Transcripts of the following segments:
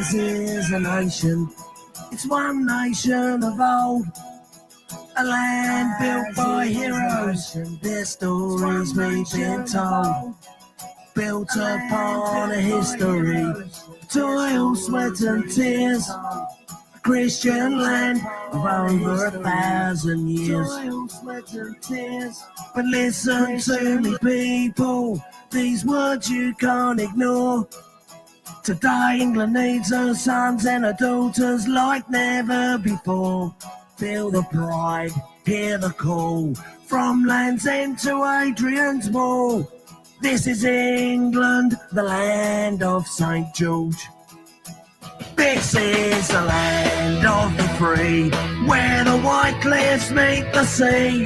This is a nation, it's one nation of old, a land built by heroes, their stories we've been told, built upon a history, toil, sweat and tears, a Christian land of over 1,000 years. But listen to me, people, these words you can't ignore. Today England needs her sons and her daughters like never before. Feel the pride, hear the call, from Land's End to Adrian's Wall. This is England, the land of St. George. This is the land of the free, where the white cliffs meet the sea.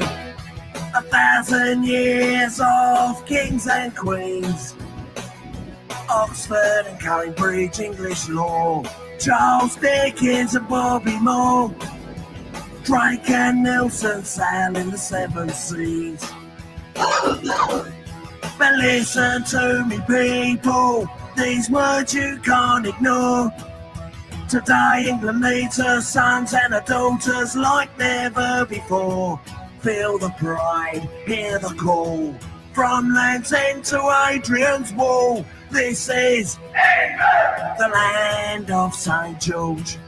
1,000 years of kings and queens, Oxford and Cambridge English law, Charles Dickens and Bobby Moore, Drake and Nelson sailing the seven seas. But listen to me, people, these words you can't ignore. Today England needs her sons and her daughters like never before. Feel the pride, hear the call, from Land's End to Adrian's Wall. This is England, the land of St. George.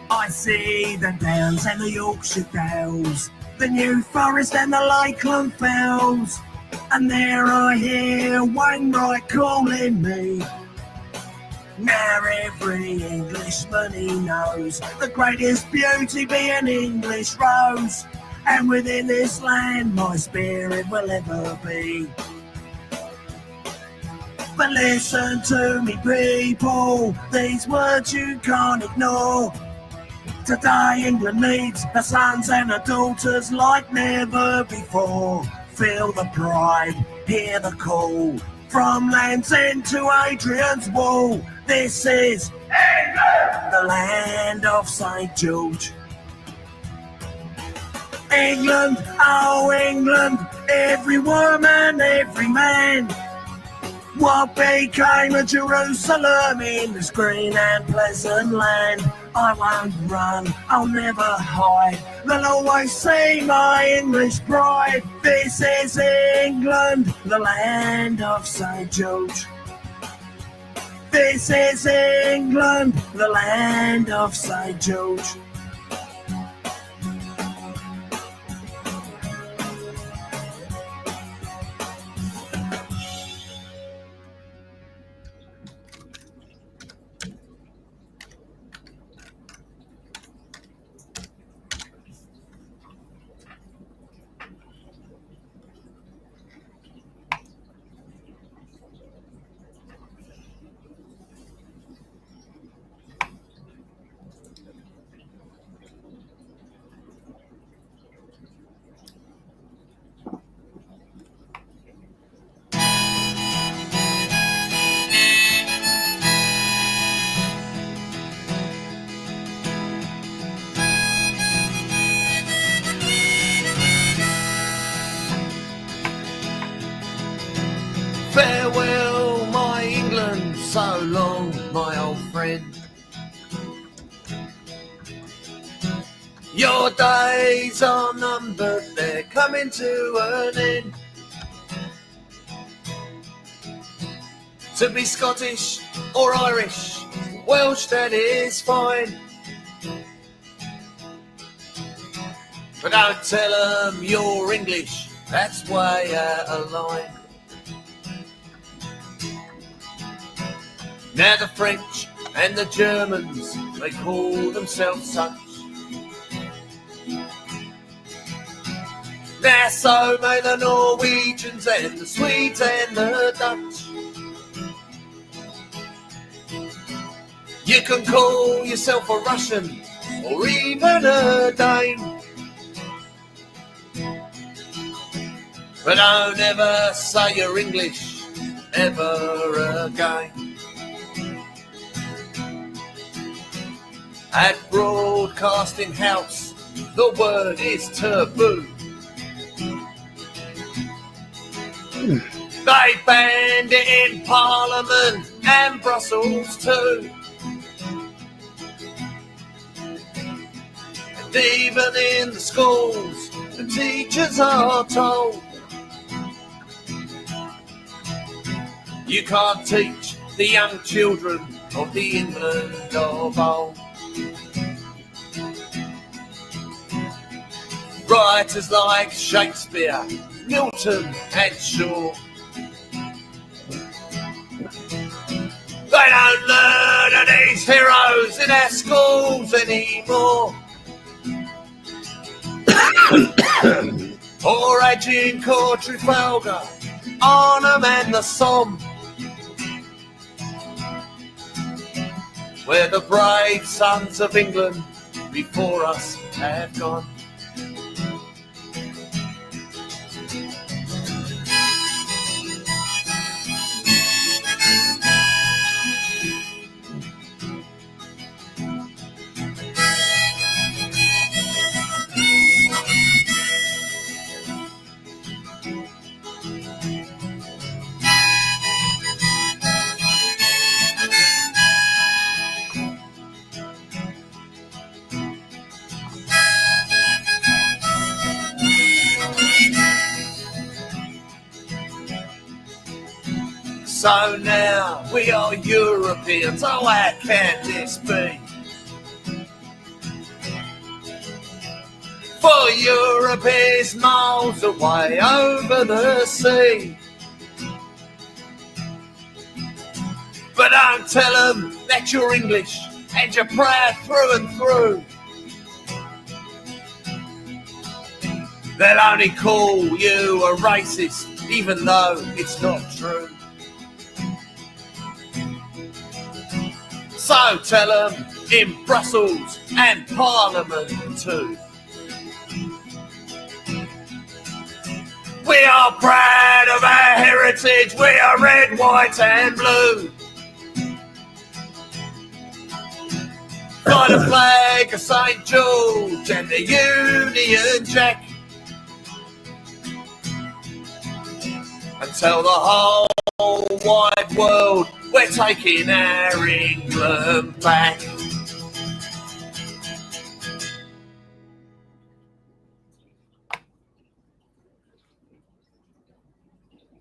I see the downs and the Yorkshire Dales, the New Forest and the Lakeland Fells, and there I hear Wainwright calling me. Now every Englishman he knows the greatest beauty be an English rose, and within this land my spirit will ever be. But listen to me, people, these words you can't ignore. Today England needs her sons and her daughters like never before. Feel the pride, hear the call, from Land's End to Adrian's Wall. This is England, the land of St. George. England, oh England, every woman, every man. What became of Jerusalem in this green and pleasant land? I won't run, I'll never hide, they'll always see my English pride. This is England, the land of St. George. This is England, the land of St. George. Farewell, my England, so long, my old friend. Your days are numbered, they're coming to an end. To be Scottish or Irish, Welsh, that is fine. But don't tell them you're English, that's way out of line. Now the French and the Germans, they call themselves such. Now so may the Norwegians and the Swedes and the Dutch. You can call yourself a Russian or even a Dane. But don't ever say you're English ever again. At Broadcasting House, the word is taboo. They banned it in Parliament and Brussels too. And even in the schools, the teachers are told you can't teach the young children of the England of old. Writers like Shakespeare, Milton and Shaw, they don't learn of these heroes in our schools anymore. Or Agincourt, Trafalgar, Arnhem and the Somme, where the brave sons of England before us have gone. So now we are Europeans, oh how can this be? For Europe is miles away over the sea. But don't tell them that you're English and you're proud through and through. They'll only call you a racist, even though it's not true. So tell them in Brussels and Parliament too. We are proud of our heritage, we are red, white and blue. Fly the flag of St. George and the Union Jack. And tell the whole wide world we're taking our England back.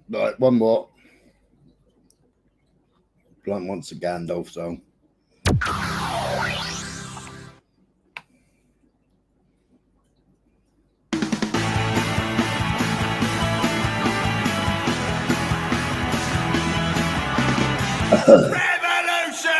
Right, one more. Blunt wants a Gandalf song. Revolution!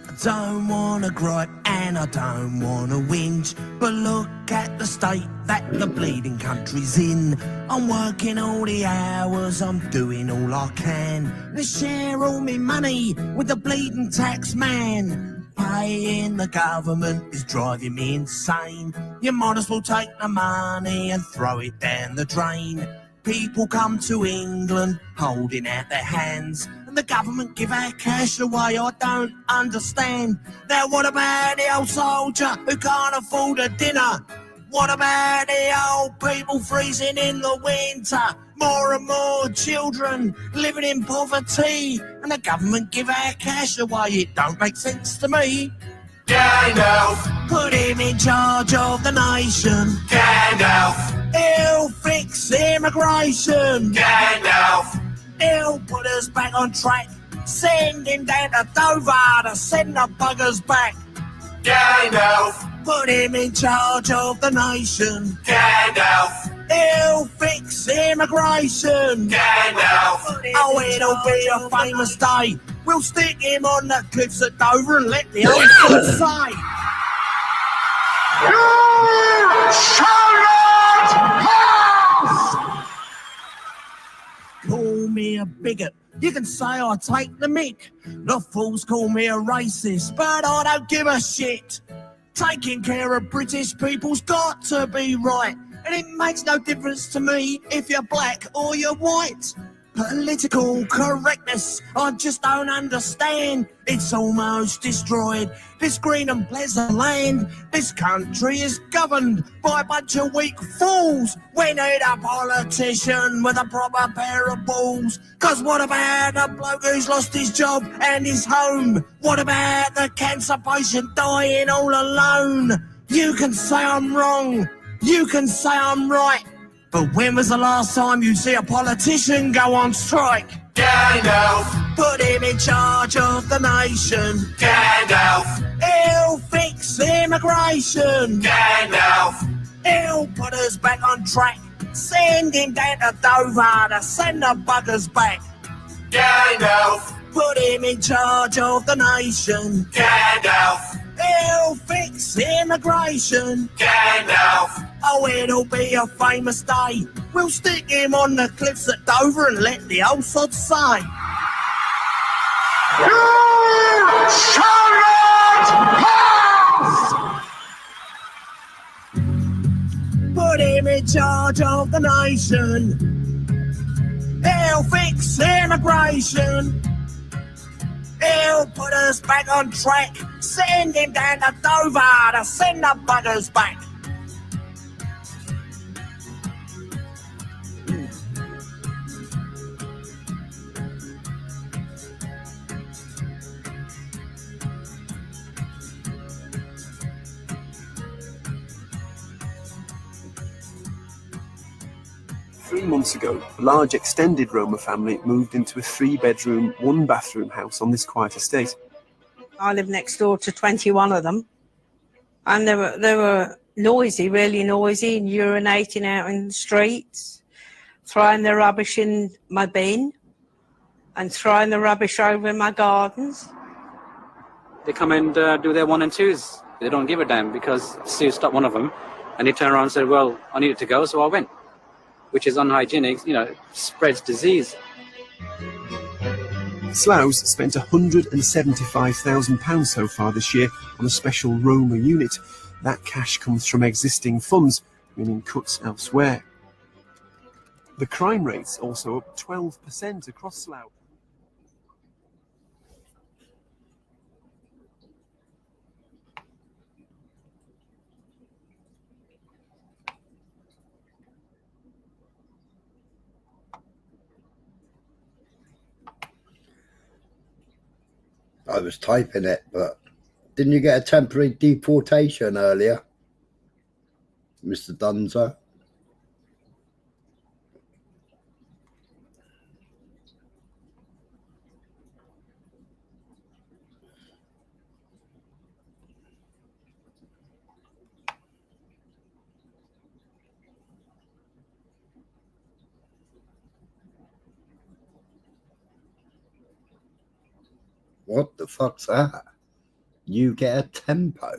I don't wanna gripe and I don't wanna whinge, but look at the state that the bleeding country's in. I'm working all the hours, I'm doing all I can to share all me money with the bleeding tax man. Paying the government is driving me insane. You might as well take the money and throw it down the drain. People come to England holding out their hands, and the government give our cash away. I don't understand. Now what about the old soldier who can't afford a dinner? What about the old people freezing in the winter? More and more children living in poverty, and the government give our cash away. It don't make sense to me. Gandalf! Put him in charge of the nation. Gandalf! He'll fix immigration. Gandalf! He'll put us back on track. Send him down to Dover to send the buggers back. Gandalf! Put him in charge of the nation. Gandalf! He'll fix immigration. Gandalf! Oh, it'll be a famous day. We'll stick him on the cliffs at Dover and let the old folk say, You shall not pass! call me a bigot, You can say I take the mick. The fools call me a racist, but I don't give a shit. Taking care of British people's got to be right, and it makes no difference to me if you're black or you're white. Political correctness, I just don't understand. It's almost destroyed this green and pleasant land. This country is governed by a bunch of weak fools. We need a politician with a proper pair of balls. Cause what about the bloke who's lost his job and his home? What about the cancer patient dying all alone? You can say I'm wrong, you can say I'm right, but when was the last time you see a politician go on strike? Gandalf, Put him in charge of the nation. Gandalf, He'll fix immigration. Gandalf, He'll put us back on track. Send him down to Dover to send the buggers back. Gandalf, Put him in charge of the nation. Gandalf, He'll fix immigration. Gandalf, Oh, it'll be a famous day. We'll stick him on the cliffs at Dover and let the old sod say. You shall not pass! Put him in charge of the nation. He'll fix immigration. He'll put us back on track. Send him down to Dover to send the buggers back. Three months ago, a large extended Roma family moved into a 3-bedroom, 1-bathroom house on this quiet estate. I live next door to 21 of them, and they were noisy, really noisy, and urinating out in the streets, throwing their rubbish in my bin, and throwing the rubbish over in my gardens. They come and do their 1 and 2s. They don't give a damn, because Sue stopped one of them, and he turned around and said, well, I needed to go, so I went, which is unhygienic, spreads disease. Slough's spent £175,000 so far this year on a special Roma unit. That cash comes from existing funds, meaning cuts elsewhere. The crime rate's also up 12% across Slough. I was typing it, but didn't you get a temporary deportation earlier, Mr. Dunzo? What the fuck's that? You get a tempo.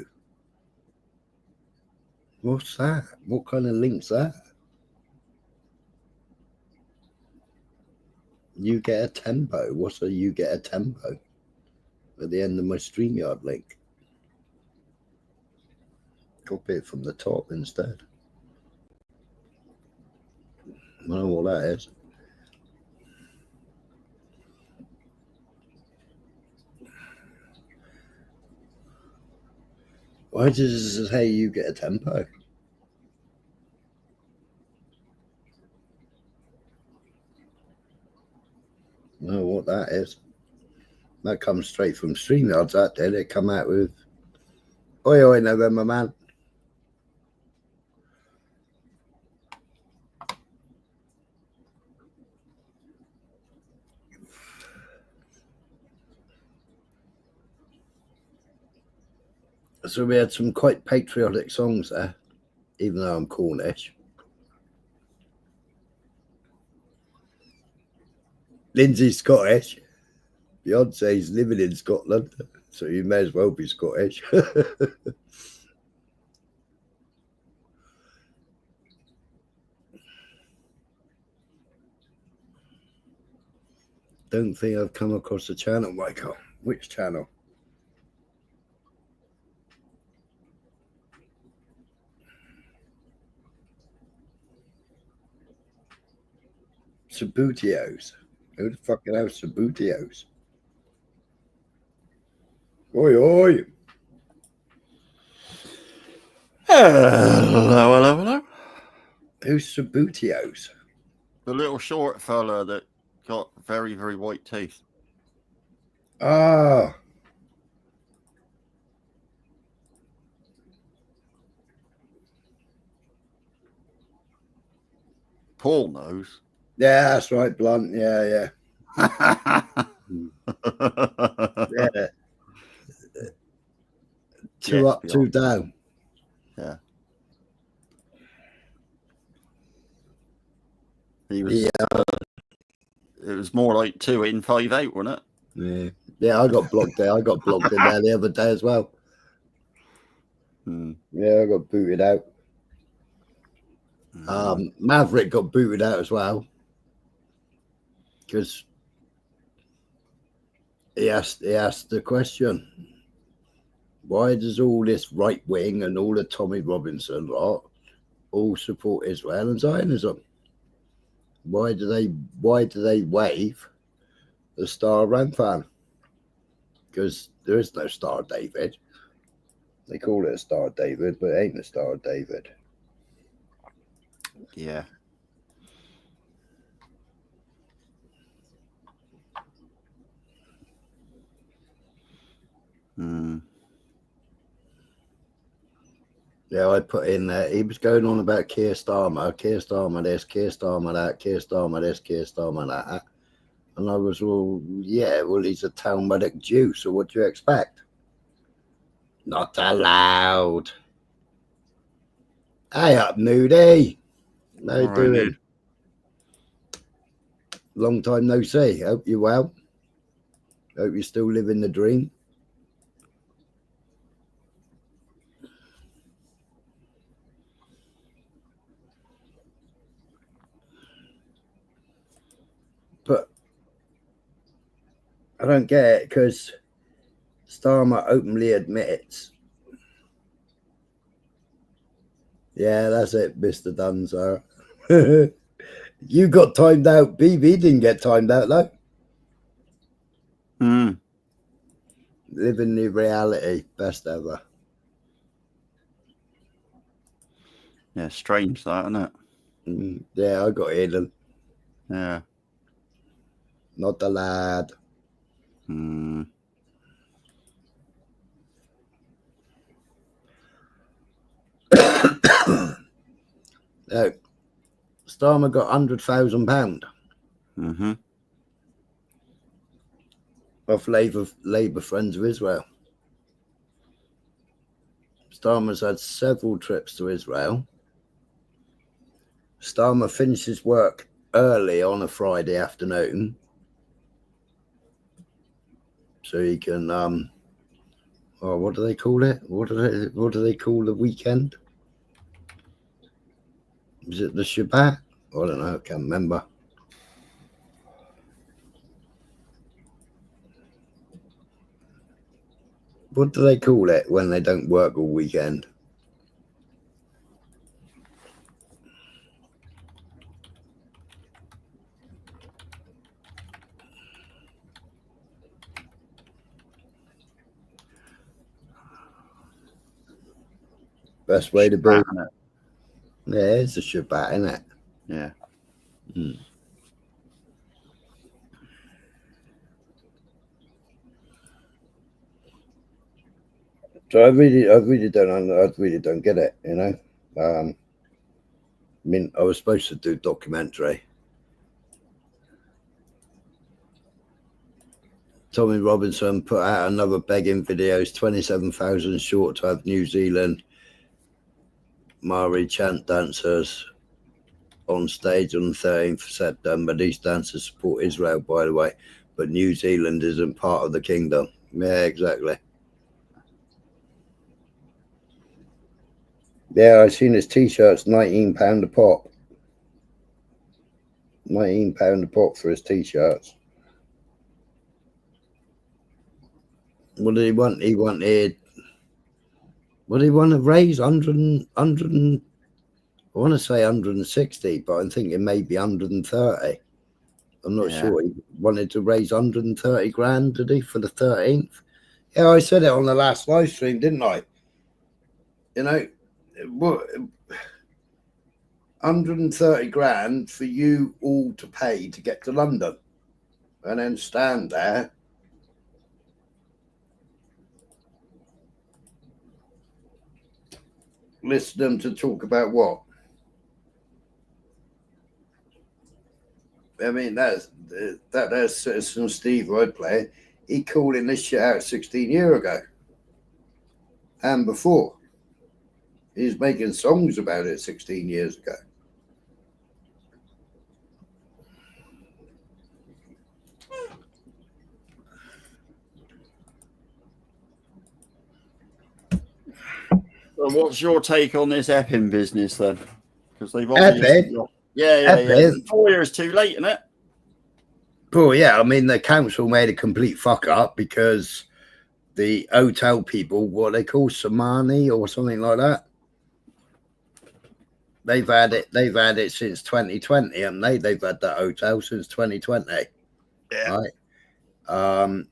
What's that? What kind of link's that? You get a tempo. What's a you get a tempo? At the end of my StreamYard link. Copy it from the top instead. I don't know what that is. Why does it say you get a tempo? I don't know what that is. That comes straight from StreamYards, that did. It come out with oi oi November man. So we had some quite patriotic songs there, even though I'm Cornish. Lindsay's Scottish. Beyonce's living in Scotland, so you may as well be Scottish. don't think I've come across the channel, Michael. Which channel? Sabutios. Who the fucking hell is Sabutios? Oi, oi. Hello. Who's Sabutios? The little short fella that got very, very white teeth. Ah. Paul knows. Yeah, that's right, Blunt. Yeah. Yeah. Two Yes, up, two down. Yeah. He was. Yeah. It was more like 2 in, 5 out, wasn't it? Yeah. I got blocked there. I got blocked in there the other day as well. Yeah, I got booted out. Maverick got booted out as well because he asked the question: why does all this right wing and all the Tommy Robinson lot all support Israel and Zionism? Why do they wave the Star of Ramphan? Because there is no Star of David. They call it a Star of David, but it ain't the Star of David. Yeah. Yeah, I put in there. He was going on about Keir Starmer this, Keir Starmer that, Keir Starmer this, Keir Starmer that. And I was, well, he's a Talmudic Jew, so what do you expect? Not allowed. Hey up, Nudie. How you doing? Dude. Long time no see. Hope you're well. Hope you're still living the dream. But I don't get it because Starmer openly admits. Yeah, that's it, Mr. Dunzo. You got timed out. BB didn't get timed out, though. Living the reality. Best ever. Yeah, strange that, isn't it? Yeah, I got hidden. Yeah. Not the lad. No, Starmer got £100,000 off Labour Friends of Israel. Starmer's had several trips to Israel. Starmer finishes work early on a Friday afternoon, so he can what do they call it? What do they call the weekend? Is it the Shabbat? I don't know. I can't remember. What do they call it when they don't work all weekend? Best way to be. Yeah, it's a Shabbat, isn't it? Yeah. So I really don't get it, you know. I mean, I was supposed to do documentary. Tommy Robinson put out another begging videos, 27,000 short to have New Zealand Maori chant dancers on stage on the 13th of September. These dancers support Israel, by the way, but New Zealand isn't part of the kingdom. Yeah, exactly. Yeah, I've seen his t-shirts, £19 a pop. £19 a pop for his t-shirts. What did he want? He wanted. What did he want to raise? 100, I want to say 160, but I'm thinking maybe 130. I'm not sure. He wanted to raise 130 grand, did he, for the 13th? Yeah, I said it on the last live stream, didn't I? You know, what, 130 grand for you all to pay to get to London and then stand there. Listen to them to talk about what? I mean, that's Citizen Steve I'd play. He calling this shit out 16 years ago and before. He's making songs about it 16 years ago. So what's your take on this Epping business then? Because they've obviously yeah. 4 years too late, isn't it? Oh yeah, I mean the council made a complete fuck up because the hotel people, what they call Somani or something like that, they've had it since 2020, haven't they? They've had that hotel since 2020. Yeah. Right. And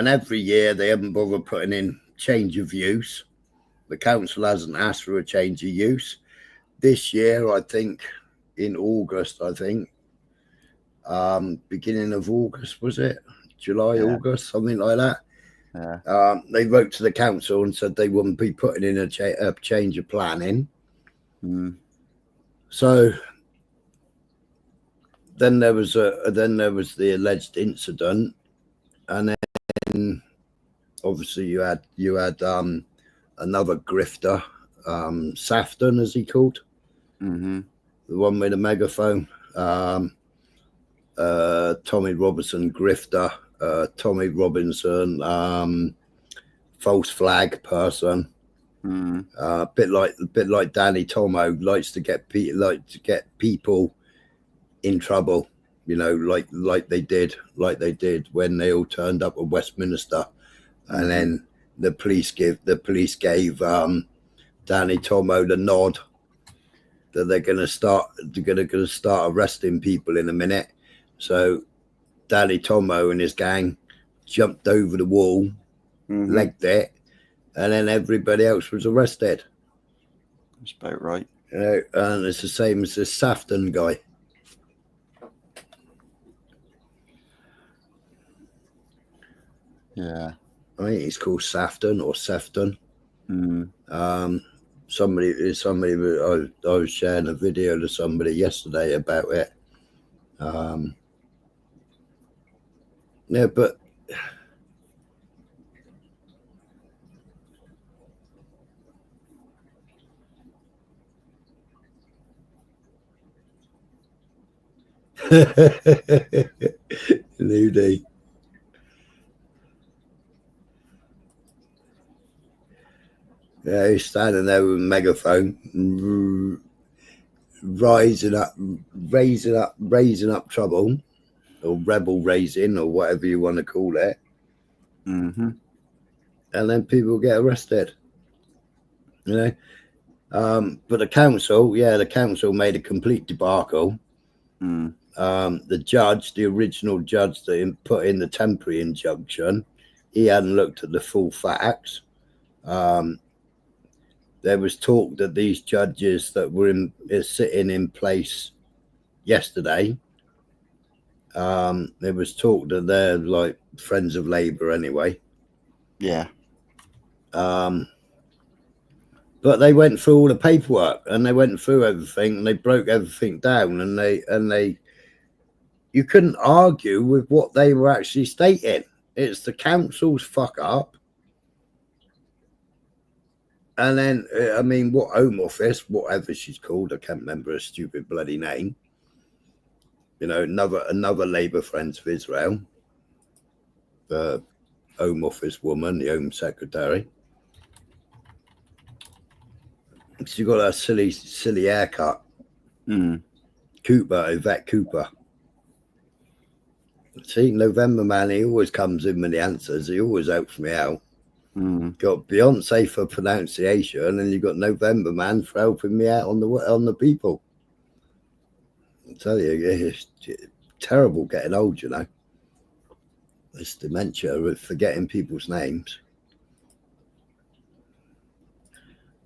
every year they haven't bothered putting in change of use. The council hasn't asked for a change of use. This year, I think, in August, beginning of August, was it? July, August, something like that. Yeah. They wrote to the council and said they wouldn't be putting in a change of planning. So then there was the alleged incident, and then obviously you had another grifter, Safton, as he called, the one with a megaphone. Tommy Robinson grifter, Tommy Robinson, false flag person. A bit like Danny Tomo likes to get people in trouble, you know, like they did when they all turned up at Westminster, and then the police gave Danny Tomo the nod that they're going to start arresting people in a minute. So Danny Tomo and his gang jumped over the wall, legged it, and then everybody else was arrested. That's about right. You know, and it's the same as this Safton guy. Yeah. I think he's called Safton or Sefton. Somebody, I was sharing a video to somebody yesterday about it. Yeah, but New day. Yeah, he's standing there with a megaphone, raising up trouble, or rebel raising, or whatever you want to call it. And then people get arrested. You know, but the council made a complete debacle. The original judge that put in the temporary injunction, he hadn't looked at the full facts. There was talk that these judges that were sitting in place yesterday, there was talk that they're like friends of Labour anyway. Yeah. But they went through all the paperwork and they went through everything and they broke everything down and you couldn't argue with what they were actually stating. It's the council's fuck up. And then, I mean, what Home Office, whatever she's called, I can't remember her stupid bloody name. You know, another Labour Friends of Israel, the Home Office woman, the Home Secretary. She got a silly haircut. Yvette Cooper. See, November man, he always comes in with the answers. He always helps me out. Got Beyonce for pronunciation, and you got November Man for helping me out on the people. I tell you, it's terrible getting old, you know. This dementia with forgetting people's names.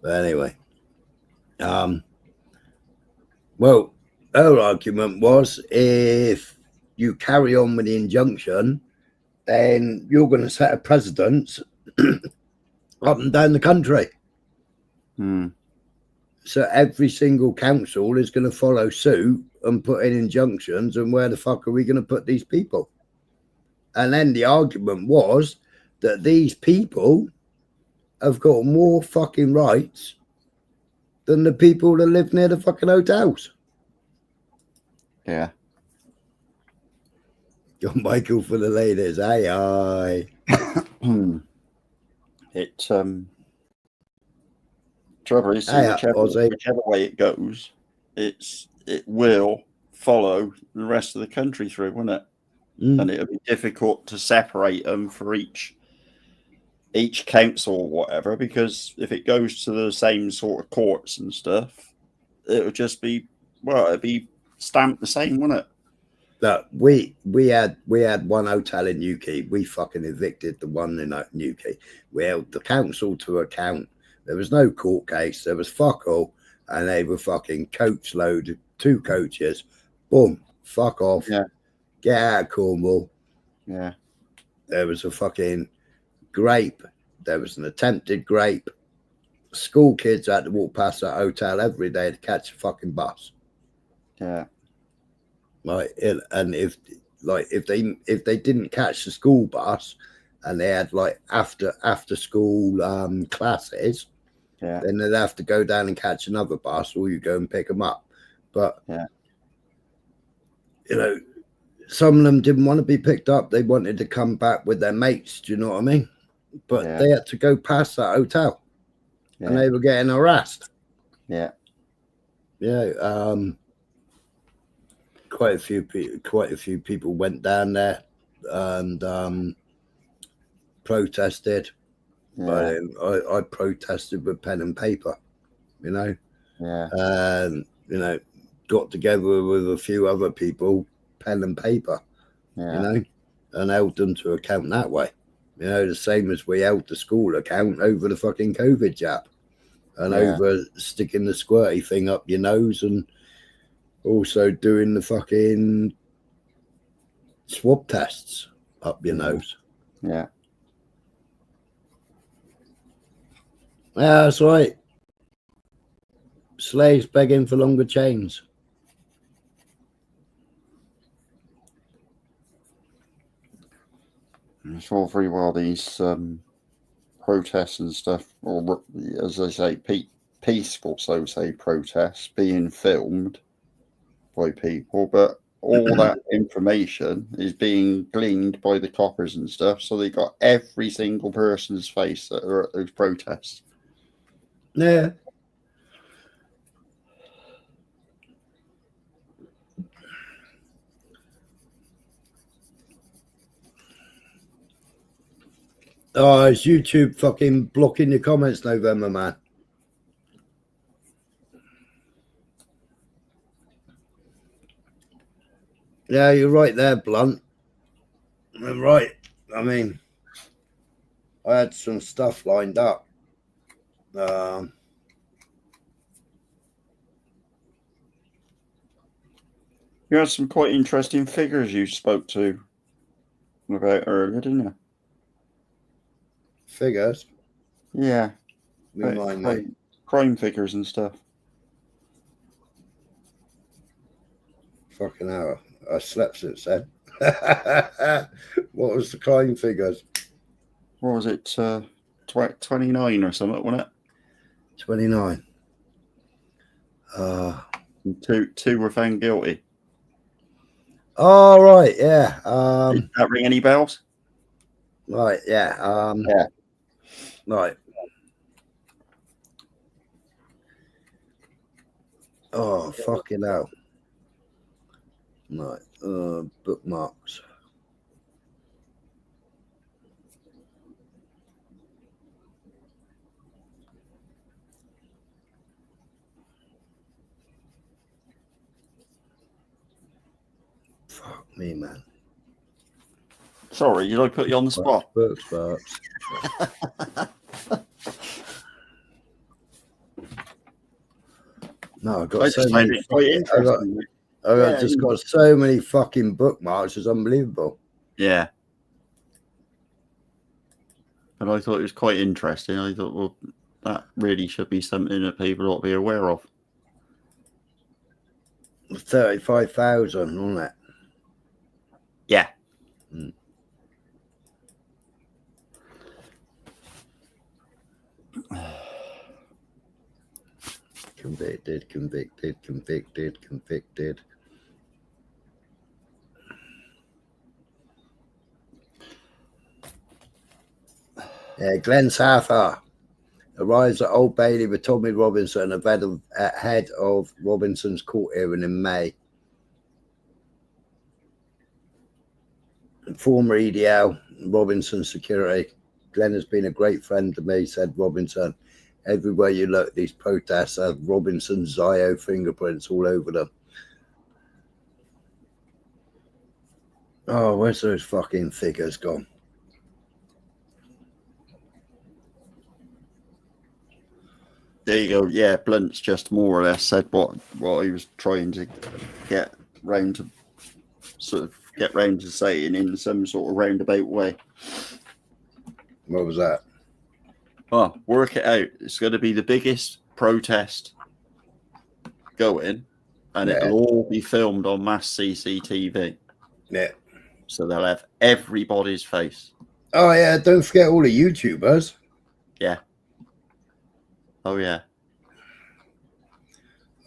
But anyway, well, her argument was if you carry on with the injunction, then you're going to set a precedent up and down the country. So every single council is going to follow suit and put in injunctions, and where the fuck are we going to put these people? And then the argument was that these people have got more fucking rights than the people that live near the fucking hotels. Yeah. Got Michael for the ladies. Aye, aye. Trouble is, whichever way it goes, it will follow the rest of the country through, won't it? And it'll be difficult to separate them for each council or whatever, because if it goes to the same sort of courts and stuff, it'll just be it'll be stamped the same, won't it? Look, we had one hotel in Newquay. We fucking evicted the one in Newquay. We held the council to account. There was no court case. There was fuck all, and they were fucking coach loaded, 2 coaches. Boom, fuck off. Yeah. Get out of Cornwall. Yeah. There was a fucking grape. There was an attempted grape. School kids had to walk past that hotel every day to catch a fucking bus. Yeah. Like, and if they didn't catch the school bus and they had like after school classes, then they'd have to go down and catch another bus, or you go and pick them up. But you know, some of them didn't want to be picked up. They wanted to come back with their mates. Do you know what I mean? But they had to go past that hotel, and they were getting harassed. Yeah. Yeah. Quite a few people went down there and protested. But I protested with pen and paper, you know. Yeah. And you know, got together with a few other people, pen and paper, you know, and held them to account that way. You know, the same as we held the school account over the fucking COVID jab, and over sticking the squirty thing up your nose, and also doing the fucking swab tests up your nose. Yeah. Yeah, that's right. Slaves begging for longer chains. It's all very well these protests and stuff, or as they say, peaceful, so say, protests being filmed by people, but all that information is being gleaned by the coppers and stuff, so they got every single person's face that are at those protests. Yeah. Oh, is YouTube fucking blocking your comments, November Man? Yeah, you're right there, Blunt. I'm right. I mean, I had some stuff lined up. You had some quite interesting figures you spoke to about earlier, didn't you? Figures? Yeah. Remind me. Crime figures and stuff. Fucking hell. I slept since then. What was the crime figures? What was it? 29 or something, wasn't it? 29. Two were found guilty. Oh, right, yeah. Did that ring any bells? Right, yeah. Yeah. Right. Oh, fucking hell. Right. Bookmarks. me, man. Sorry, did I put you on the spot? Burps. No, I've got so many. I've just got so many fucking bookmarks. It's unbelievable. Yeah. But I thought it was quite interesting. I thought, well, that really should be something that people ought to be aware of. 35,000 on that. Yeah. Convicted. Yeah, Glenn Souther arrives at Old Bailey with Tommy Robinson ahead of Robinson's court hearing in May. Former EDL, Robinson security. Glenn has been a great friend to me, said Robinson. Everywhere you look, these protests have Robinson Zio fingerprints all over them. Oh, where's those fucking figures gone? There you go. Yeah, Blunt's just more or less said what he was trying to get round to saying in some sort of roundabout way. What was that? Oh, work it out. It's going to be the biggest protest going, and it'll all be filmed on mass CCTV. Yeah. So they'll have everybody's face. Oh, yeah. Don't forget all the YouTubers. Yeah. Oh, yeah.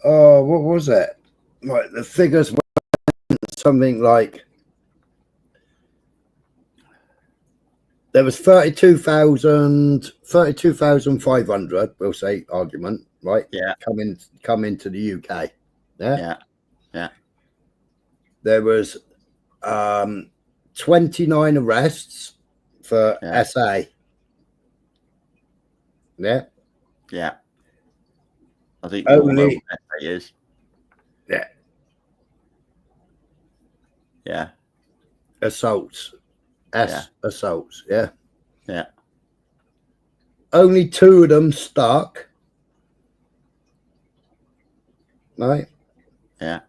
Oh, what was that? Right, the figures were something like there was 32,500, we'll say, argument, right? Yeah. Come into the UK. Yeah. Yeah. Yeah. There was 29 arrests for SA. Yeah. Yeah. I think only SA is. Yeah. Yeah. Assaults. Assaults. Yeah. Yeah. Only 2 of them stuck. Right. Yeah.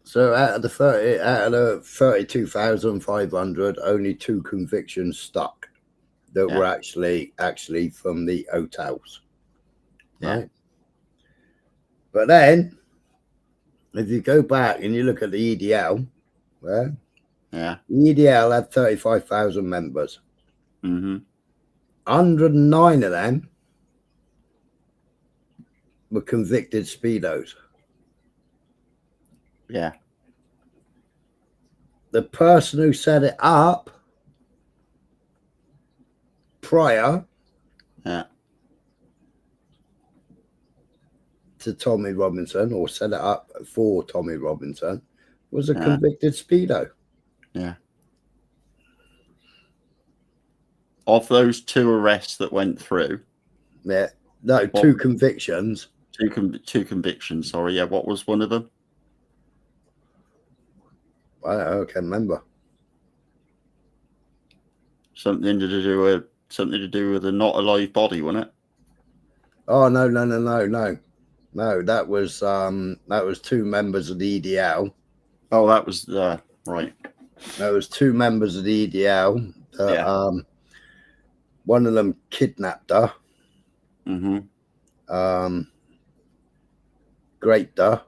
So out of the 32,500, only 2 convictions stuck that were actually from the hotels. Yeah. Right. But then, if you go back and you look at the EDL, the EDL had 35,000 members. 109 of them were convicted speedos. Yeah. The person who set it up prior to Tommy Robinson, or set it up for Tommy Robinson, was a convicted speedo. Yeah. Of those 2 arrests that went through. Yeah. No, 2 convictions. 2 convictions, sorry. Yeah, what was one of them? I can't remember. Something to do with a not alive body, wasn't it? Oh no. No, that was 2 members of the EDL. Oh, that was right. There was 2 members of the EDL. One of them kidnapped her. Raped her.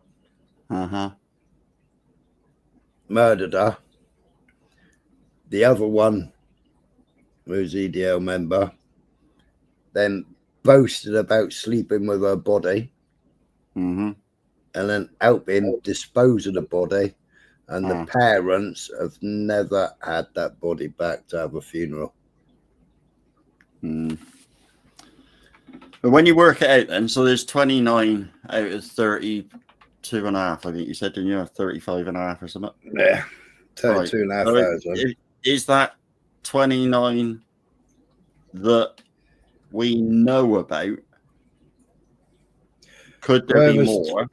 Murdered her. The other one, who's EDL member, then boasted about sleeping with her body. And then helping dispose of the body, and the parents have never had that body back to have a funeral. But when you work it out, then, so there's 29 out of 32 and a half. I think you said, didn't you? 35 and a half or something. Yeah, 32 and a half thousand. Is that 29 that we know about? Could there be more?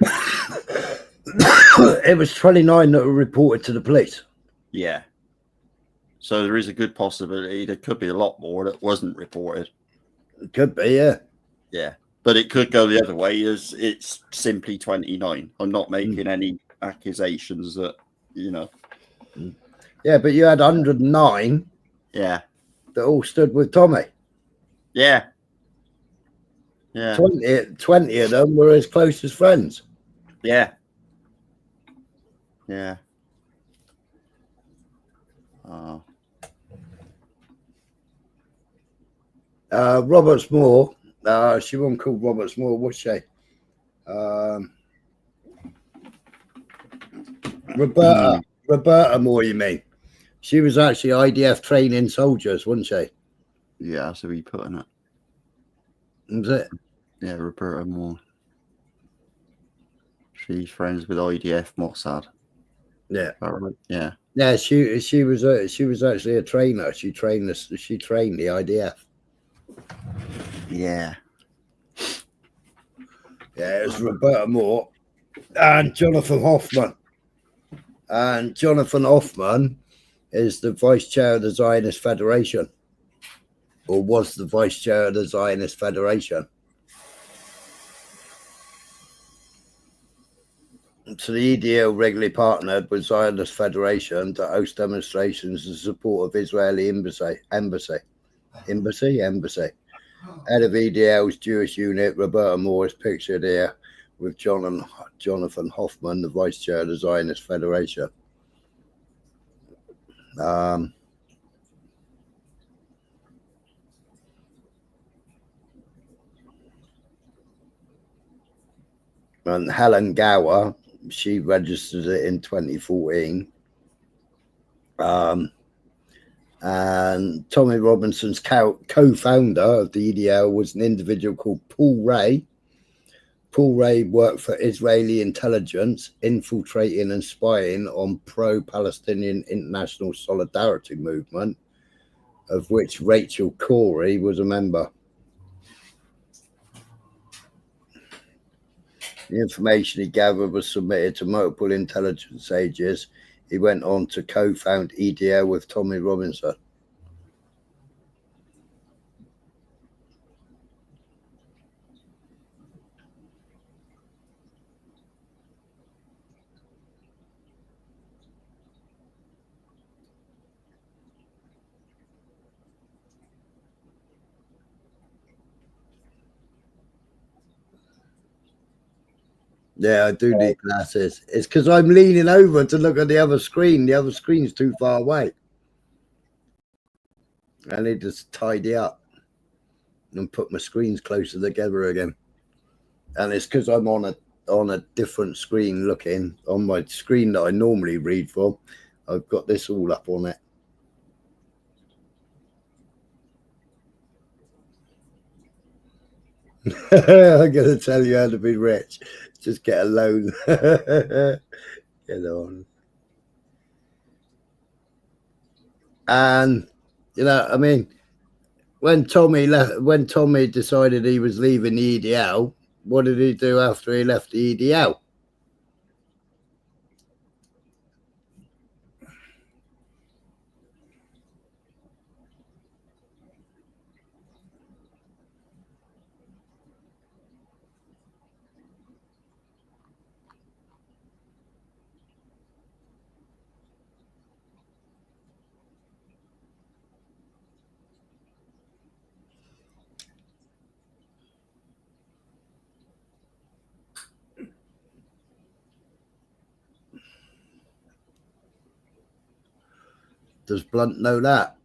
It was 29 that were reported to the police. Yeah. So there is a good possibility there could be a lot more that wasn't reported. It could be, yeah. Yeah. But it could go the other way as it's simply 29. I'm not making any accusations that, you know. Yeah, but you had 109. Yeah. That all stood with Tommy. Yeah. Yeah. 20 of them were his closest friends. Yeah. Yeah. Roberts Moore. She wasn't called Roberts Moore, was she? Roberta Moore, you mean? She was actually IDF training soldiers, wasn't she? Yeah, so we put in it. Was it? Yeah, Roberta Moore. She's friends with IDF Mossad. Yeah. Right? Yeah. Yeah, she was actually a trainer. She trained the IDF. Yeah. Yeah, it was Roberta Moore and Jonathan Hoffman. And Jonathan Hoffman is the vice chair of the Zionist Federation, or was the vice chair of the Zionist Federation. So the EDL regularly partnered with Zionist Federation to host demonstrations in support of Israeli embassy. Head of EDL's Jewish unit, Roberta Moore, is pictured here with Jonathan Hoffman, the vice chair of the Zionist Federation. And Helen Gower, she registered it in 2014. And Tommy Robinson's co-founder of the EDL was an individual called Paul Ray. Paul Ray worked for Israeli intelligence, infiltrating and spying on pro-Palestinian international solidarity movement, of which Rachel Corey was a member. The information he gathered was submitted to multiple intelligence agencies. He went on to co-found EDL with Tommy Robinson. Yeah, I do need glasses. It's because I'm leaning over to look at the other screen. The other screen's too far away. I need to tidy up and put my screens closer together again. And it's because I'm on a different screen looking. On my screen that I normally read from, I've got this all up on it. I'm going to tell you how to be rich. Just get a loan. Get on. And, you know, I mean, when Tommy decided he was leaving the EDL, what did he do after he left the EDL? Does Blunt know that?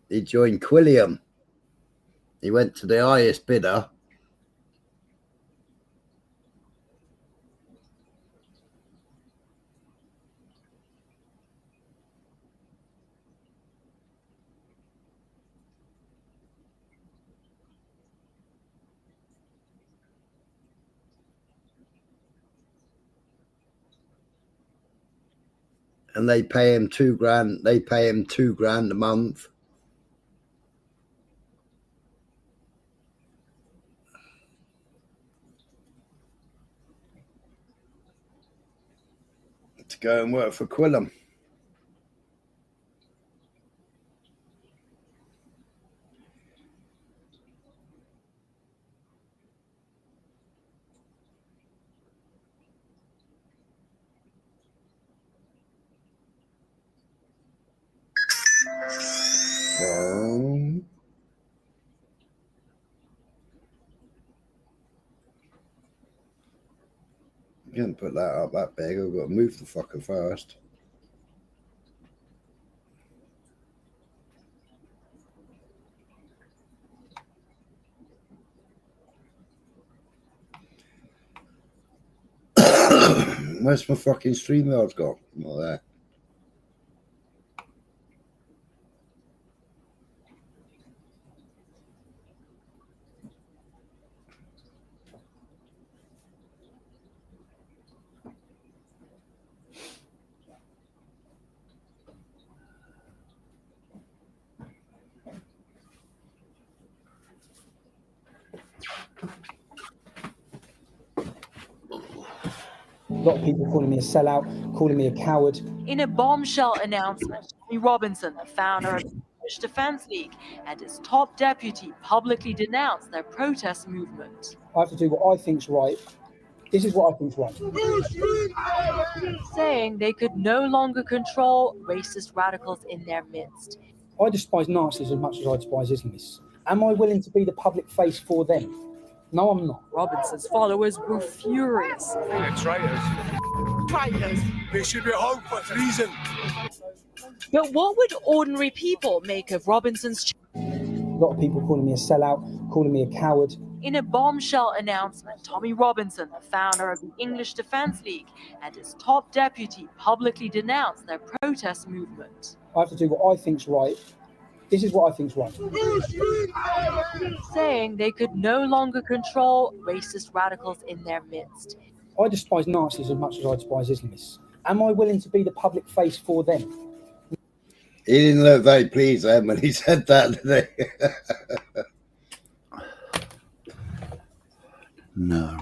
He joined Quilliam. He went to the highest bidder. And they pay him $2,000. They pay him $2,000 a month. Go and work for Quillam. You can't put that up that big. I've got to move the fucker first. Where's my fucking StreamYard's got? Not there. A lot of people calling me a sellout, calling me a coward. In a bombshell announcement, Tommy Robinson, the founder of the British Defence League, and his top deputy publicly denounced their protest movement. I have to do what I think's right. This is what I think's right. Saying they could no longer control racist radicals in their midst. I despise Nazis as much as I despise Islamists. Am I willing to be the public face for them? No, I'm not. Robinson's followers were furious. They're traitors. Traitors. They should be hung for treason. But what would ordinary people make of Robinson's... A lot of people calling me a sellout, calling me a coward. In a bombshell announcement, Tommy Robinson, the founder of the English Defence League, and his top deputy publicly denounced their protest movement. I have to do what I think's right. This is what I think's right. Saying they could no longer control racist radicals in their midst. I despise Nazis as much as I despise Islamists. Am I willing to be the public face for them? He didn't look very pleased then when he said that, did he? No.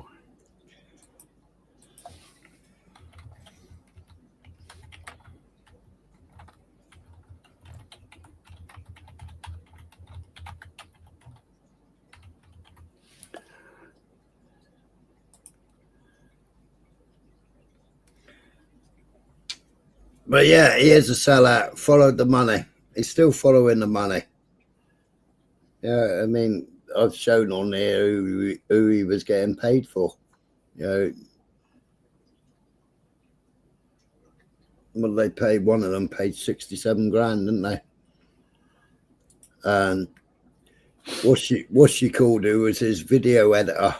But yeah, he is a sellout. Followed the money. He's still following the money. Yeah, I mean, I've shown on here who he was getting paid for. You know, well, they paid, one of them paid 67 grand, didn't they? And what she called who was his video editor.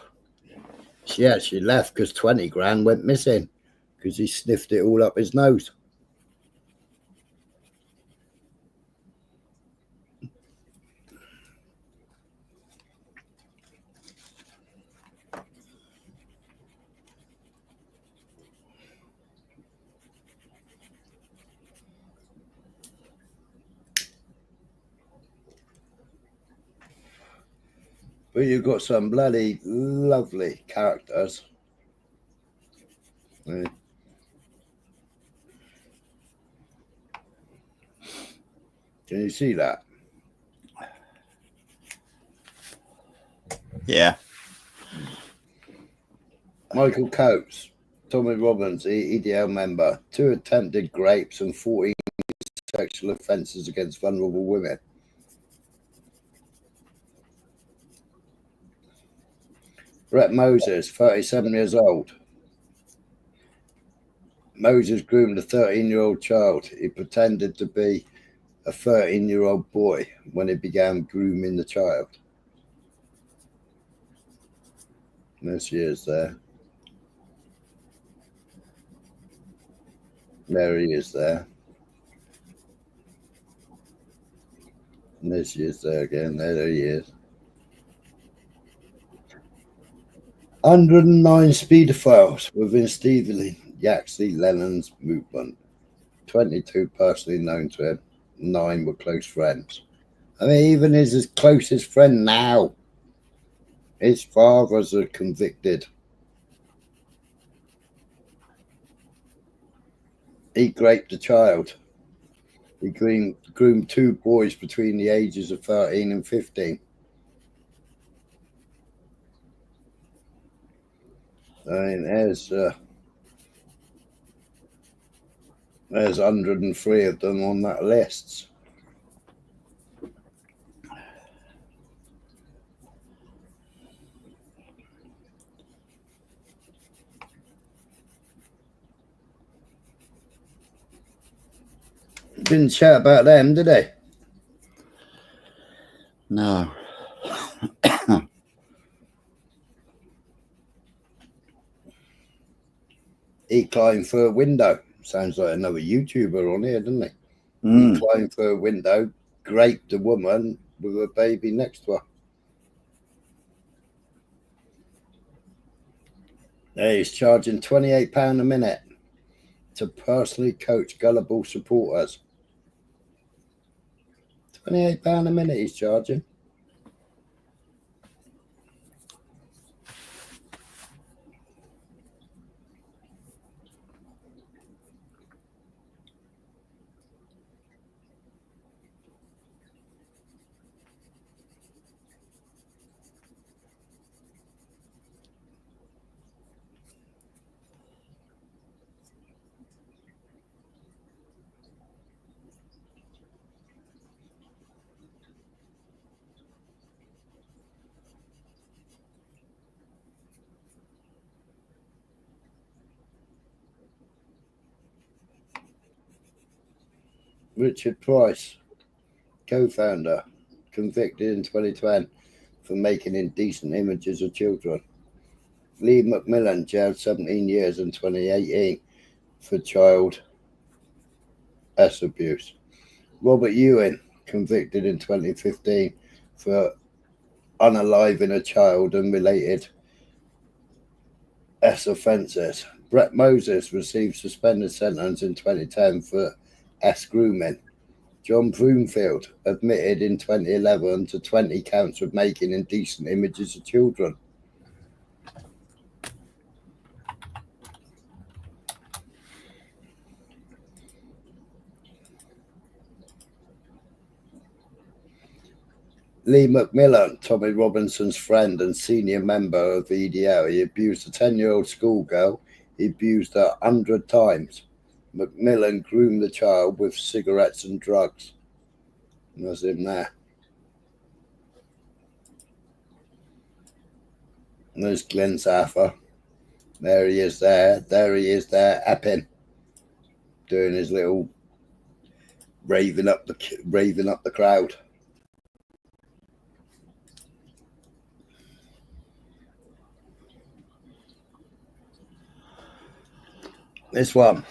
She actually left because 20 grand went missing because he sniffed it all up his nose. But you've got some bloody lovely characters. Yeah. Can you see that? Yeah. Michael Coates, Tommy Robbins, EDL member, 2 attempted rapes and 14 sexual offences against vulnerable women. Brett Moses, 37 years old. Moses groomed a 13-year-old child. He pretended to be a 13-year-old boy when he began grooming the child. There she is there. There he is there. And there she is there again. There he is. 109 paedophiles within Stephen Yaxley Lennon's movement. 22 personally known to him. 9 were close friends. I mean, even his closest friend now. His fathers are convicted. He raped a child. He groomed 2 boys between the ages of 13 and 15. I mean, there's 103 of them on that list. Didn't chat about them, did they? No. He climbed through a window. Sounds like another YouTuber on here, doesn't he? He climbed through a window, raped a woman with a baby next to her. He's charging £28 a minute to personally coach gullible supporters. £28 a minute he's charging. Richard Price, co-founder, convicted in 2010 for making indecent images of children. Lee McMillan, jailed 17 years in 2018 for child abuse. Robert Ewan, convicted in 2015 for unaliving a child and related offences. Brett Moses received suspended sentence in 2010 for grooming. John Broomfield admitted in 2011 to 20 counts of making indecent images of children. Lee McMillan, Tommy Robinson's friend and senior member of EDL, he abused a 10-year-old schoolgirl. He abused her 100 times. McMillan groomed the child with cigarettes and drugs. And there's him there. And there's Glenn Saffer. There he is there. There he is there, Epping, doing his little raving up the crowd. This one,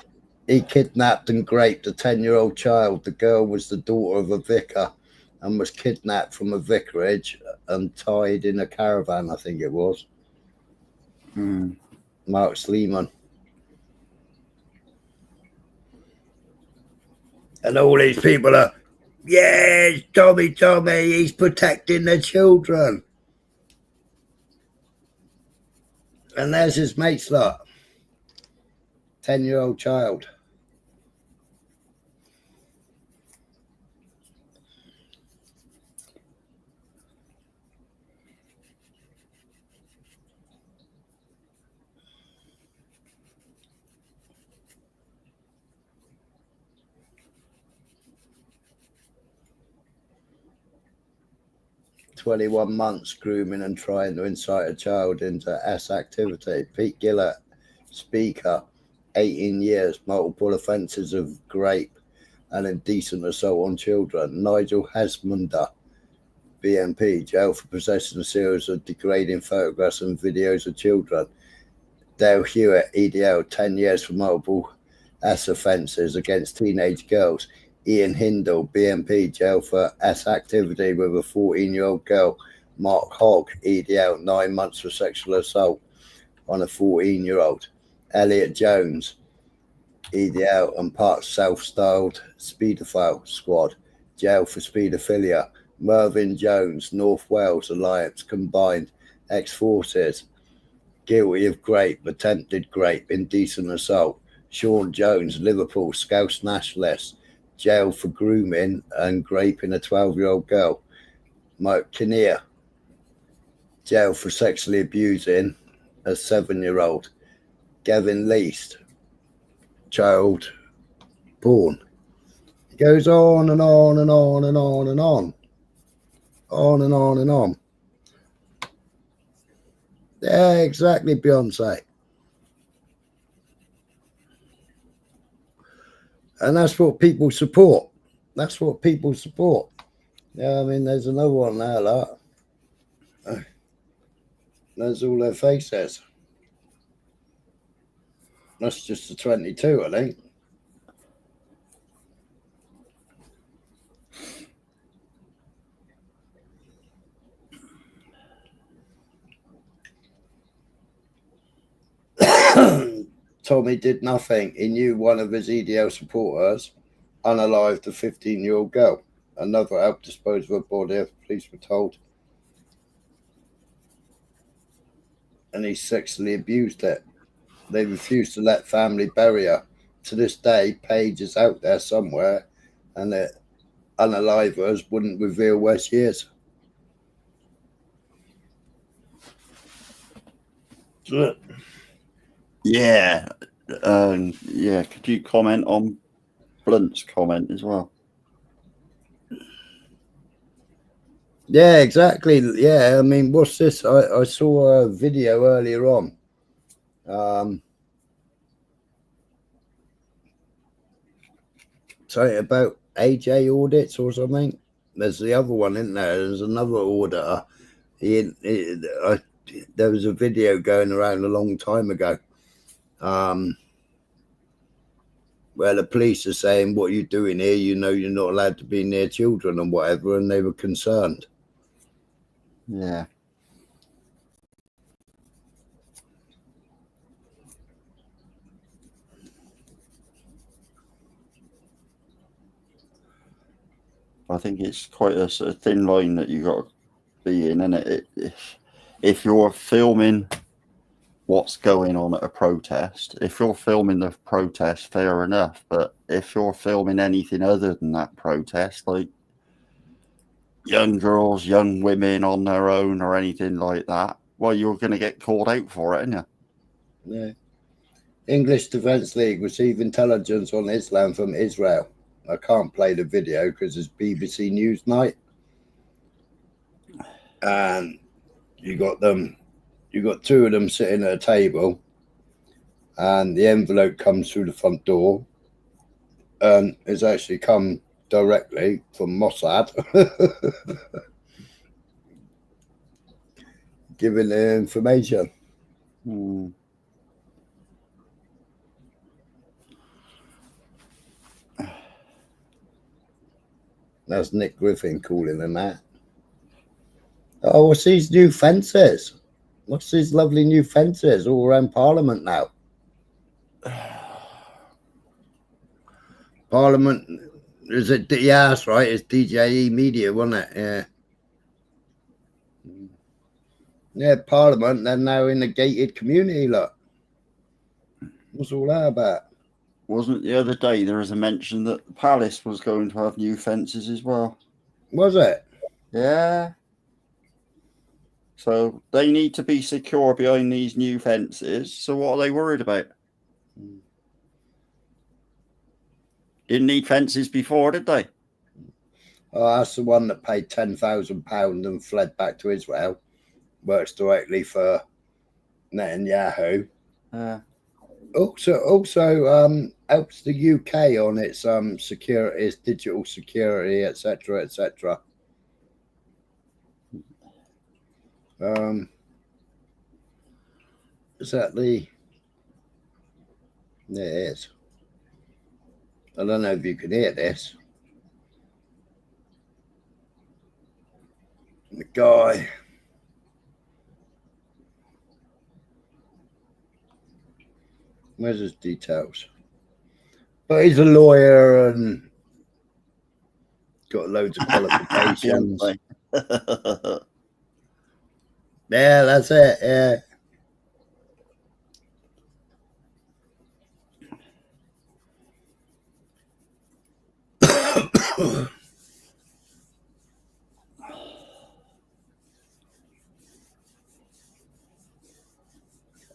he kidnapped and raped a 10-year-old child. The girl was the daughter of a vicar and was kidnapped from a vicarage and tied in a caravan, I think it was. Mark Sleeman. And all these people are, yes, Tommy, he's protecting the children. And there's his mate's lot. 10-year-old child. "21 months grooming and trying to incite a child into S activity." Pete Gillett, speaker, 18 years, multiple offences of rape and indecent assault on children. Nigel Hasmunder, BNP, jailed for possessing a series of degrading photographs and videos of children. Dale Hewitt, EDL, 10 years for multiple S offences against teenage girls. Ian Hindle, BNP, jailed for S activity with a 14-year-old girl. Mark Hogg, EDL, 9 months for sexual assault on a 14-year-old. Elliot Jones, EDL, and part self-styled speedophile squad, jail for speedophilia. Mervyn Jones, North Wales Alliance combined ex-forces, guilty of rape, attempted rape, indecent assault. Sean Jones, Liverpool, Scouse nationalist, jailed for grooming and raping a 12-year-old girl. Mike Kinnear, jailed for sexually abusing a 7-year-old. Gavin Least, child porn. It goes on and on and on and on and on. On and on and on. Yeah, exactly, Beyonce. And that's what people support. That's what people support. Yeah, I mean, there's another one there, like. There's all their faces. That's just a 22, I think. Tommy did nothing. He knew one of his EDL supporters unalived a 15-year-old girl. Another helped dispose of her body, police were told. And he sexually abused it. They refused to let family bury her. To this day, Paige is out there somewhere, and the unalivers wouldn't reveal where she is. Yeah. Yeah. Could you comment on Blunt's comment as well? Yeah, exactly. Yeah, I mean, what's this? I saw a video earlier on. Something about AJ audits or something. There's the other one, isn't there? There's another auditor. There was a video going around a long time ago where the police are saying, what are you doing here? You know you're not allowed to be near children and whatever, and they were concerned. Yeah. I think it's quite a sort of thin line that you got to be in, isn't it? If you're filming what's going on at a protest, if you're filming the protest, fair enough. But if you're filming anything other than that protest, like young girls, young women on their own or anything like that, well, you're going to get called out for it, aren't you? Yeah. English Defence League receive intelligence on Islam from Israel. I can't play the video because it's BBC News night. And you got two of them sitting at a table, and the envelope comes through the front door, and it's actually come directly from Mossad, giving the information. That's Nick Griffin calling them that. Oh, what's these new fences? What's these lovely new fences all around Parliament now? Parliament, is it? Yeah, that's right. It's DJE Media, wasn't it? Yeah. Yeah, Parliament, they're now in the gated community, look. What's all that about? Wasn't the other day there was a mention that the Palace was going to have new fences as well? Was it? Yeah. So they need to be secure behind these new fences. So what are they worried about? Didn't need fences before, did they? Oh, that's the one that paid £10,000 and fled back to Israel. Works directly for Netanyahu. Also helps the UK on its security, its digital security, etc., etc. Is that the? There it is. I don't know if you can hear this. The guy. Where's his details? But he's a lawyer and got loads of qualifications. Yeah, that's it. Yeah.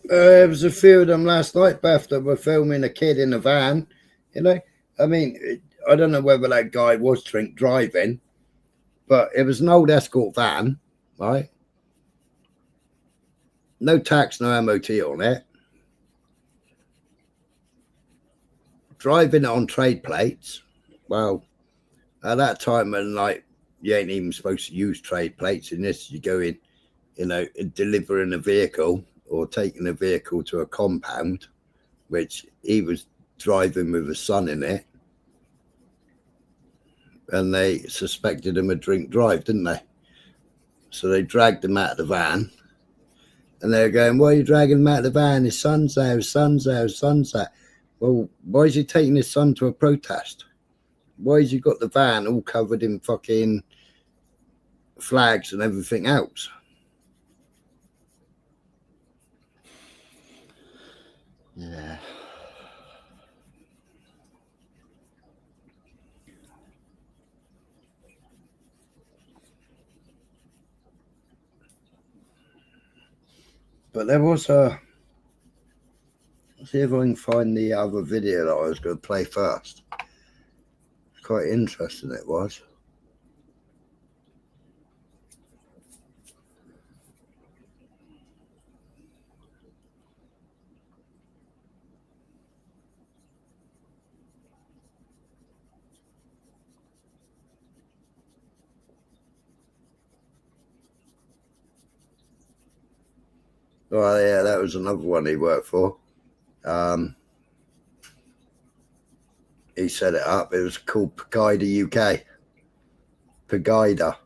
There was a few of them last night, Beth, that were filming a kid in a van. You know, I mean, I don't know whether that guy was drink driving, but it was an old escort van, right? No tax, no MOT on it. Driving on trade plates. Well, at that time, when like you ain't even supposed to use trade plates in this, you go in, you know, delivering a vehicle or taking a vehicle to a compound, which he was driving with a son in it, and they suspected him of drink drive, didn't they? So they dragged him out of the van, and they were going, "Why are you dragging him out of the van? His son's there, his son's there, his son's there." Well, why is he taking his son to a protest? Why has he got the van all covered in fucking flags and everything else? Yeah. But there was a... Let's see if I can find the other video that I was going to play first. It's quite interesting, it was. Oh, yeah, that was another one he worked for. He set it up. It was called Pegida UK. Pegida.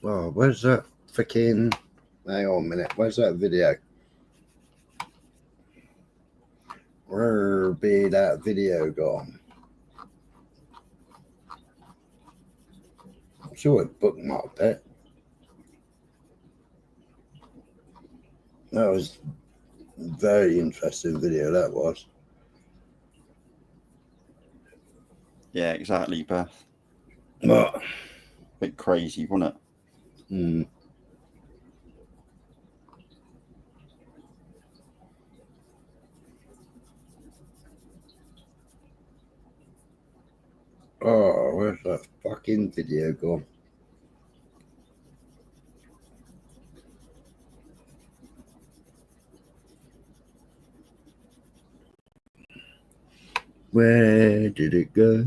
Oh, where's that freaking... Hang on a minute. Where's that video? Where be that video gone? I'm sure I bookmarked it. That was a very interesting video, that was. Yeah, exactly, Beth. What? Bit crazy, wasn't it? Hmm. Oh, where's that fucking video gone? Where did it go?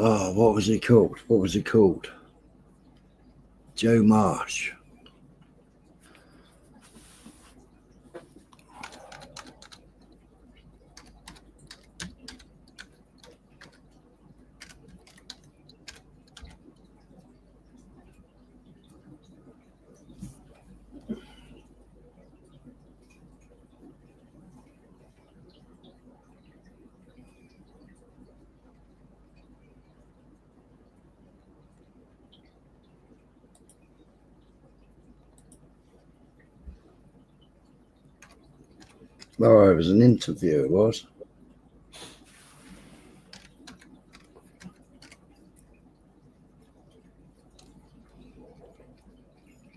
Oh, what was he called? What was he called? Joe Marsh. Oh, it was an interview, it was.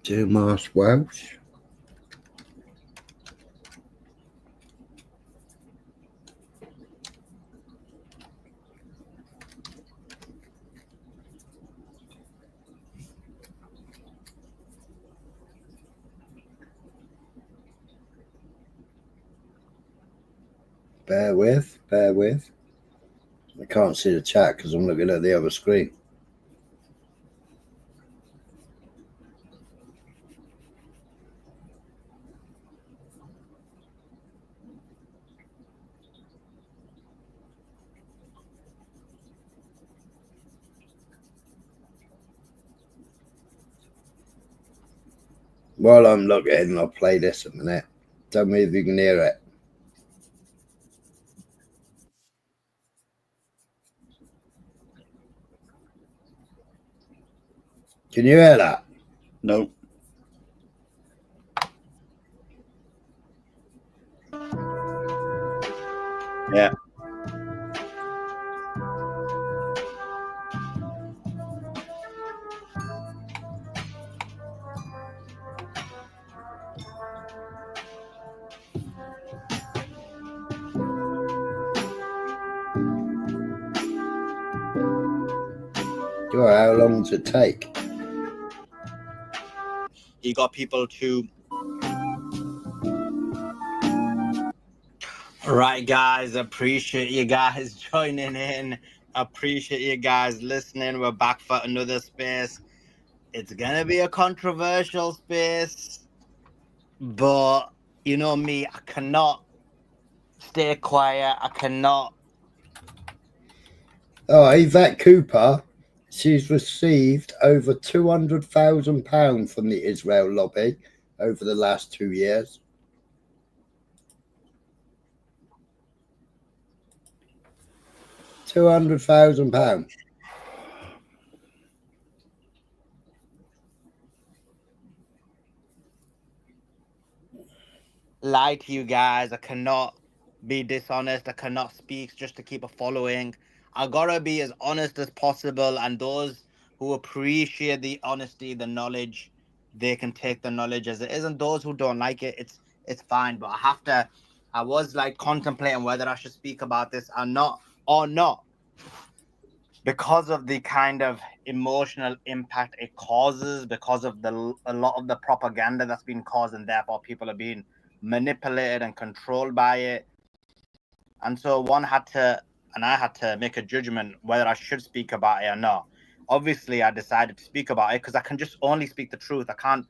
Joe Marsh Welsh. Bear with, bear with. I can't see the chat because I'm looking at the other screen. While I'm looking, I'll play this a minute. Tell me if you can hear it. Can you hear that? No. Yeah. How long does it take? You got people to... Right, guys, appreciate you guys joining in. Appreciate you guys listening. We're back for another space. It's gonna be a controversial space, but you know me, I cannot stay quiet. I cannot. Oh, Yvette Cooper, she's received over £200,000 from the Israel lobby over the last 2 years. £200,000. Lie to you guys. I cannot be dishonest. I cannot speak just to keep a following. I gotta be as honest as possible, and those who appreciate the honesty, the knowledge, they can take the knowledge as it is, and those who don't like it, it's fine. But I was like contemplating whether I should speak about this or not, because of the kind of emotional impact it causes, because of a lot of the propaganda that's been caused, and therefore people are being manipulated and controlled by it. And so I had to make a judgment whether I should speak about it or not. Obviously, I decided to speak about it because I can just only speak the truth. I can't,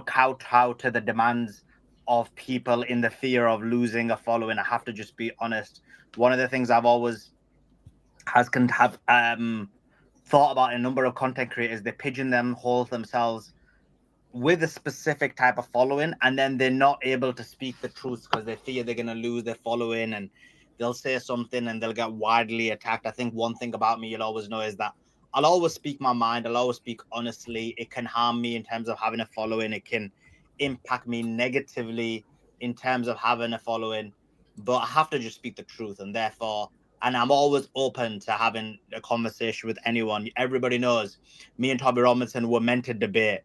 kowtow to the demands of people in the fear of losing a following. I have to just be honest. One of the things I've always thought about a number of content creators, they pigeonhole themselves with a specific type of following, and then they're not able to speak the truth because they fear they're going to lose their following, and they'll say something and they'll get widely attacked. I think one thing about me you'll always know is that I'll always speak my mind. I'll always speak honestly. It can harm me in terms of having a following. It can impact me negatively in terms of having a following, but I have to just speak the truth, and therefore, and I'm always open to having a conversation with anyone. Everybody knows me and Tommy Robinson were meant to debate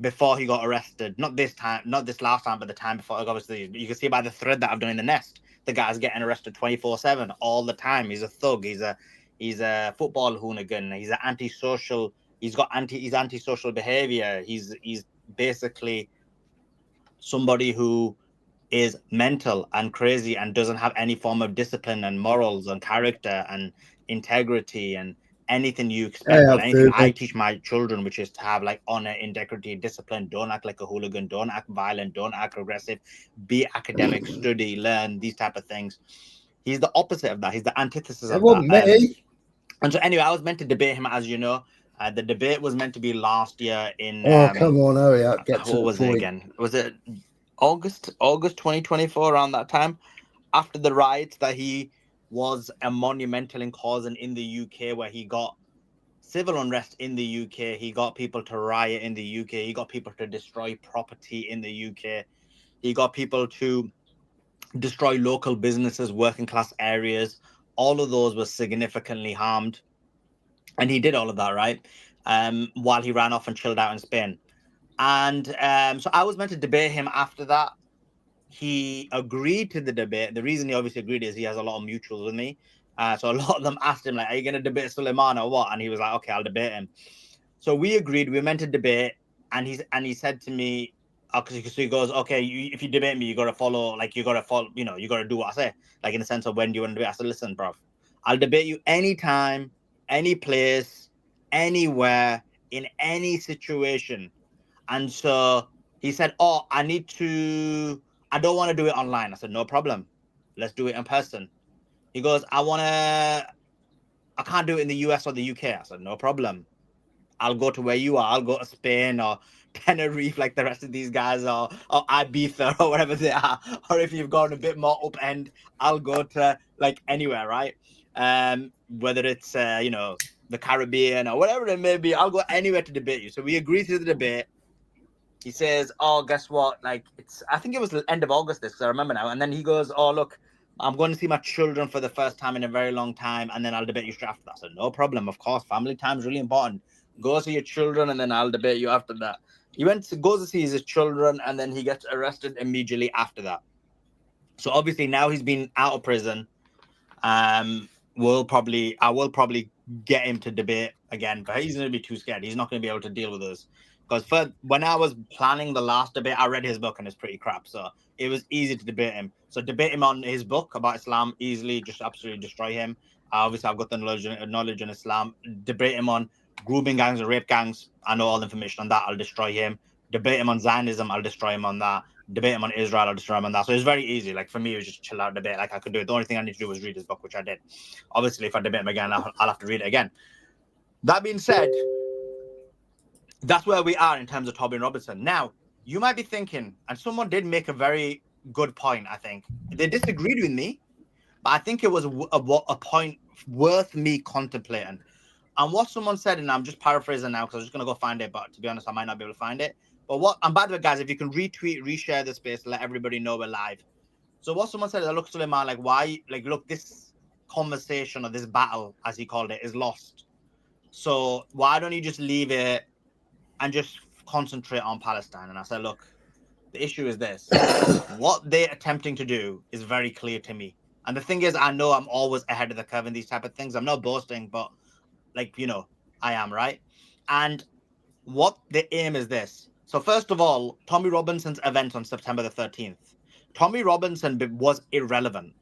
before he got arrested. Not this last time, but the time before. Obviously, you can see by the thread that I've done in the nest, the guy's getting arrested 24/7 all the time. He's a thug. He's a football hooligan. He's an antisocial. He's antisocial behavior. He's basically somebody who is mental and crazy and doesn't have any form of discipline and morals and character and integrity and anything you expect, or anything I teach my children, which is to have like honor, integrity, discipline. Don't act like a hooligan. Don't act violent. Don't act aggressive. Be academic, study, learn, these type of things. He's the opposite of that. He's the antithesis of that. And so anyway, I was meant to debate him, as you know. The debate was meant to be last year in... come on, hurry up. Get to the was point. it again? Was it August 2024, around that time, after the riots, that he was a monumental in causing in the UK, where he got civil unrest in the UK. He got people to riot in the UK. He got people to destroy property in the UK. He got people to destroy local businesses, working class areas. All of those were significantly harmed. And he did all of that, right? While he ran off and chilled out in Spain. And so I was meant to debate him after that. He agreed to the debate. The reason he obviously agreed is he has a lot of mutuals with me. So a lot of them asked him, like, are you going to debate Suleiman or what? And he was like, okay, I'll debate him. So we agreed. We were meant to debate. And he said to me, so he goes, okay, if you debate me, you got to follow, you got to do what I say. Like, in the sense of, when do you want to debate? I said, listen, bro, I'll debate you anytime, any place, anywhere, in any situation. And so he said, oh, I don't want to do it online. I said, no problem. Let's do it in person. He goes, I can't do it in the US or the UK. I said, no problem. I'll go to where you are. I'll go to Spain or Tenerife like the rest of these guys, or Ibiza or whatever they are, or if you've gone a bit more up end, I'll go to like anywhere, right? Whether it's you know, the Caribbean or whatever it may be, I'll go anywhere to debate you. So we agree to the debate. He says, "Oh, guess what? Like I think it was the end of August. This, I remember now." And then he goes, "Oh, look, I'm going to see my children for the first time in a very long time, and then I'll debate you straight after that." So no problem, of course. Family time is really important. Go see your children, and then I'll debate you after that. He goes to see his children, and then he gets arrested immediately after that. So obviously now he's been out of prison. I will probably get him to debate again, but he's going to be too scared. He's not going to be able to deal with us. Because when I was planning the last debate, I read his book and it's pretty crap. So it was easy to debate him. So debate him on his book about Islam, easily just absolutely destroy him. Obviously, I've got the knowledge in Islam. Debate him on grooming gangs and rape gangs. I know all the information on that. I'll destroy him. Debate him on Zionism. I'll destroy him on that. Debate him on Israel. I'll destroy him on that. So it's very easy. Like for me, it was just chill out debate. Like I could do it. The only thing I need to do was read his book, which I did. Obviously, if I debate him again, I'll have to read it again. That being said, that's where we are in terms of Tommy Robinson. Now, you might be thinking, and someone did make a very good point, I think. They disagreed with me, but I think it was a point worth me contemplating. And what someone said, and I'm just paraphrasing now because I'm just going to go find it, but to be honest, I might not be able to find it. But and by the way, guys, if you can retweet, reshare the space, let everybody know we're live. So what someone said is, look, Suleiman, like, why, like, look, this conversation or this battle, as he called it, is lost. So why don't you just leave it and just concentrate on Palestine? And I said, look, the issue is this. What they're attempting to do is very clear to me. And the thing is, I know I'm always ahead of the curve in these type of things. I'm not boasting, but like, you know, I am, right? And what the aim is this. So first of all, Tommy Robinson's event on September the 13th. Tommy Robinson was irrelevant.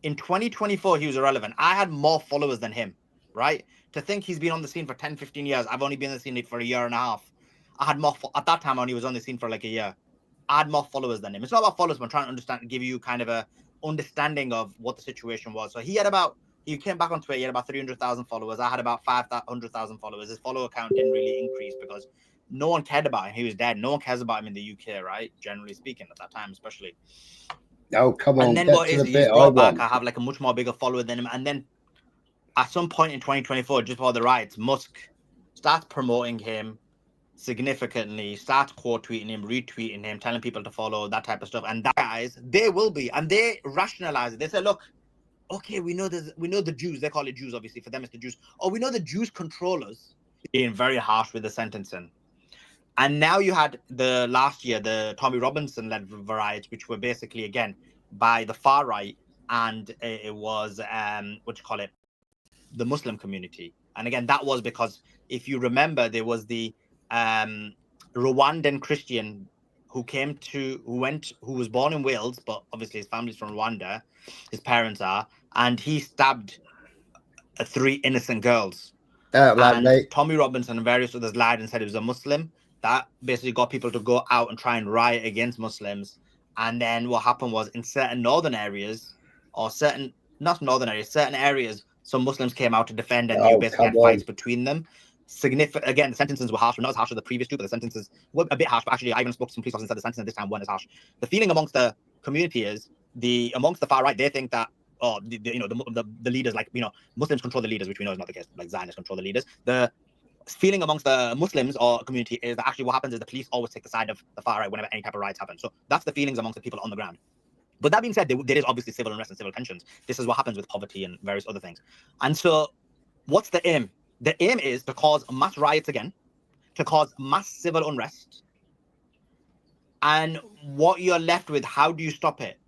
In 2024, he was irrelevant. I had more followers than him, right? To think he's been on the scene for 10, 15 years. I've only been on the scene for a year and a half. I had more, at that time, I only was on the scene for like a year. I had more followers than him. It's not about followers, but I'm trying to understand, give you kind of a understanding of what the situation was. So he came back on Twitter, he had about 300,000 followers. I had about 500,000 followers. His follower count didn't really increase because no one cared about him. He was dead. No one cares about him in the UK, right? Generally speaking, at that time, especially. Oh, come on. And then what is he's brought back? I have like a much more bigger follower than him. And then at some point in 2024, just before the riots, Musk starts promoting him significantly, starts quote tweeting him, retweeting him, telling people to follow, that type of stuff. And that guys, they will be, and they rationalize it. They say, look, okay, we know the Jews, they call it Jews, obviously, for them it's the Jews. Oh, we know the Jews control us. Being very harsh with the sentencing. And now you had the last year, the Tommy Robinson-led riots, which were basically, again, by the far right, and it was, the Muslim community. And again, that was because, if you remember, there was the Rwandan Christian who was born in Wales, but obviously his family's from Rwanda, his parents are, and he stabbed 3 innocent girls. And Tommy Robinson and various others lied and said he was a Muslim. That basically got people to go out and try and riot against Muslims. And then what happened was, in certain northern areas, certain areas, some Muslims came out to defend, and you basically had fights between them. Significant. Again, the sentences were harsh, not as harsh as the previous two, but the sentences were a bit harsh. But actually, I even spoke to some police officers and said the sentences this time weren't as harsh. The feeling amongst the community is, amongst the far right, they think that the leaders, like, Muslims control the leaders, which we know is not the case. Like, Zionists control the leaders. The feeling amongst the Muslims or community is that actually what happens is the police always take the side of the far right whenever any type of riots happen. So that's the feelings amongst the people on the ground. But that being said, there is obviously civil unrest and civil tensions. This is what happens with poverty and various other things. And so what's the aim? The aim is to cause mass riots again, to cause mass civil unrest. And what you're left with, how do you stop it?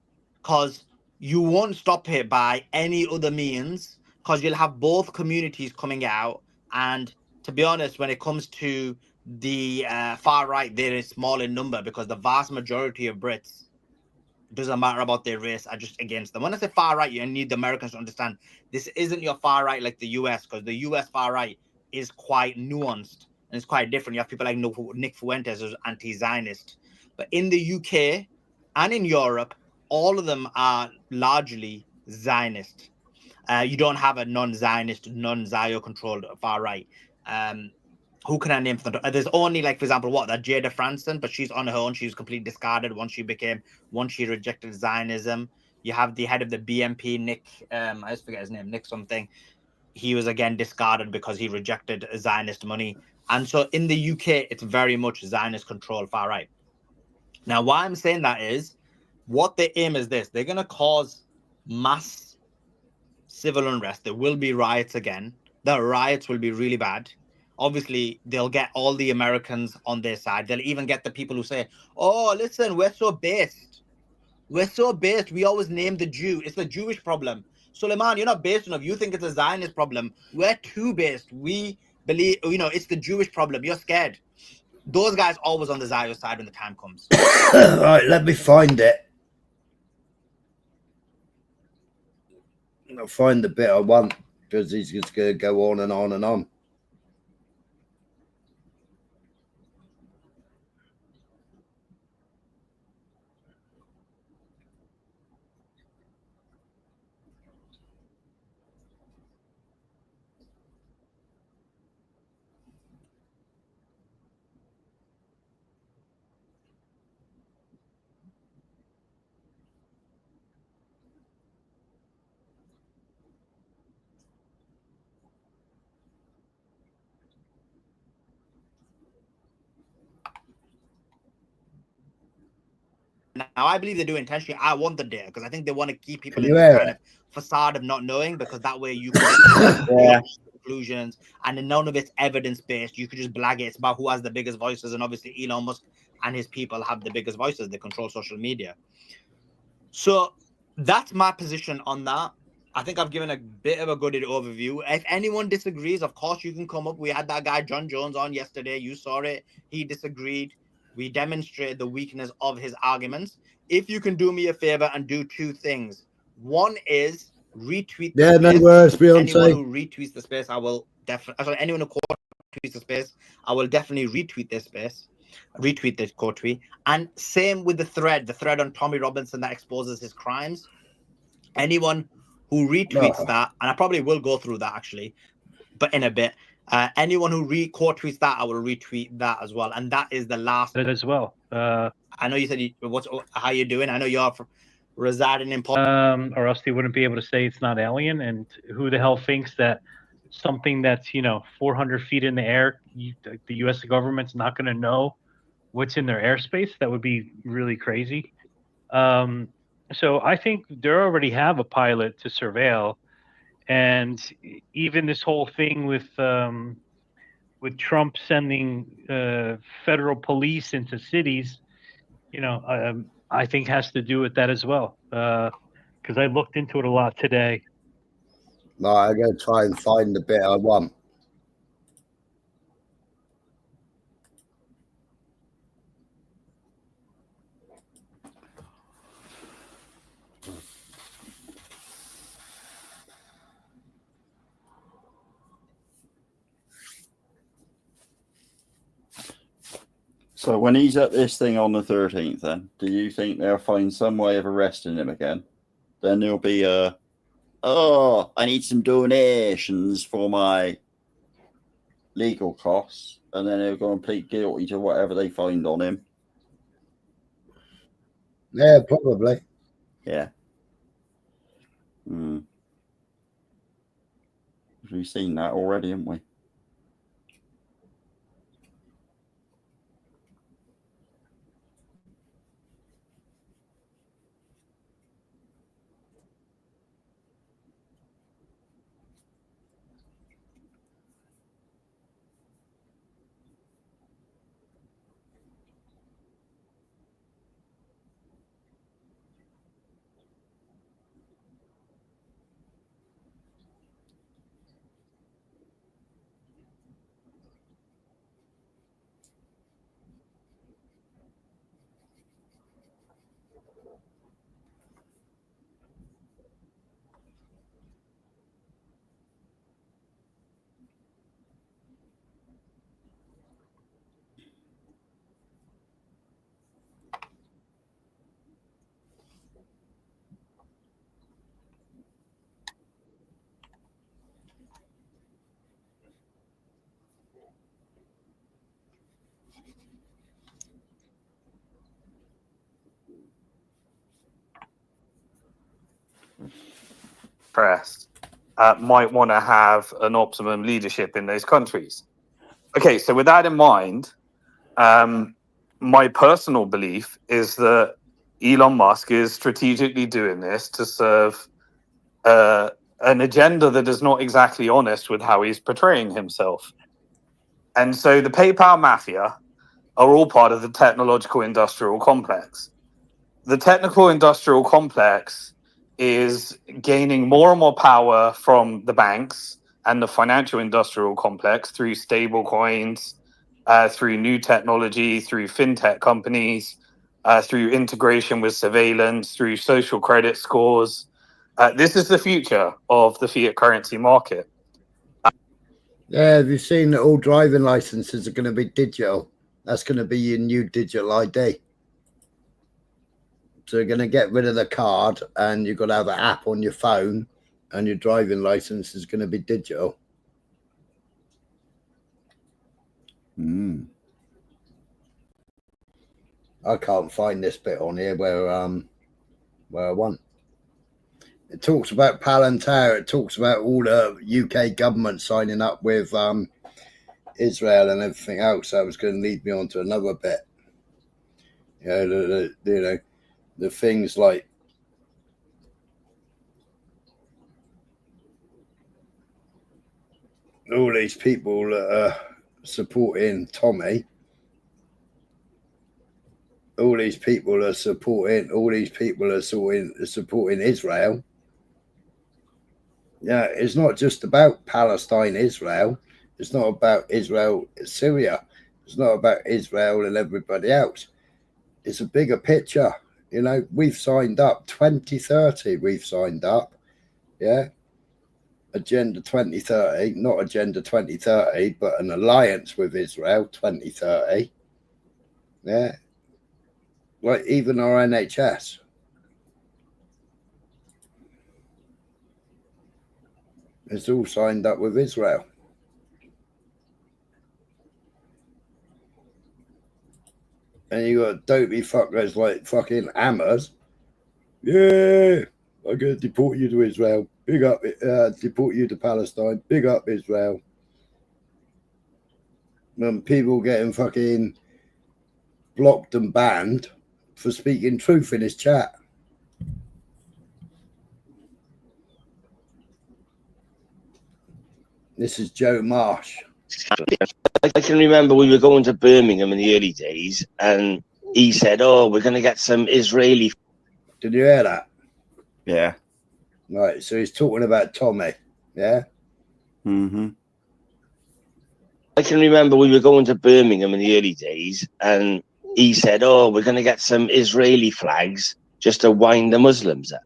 Because you won't stop it by any other means, because you'll have both communities coming out. And to be honest, when it comes to the far right, they're a small in number, because the vast majority of Brits, doesn't matter about their race, are just against them. When I say far right, you need the Americans to understand this isn't your far right like the US, because the US far right is quite nuanced and it's quite different. You have people like Nick Fuentes, who's anti-Zionist. But in the UK and in Europe, all of them are largely Zionist. You don't have a non-Zionist, non-Zio controlled far right. who can I name for the? There's only, like, for example, that Jada Franson, but she's on her own. She was completely discarded once she rejected Zionism. You have the head of the BNP, Nick, I just forget his name, Nick something. He was again discarded because he rejected Zionist money. And so in the UK, it's very much Zionist control, far right. Now, why I'm saying that is, what they aim is this: they're going to cause mass civil unrest. There will be riots again. The riots will be really bad. Obviously, they'll get all the Americans on their side. They'll even get the people who say, oh, listen, we're so based. We're so based. We always name the Jew. It's the Jewish problem. Suleiman, you're not based enough. You think it's a Zionist problem. We're too based. We believe, it's the Jewish problem. You're scared. Those guys always on the Zionist side when the time comes. Right, let me find it. I'll find the bit I want, because he's just going to go on and on and on. Now, I believe they do intentionally. I want the data because I think they want to keep people Can in you this hear kind it? of facade of not knowing, because that way you can conclusions, and then none of it's evidence based. You could just blag it. It's about who has the biggest voices, and obviously Elon Musk and his people have the biggest voices. They control social media. So that's my position on that. I think I've given a bit of a good overview. If anyone disagrees, of course you can come up. We had that guy John Jones on yesterday. You saw it. He disagreed. We demonstrated the weakness of his arguments. If you can do me a favor and do two things. One is retweet the space. No worries, Anyone Beyonce. who retweets the space, I will definitely. Sorry, anyone who retweets the space, I will definitely retweet this space. Retweet this quote tweet. And same with the thread on Tommy Robinson that exposes his crimes. Anyone who retweets that, and I probably will go through that actually, but in a bit. Anyone who quote tweets that, I will retweet that as well. And that is the last as well. I know you said how you doing. I know you're residing in Portland. Or else they wouldn't be able to say it's not alien. And who the hell thinks that something that's 400 feet in the air, the U.S. government's not going to know what's in their airspace? That would be really crazy. So I think they already have a pilot to surveil, and even this whole thing with Trump sending federal police into cities, I think has to do with that as well. Because I looked into it a lot today. No, I'm going to try and find the bit I want. So when he's at this thing on the 13th, then do you think they'll find some way of arresting him again? Then there'll be I need some donations for my legal costs, and then he'll go and plead guilty to whatever they find on him. Yeah, probably. Yeah. We've seen that already, haven't we? press might want to have an optimum leadership in those countries. Okay, so with that in mind, my personal belief is that Elon Musk is strategically doing this to serve an agenda that is not exactly honest with how he's portraying himself. And so the PayPal mafia are all part of the technological industrial complex. The technical industrial complex is gaining more and more power from the banks and the financial industrial complex through stable coins, through new technology, through fintech companies, through integration with surveillance, through social credit scores. This is the future of the fiat currency market. Yeah, have you seen that all driving licenses are going to be digital? That's going to be your new digital ID. So you're going to get rid of the card and you've got to have an app on your phone and your driving license is going to be digital. I can't find this bit on here where I want. It talks about Palantir. It talks about all the UK government signing up with Israel and everything else. That was going to lead me on to another bit. You know, the things like all these people that are supporting Tommy. All these people are supporting Israel. Yeah, it's not just about Palestine, Israel. It's not about Israel, Syria. It's not about Israel and everybody else. It's a bigger picture. You know, we've signed up 2030. We've signed up. Yeah. Agenda 2030, not Agenda 2030, but an alliance with Israel 2030. Yeah. Like even our NHS. It's all signed up with Israel. And you got dopey fuckers like fucking Hammers. Yeah, I'm going to deport you to Israel. Big up, deport you to Palestine. Big up Israel. And people getting fucking blocked and banned for speaking truth in his chat. This is Joe Marsh. I can remember we were going to Birmingham in the early days, and he said, "Oh, we're going to get some Israeli." Did you hear that? Yeah. Right, so he's talking about Tommy. Yeah. I can remember we were going to Birmingham in the early days, and he said, "Oh, we're going to get some Israeli flags just to wind the Muslims up."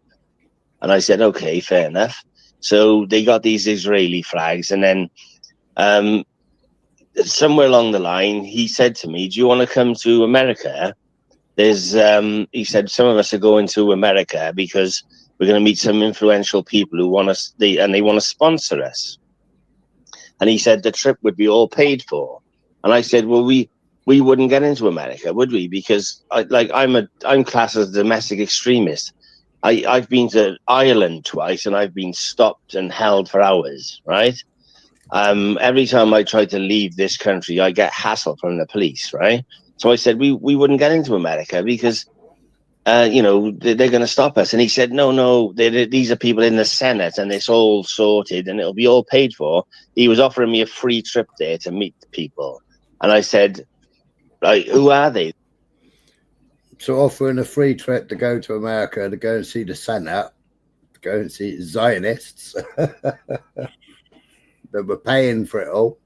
And I said, "Okay, fair enough." So they got these Israeli flags, and then somewhere along the line, he said to me, "Do you want to come to America?" There's, he said, "Some of us are going to America because we're going to meet some influential people who want us, and they want to sponsor us." And he said the trip would be all paid for. And I said, "Well, we wouldn't get into America, would we? Because I'm classed as a domestic extremist. I've been to Ireland twice, and I've been stopped and held for hours, right? Every time I try to leave this country, I get hassle from the police, right? So I said, we wouldn't get into America because, you know, they're going to stop us." And he said, no, these are people in the Senate and it's all sorted and it'll be all paid for. He was offering me a free trip there to meet people. And I said, like, who are they? So offering a free trip to go to America, to go and see the Senate, to go and see Zionists. They were paying for it all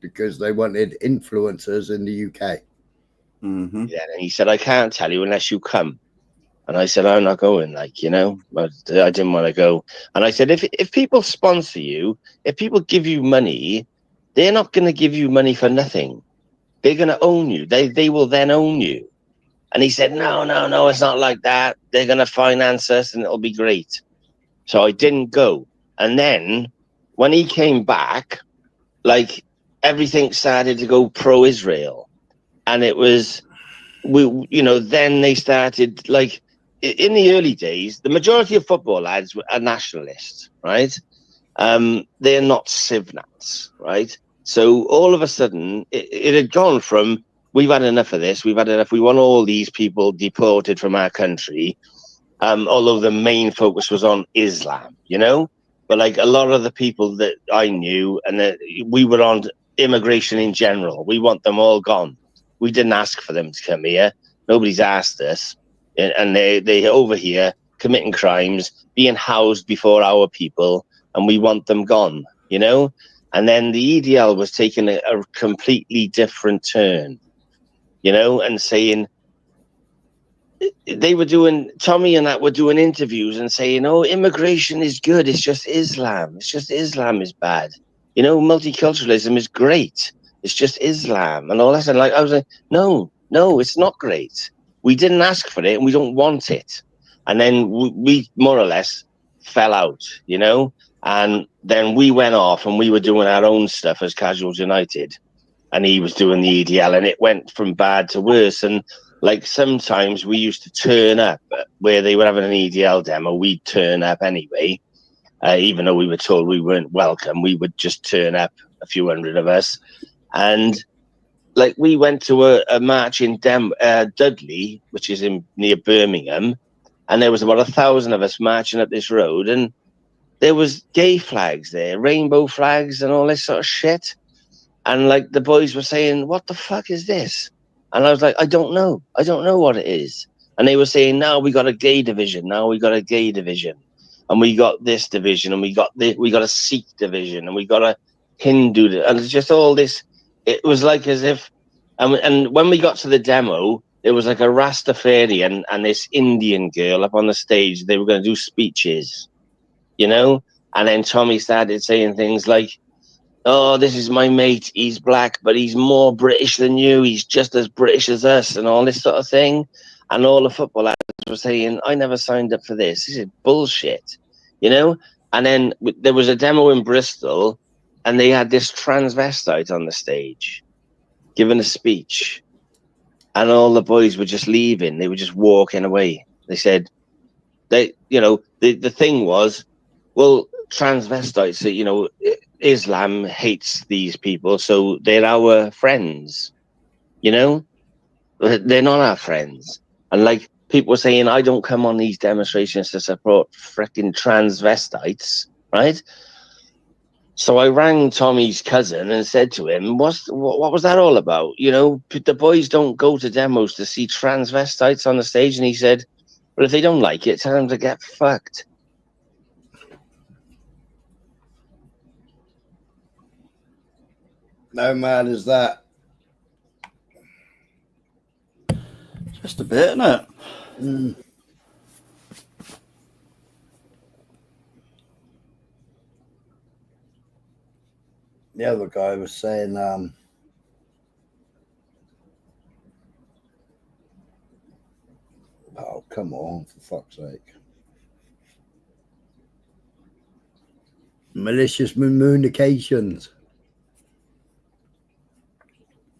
because they wanted influencers in the UK. Yeah, and he said, "I can't tell you unless you come." And I said, "I'm not going, like, you know, but I didn't want to go." And I said, if people sponsor you, if people give you money, they're not going to give you money for nothing. They're going to own you. They will then own you. And he said, no, it's not like that. They're going to finance us and it'll be great. So I didn't go. And then when he came back, like, everything started to go pro-Israel. And it was, then they started, like, in the early days, the majority of football lads are nationalists, right? They're not civ nuts, right? So all of a sudden, it had gone from, we've had enough of this, we've had enough, we want all these people deported from our country, although the main focus was on Islam, you know? But like a lot of the people that I knew, and that we were on immigration in general, we want them all gone. We didn't ask for them to come here. Nobody's asked us. And they're over here committing crimes, being housed before our people, and we want them gone, you know? And then the EDL was taking a completely different turn, you know, and saying, they were doing, Tommy and that were doing interviews and saying, oh, immigration is good, it's just Islam. It's just Islam is bad. You know, multiculturalism is great. It's just Islam and all that. And like, I was like, no, it's not great. We didn't ask for it and we don't want it. And then we more or less fell out, you know? And then we went off and we were doing our own stuff as Casuals United. And he was doing the EDL and it went from bad to worse. And like sometimes we used to turn up where they were having an EDL demo. We'd turn up anyway, even though we were told we weren't welcome. We would just turn up, a few hundred of us. And like we went to a march in Dudley, which is near Birmingham. And there was about 1,000 of us marching up this road. And there was gay flags there, rainbow flags and all this sort of shit. And like the boys were saying, what the fuck is this? And I was like, I don't know what it is. And they were saying, now we got a gay division. Now we got a gay division. And we got this division. And we got a Sikh division. And we got a Hindu. And it's just all this. It was like as if, and when we got to the demo, there was like a Rastafarian and this Indian girl up on the stage. They were going to do speeches, you know? And then Tommy started saying things like, oh, this is my mate. He's black, but he's more British than you. He's just as British as us and all this sort of thing. And all the football lads were saying, I never signed up for this. This is bullshit, you know? And then there was a demo in Bristol and they had this transvestite on the stage giving a speech. And all the boys were just leaving. They were just walking away. They said, the thing was, well, transvestites, you know, Islam hates these people, so they're our friends, you know? They're not our friends. And like people were saying, I don't come on these demonstrations to support freaking transvestites, right? So I rang Tommy's cousin and said to him, what was that all about? You know, the boys don't go to demos to see transvestites on the stage. And he said, well, if they don't like it, tell them to get fucked. No mad as that. Just a bit, isn't it? Mm. The other guy was saying, oh, come on, for fuck's sake. Malicious communications.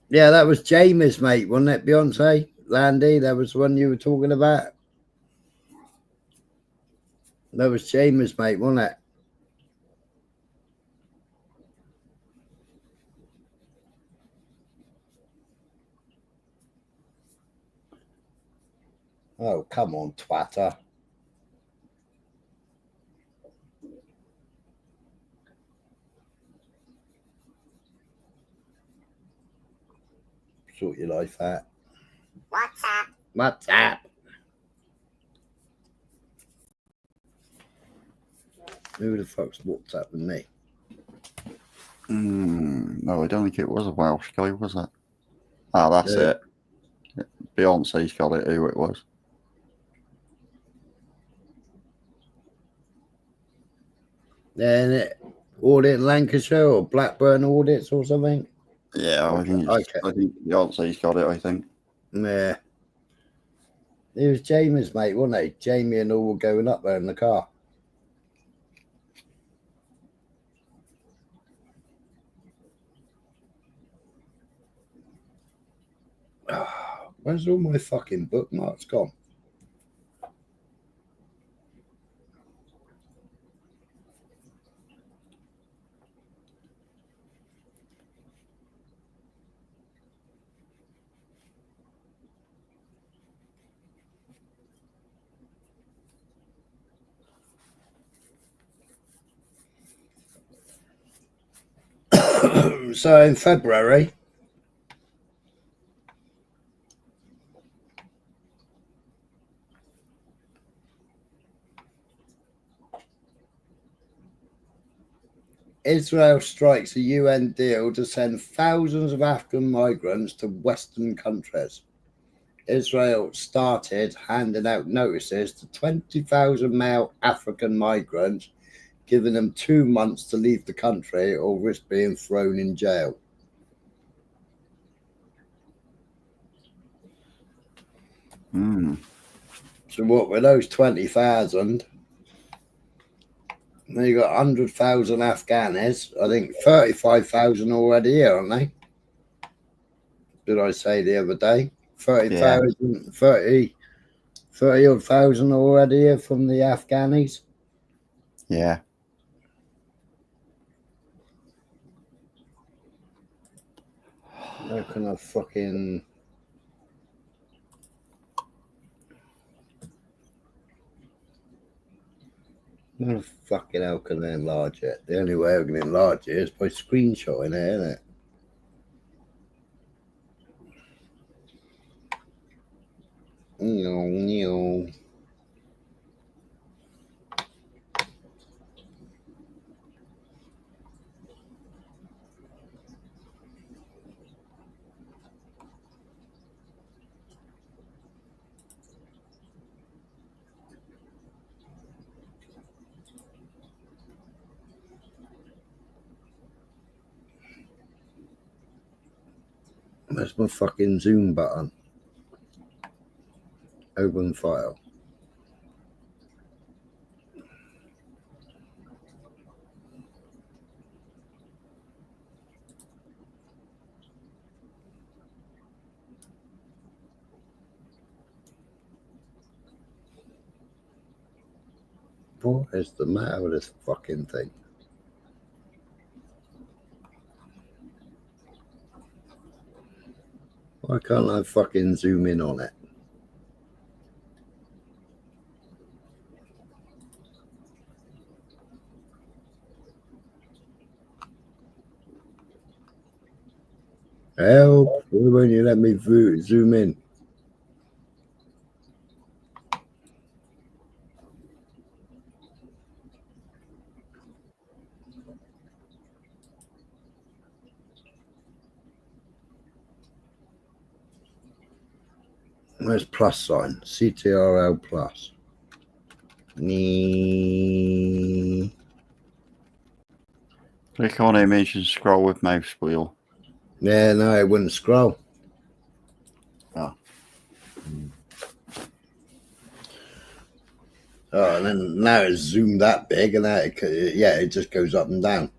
Yeah, that was James, mate, wasn't it, Beyonce? Landy, that was the one you were talking about. That was James, mate, wasn't it? Oh, come on, twatter. Sort your life out. What's up? What's up? Who the fuck's WhatsApp with me? No, I don't think it was a Welsh guy, was it? Ah, that's it. Beyonce's got it, who it was. Then audit in Lancashire or Blackburn audits or something? Yeah, I think Beyonce's got it, I think. Yeah. It was Jamie's, mate, wasn't it? Jamie and all were going up there in the car. Where's all my fucking bookmarks gone? So in February, Israel strikes a UN deal to send thousands of Afghan migrants to Western countries. Israel started handing out notices to 20,000 male African migrants, giving them 2 months to leave the country or risk being thrown in jail. So what, with those 20,000, then you got 100,000 Afghanis. I think 35,000 already here, aren't they? Did I say the other day? 30,000, 30 odd thousand already here from the Afghanis. Yeah. How can I fucking... How the fucking hell can they enlarge it? The only way I can enlarge it is by screenshotting it, isn't it? No. Where's my fucking Zoom button? Open file. What is the matter with this fucking thing? Why can't I fucking zoom in on it? Help! Why won't you let me zoom in? Where's plus sign? CTRL plus. Click on image and scroll with mouse wheel. Yeah, no, it wouldn't scroll. Oh. Oh, and then now it's zoomed that big, and now it just goes up and down.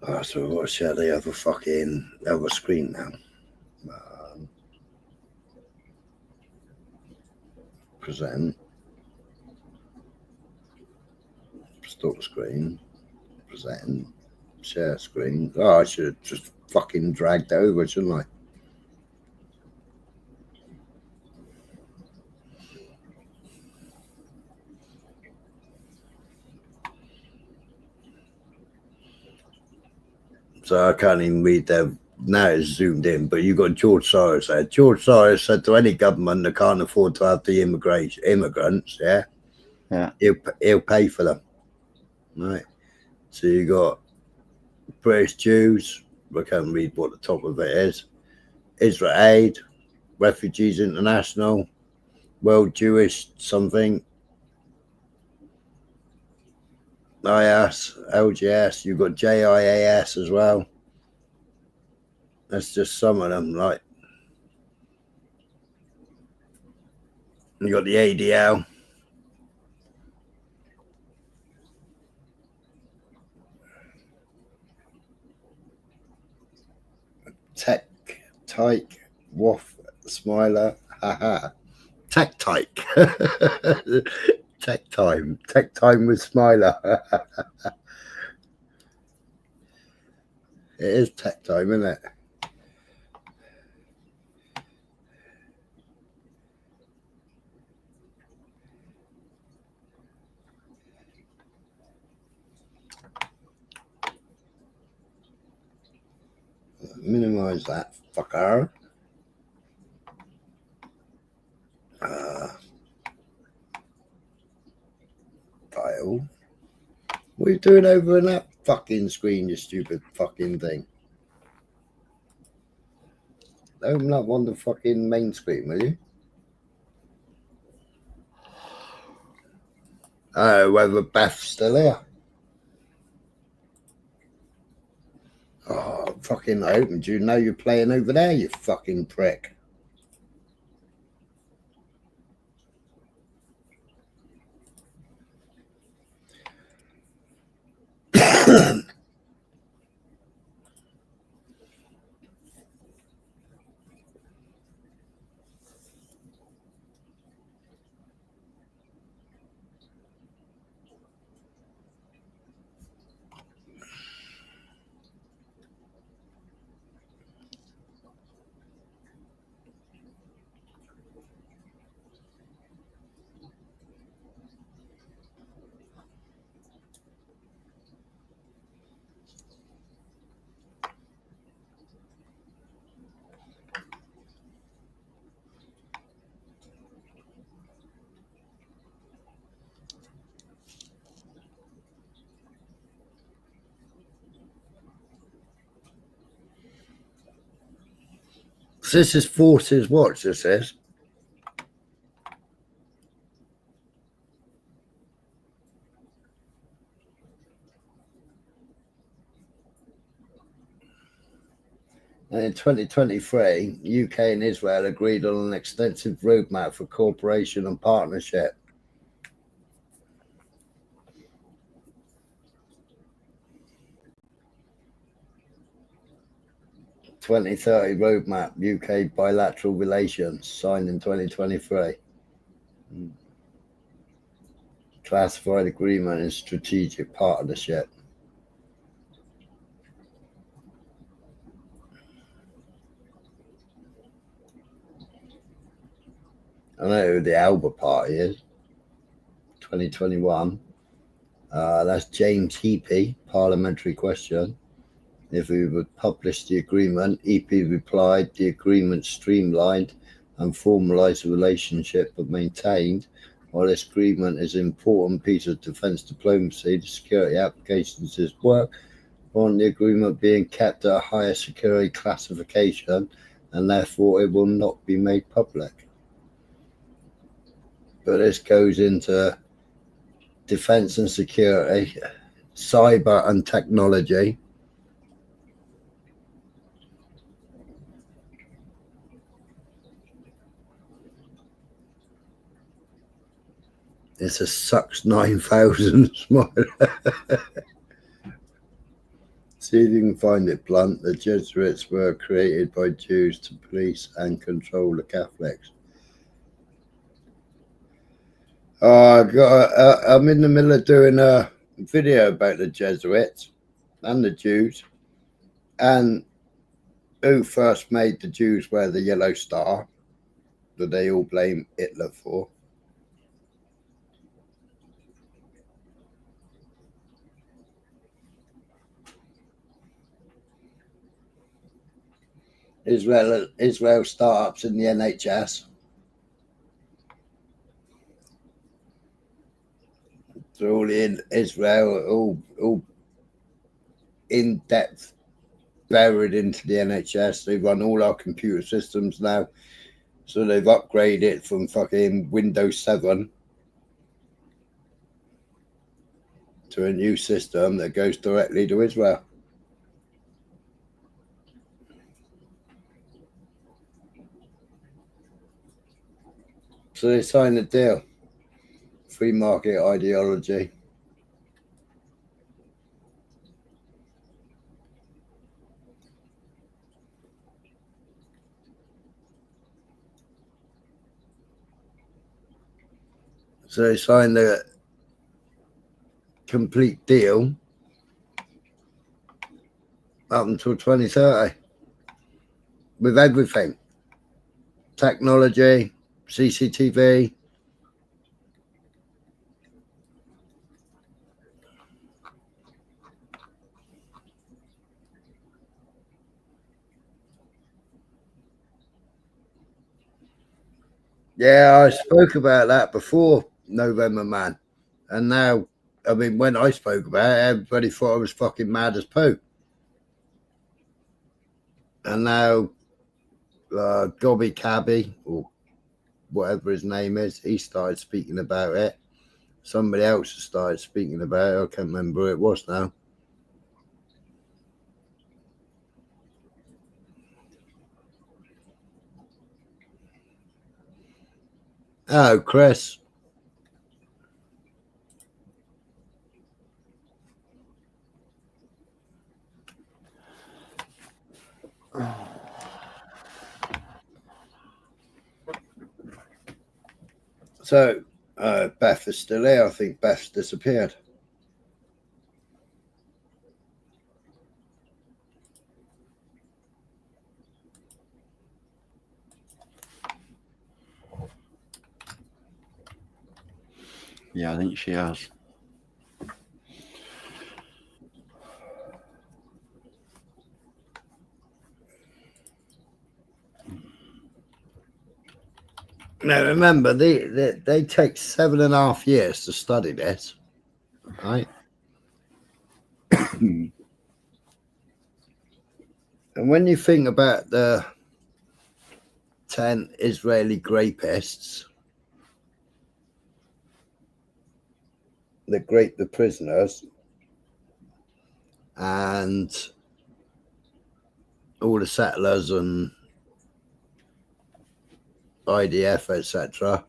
Oh, so what shall they have a fucking other screen now? Present. Stop screen. Present. Share screen. Oh, I should have just fucking dragged over, shouldn't I? So I can't even read that. Now it's zoomed in, but you got George Soros there. George Soros said to any government that can't afford to have the immigrants, he'll pay for them. Right. So you got British Jews. I can't read what the top of it is. Israel Aid, Refugees International, World Jewish something, IAS, LGS. You've got JIAS as well. That's just some of them. Like you got the ADL. Tech, Tyke, Waff, Smiler, haha. Tech Tyke. Tech time with Smiler. It is tech time, isn't it? recognise that fucker. File. What are you doing over in that fucking screen, you stupid fucking thing? Open up on the fucking main screen, will you? Oh, whether Beth's still here. Oh, fucking opened you. Now you're playing over there, you fucking prick. This is Forces Watch, this is. And in 2023, UK and Israel agreed on an extensive roadmap for cooperation and partnership. "2030 Roadmap, UK Bilateral Relations," signed in 2023. Classified Agreement and Strategic Partnership. I know who the Alba Party is. 2021. That's James Heapy, parliamentary question. If we would publish the agreement, EP replied, "The agreement streamlined and formalised the relationship but maintained. While this agreement is an important piece of defence diplomacy, the security applications is work on the agreement being kept at a higher security classification and therefore it will not be made public." But this goes into defence and security, cyber and technology. It's a sucks 9,000 smile. See if you can find it blunt. The Jesuits were created by Jews to police and control the Catholics. I'm in the middle of doing a video about the Jesuits and the Jews and who first made the Jews wear the yellow star that they all blame Hitler for. Israel startups in the NHS. They're all in Israel, all in depth, buried into the NHS. They run all our computer systems now. So they've upgraded it from fucking Windows 7 to a new system that goes directly to Israel. So they signed a deal. Free market ideology. So they signed a complete deal up until 2030 with everything. Technology, CCTV, Yeah, I spoke about that before November, man. And now, I mean, when I spoke about it, everybody thought I was fucking mad as Pope. And now, Gobby Cabby, or whatever his name is, he started speaking about it. Somebody else has started speaking about it. I can't remember who it was now. Oh, Chris. So, Beth is still here. I think Beth's disappeared. Yeah, I think she has. Now, remember, they take 7.5 years to study this, right? And when you think about the 10 Israeli rapists that rape the prisoners and all the settlers and IDF, etc.,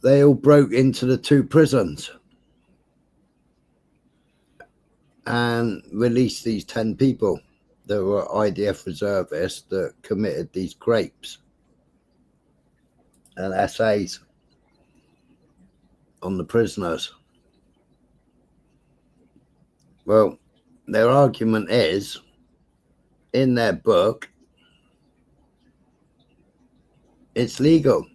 they all broke into the 2 prisons and released these 10 people that were IDF reservists that committed these rapes and essays on the prisoners. Well, their argument is, in their book, it's legal.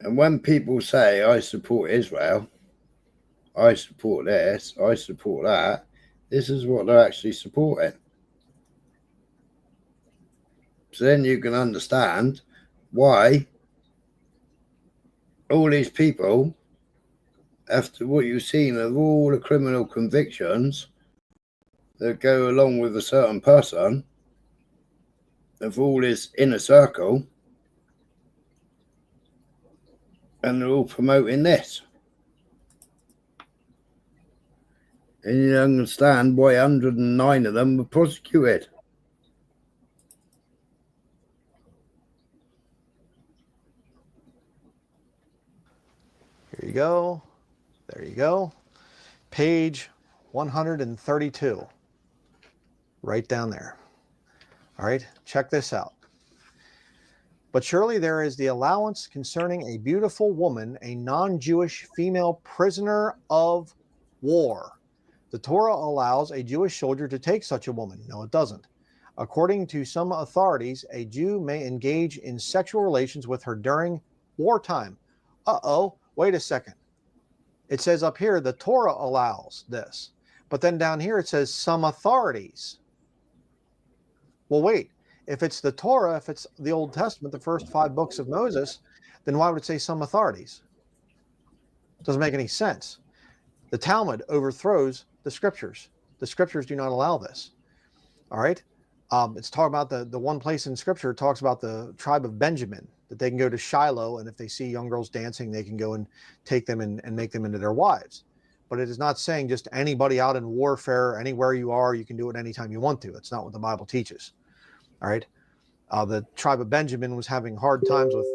And when people say, I support Israel, I support this, I support that, this is what they're actually supporting. So then you can understand why all these people, after what you've seen of all the criminal convictions that go along with a certain person, of all this inner circle, and they're all promoting this. And you understand why 109 of them were prosecuted. Here you go. There you go. Page 132. Right down there. All right, check this out. But surely there is the allowance concerning a beautiful woman, a non-Jewish female prisoner of war. The Torah allows a Jewish soldier to take such a woman. No, it doesn't. According to some authorities, a Jew may engage in sexual relations with her during wartime. Uh-oh, wait a second. It says up here, the Torah allows this. But then down here it says some authorities. Well, wait. If it's the Torah, if it's the Old Testament, the first 5 books of Moses, then why would it say some authorities? It doesn't make any sense. The Talmud overthrows the scriptures. The scriptures do not allow this. All right. It's talking about the one place in scripture talks about the tribe of Benjamin, that they can go to Shiloh, and if they see young girls dancing, they can go and take them and make them into their wives. But it is not saying just anybody out in warfare, anywhere you are, you can do it anytime you want to. It's not what the Bible teaches. All right. The tribe of Benjamin was having hard times with,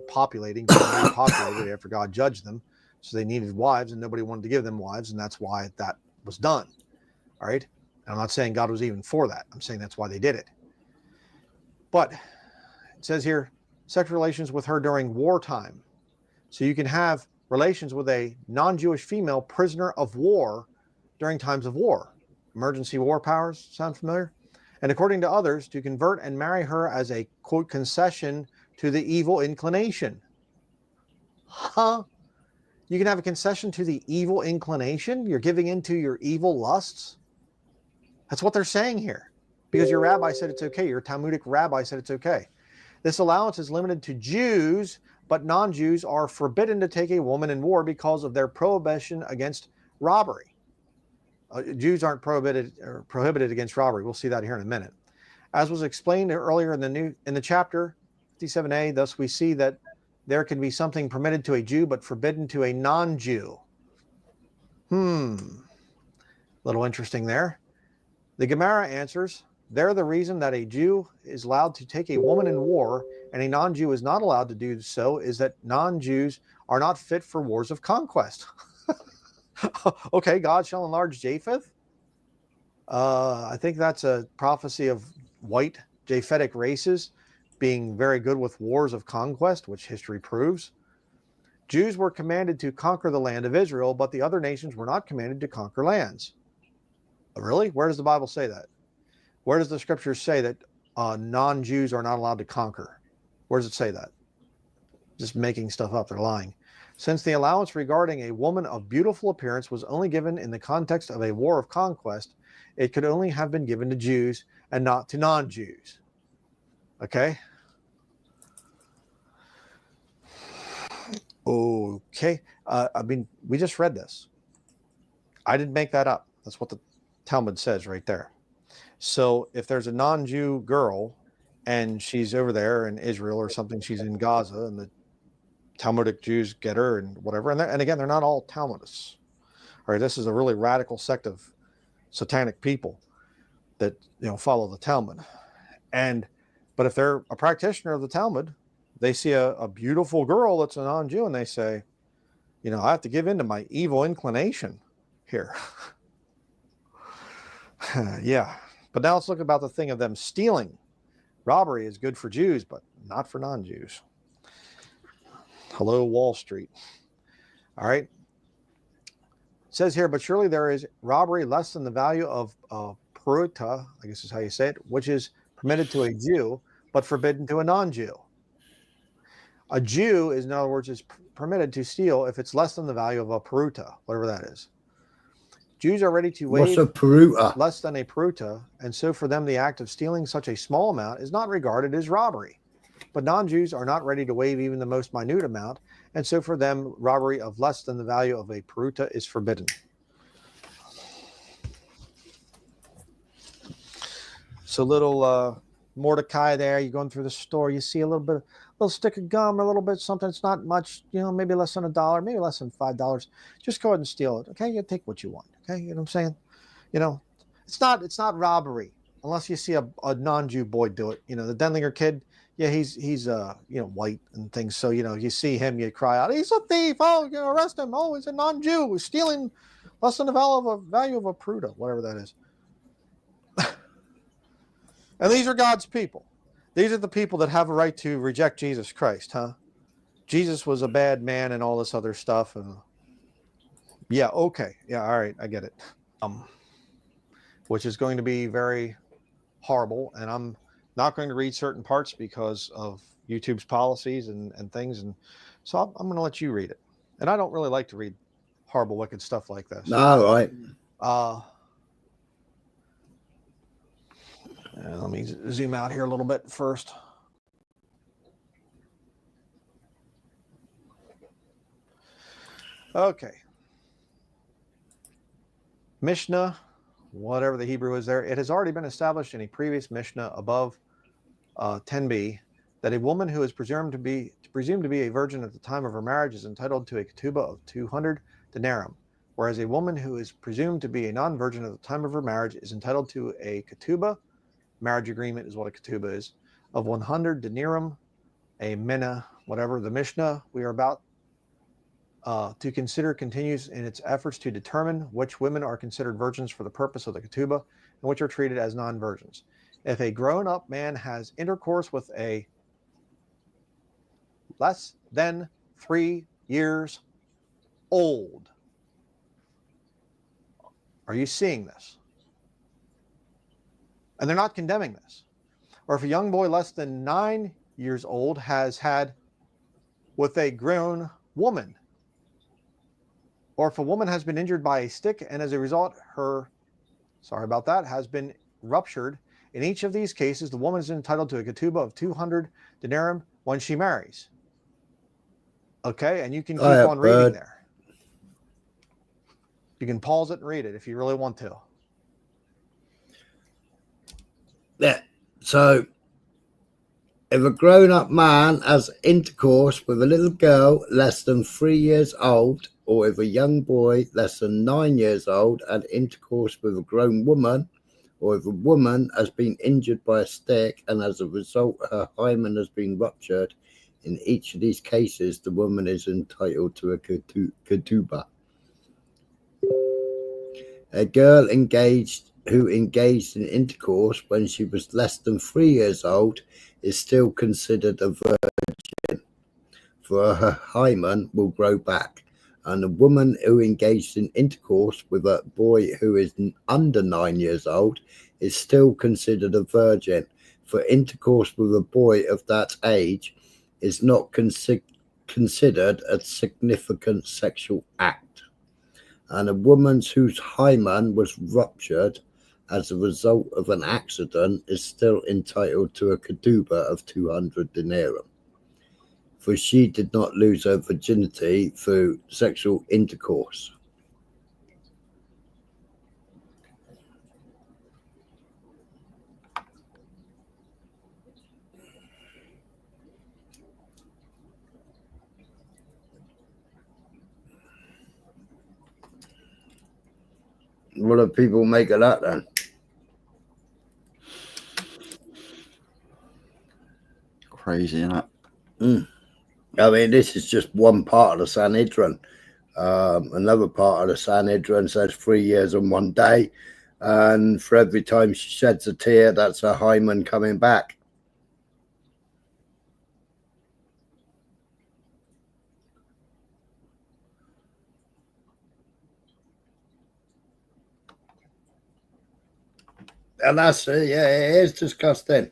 populating, getting repopulated after God judged them. So they needed wives, and nobody wanted to give them wives, and that's why that was done. All right. And I'm not saying God was even for that. I'm saying that's why they did it. But it says here, sexual relations with her during wartime. So you can have relations with a non-Jewish female prisoner of war during times of war. Emergency war powers, sound familiar? and according to others, to convert and marry her as a, quote, concession to the evil inclination. Huh? You can have a concession to the evil inclination? You're giving into your evil lusts? That's what they're saying here. Because your rabbi said it's okay. Your Talmudic rabbi said it's okay. This allowance is limited to Jews, but non-Jews are forbidden to take a woman in war because of their prohibition against robbery. Jews aren't prohibited against robbery. We'll see that here in a minute. As was explained earlier in the chapter 57a, thus we see that there can be something permitted to a Jew but forbidden to a non-Jew. Little interesting there. The Gemara answers, they're the reason that a Jew is allowed to take a woman in war and a non-Jew is not allowed to do so is that non-Jews are not fit for wars of conquest. Okay, God shall enlarge Japheth. I think that's a prophecy of white Japhetic races being very good with wars of conquest, which history proves. Jews were commanded to conquer the land of Israel, but the other nations were not commanded to conquer lands. Really? Where does the Bible say that? Where does the scriptures say that non-Jews are not allowed to conquer? Where does it say that? Just making stuff up. They're lying. Since the allowance regarding a woman of beautiful appearance was only given in the context of a war of conquest, it could only have been given to Jews and not to non-Jews. Okay? Okay. I mean, we just read this. I didn't make that up. That's what the Talmud says right there. So if there's a non-Jew girl and she's over there in Israel or something, she's in Gaza and the Talmudic Jews get her and whatever. And again, they're not all Talmudists. All right, this is a really radical sect of satanic people that, you know, follow the Talmud. But if they're a practitioner of the Talmud, they see a beautiful girl that's a non-Jew and they say, you know, I have to give in to my evil inclination here. Yeah. But now let's look about the thing of them stealing. Robbery is good for Jews, but not for non-Jews. Hello, Wall Street. All right. It says here, but surely there is robbery less than the value of peruta, I guess is how you say it, which is permitted to a Jew, but forbidden to a non-Jew. A Jew is, in other words, is permitted to steal if it's less than the value of a peruta, whatever that is. Jews are ready to waive What's a peruta? less than a peruta, and so for them the act of stealing such a small amount is not regarded as robbery. But non-Jews are not ready to waive even the most minute amount, and so for them robbery of less than the value of a peruta is forbidden. So little Mordecai there, you're going through the store, you see a little stick of gum, a little bit, something that's not much, you know, maybe less than $1, maybe less than $5. Just go ahead and steal it. Okay, you take what you want. Okay, you know what I'm saying? You know, it's not robbery unless you see a non-Jew boy do it. You know, the Denlinger kid, yeah, he's you know, white and things. So, you know, you see him, you cry out, he's a thief. Oh, you know, arrest him. Oh, he's a non-Jew. He's stealing less than the value of a peruta, whatever that is. And these are God's people. These are the people that have a right to reject Jesus Christ, huh? Jesus was a bad man and all this other stuff. And yeah, okay. Yeah, all right, I get it. Which is going to be very horrible. And I'm not going to read certain parts because of YouTube's policies and things. And so I'm going to let you read it. And I don't really like to read horrible, wicked stuff like this. No, right. Let me zoom out here a little bit first. Okay. Mishnah, whatever the Hebrew is there, it has already been established in a previous Mishnah above 10b that a woman who is presumed to be a virgin at the time of her marriage is entitled to a ketubah of 200 denarim, whereas a woman who is presumed to be a non-virgin at the time of her marriage is entitled to a ketubah, marriage agreement is what a ketubah is, of 100 denarim, a mina, whatever. The Mishnah we are about to consider continues in its efforts to determine which women are considered virgins for the purpose of the ketubah and which are treated as non-virgins. If a grown-up man has intercourse with a less than 3 years old, are you seeing this? And they're not condemning this. Or if a young boy less than 9 years old has had with a grown woman, or if a woman has been injured by a stick and as a result her, sorry about that, has been ruptured, in each of these cases the woman is entitled to a ketubah of 200 denarim when she marries. Okay, and you can keep on reading there. You can pause it and read it if you really want to. Yeah, so if a grown-up man has intercourse with a little girl less than 3 years old, or if a young boy less than 9 years old had intercourse with a grown woman, or if a woman has been injured by a stick and as a result her hymen has been ruptured, in each of these cases the woman is entitled to a ketubah. A girl who engaged in intercourse when she was less than 3 years old is still considered a virgin, for her hymen will grow back, and a woman who engaged in intercourse with a boy who is under 9 years old is still considered a virgin, for intercourse with a boy of that age is not considered a significant sexual act, and a woman whose hymen was ruptured as a result of an accident is still entitled to a ketubah of 200 denarim, for she did not lose her virginity through sexual intercourse. What do people make of that then? Crazy, isn't it? I mean, this is just one part of the Sanhedrin. Another part of the Sanhedrin says 3 years and 1 day, and for every time she sheds a tear, that's a hymen coming back. And that's it, yeah, it is disgusting.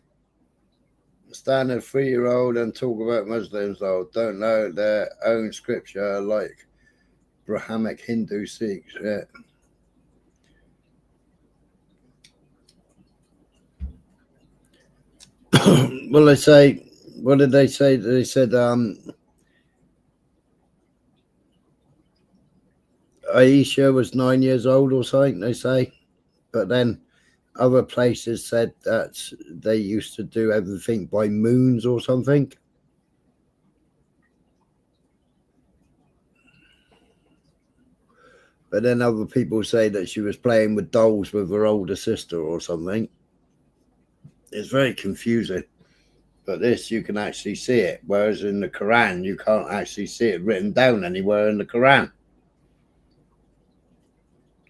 Stand a 3-year-old and talk about Muslims though don't know their own scripture like Brahmanic Hindu Sikhs. Yeah. Well, they say, what did they say? They said Aisha was 9 years old or something, they say, but then other places said that they used to do everything by moons or something. But then other people say that she was playing with dolls with her older sister or something. It's very confusing. But this, you can actually see it. Whereas in the Quran, you can't actually see it written down anywhere in the Quran.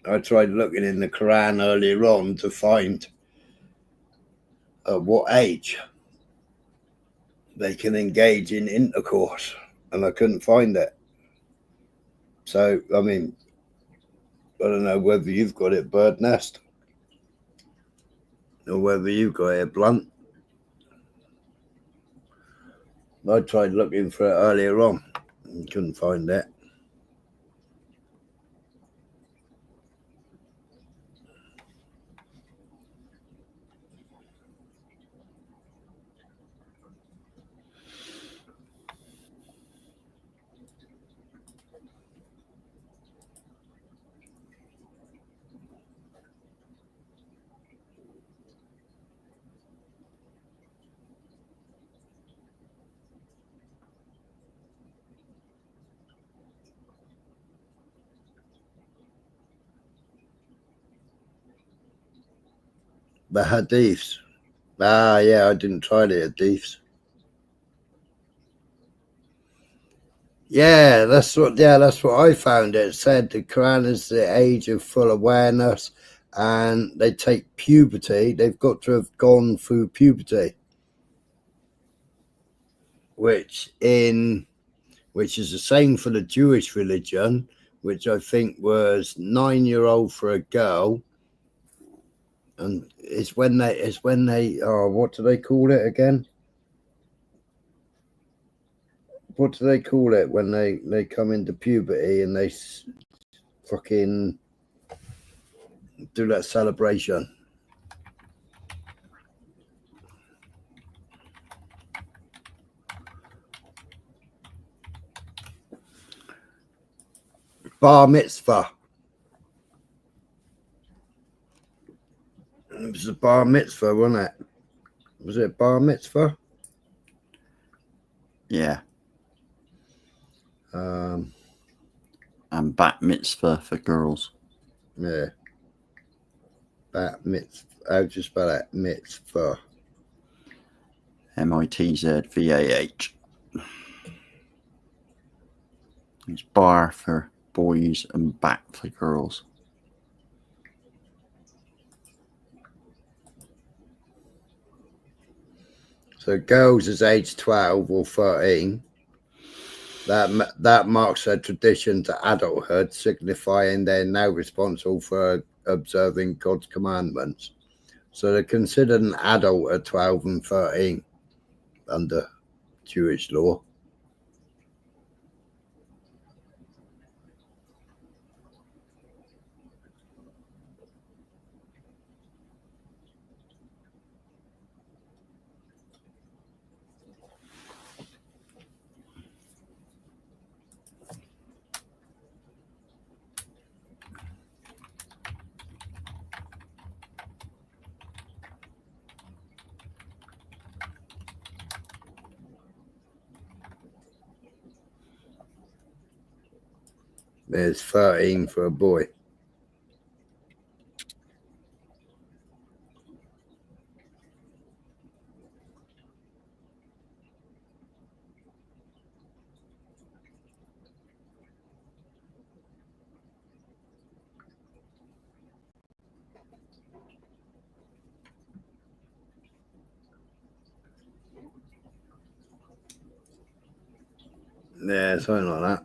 I tried looking in the Quran earlier on to find at what age they can engage in intercourse, and I couldn't find it. So, I mean, I don't know whether you've got it, Bird Nest, or whether you've got it, Blunt. I tried looking for it earlier on and couldn't find it. The hadiths. Yeah, I didn't try the hadiths. Yeah, that's what I found. It said the Quran is the age of full awareness, and they take puberty. They've got to have gone through puberty, which is the same for the Jewish religion, which I think was 9-year-old for a girl And it's when they what do they call it again? What do they call it when they come into puberty and they fucking do that celebration? Bar mitzvah. It was a bar mitzvah, wasn't it? Was it bar mitzvah? Yeah. And bat mitzvah for girls. Yeah. Bat mitzvah. How do you spell that? Mitzvah. MITZVAH. It's bar for boys and bat for girls. So girls is age 12 or 13. That marks a tradition to adulthood, signifying they're now responsible for observing God's commandments. So they're considered an adult at 12 and 13 under Jewish law. There's 13 for a boy. Yeah, something like that.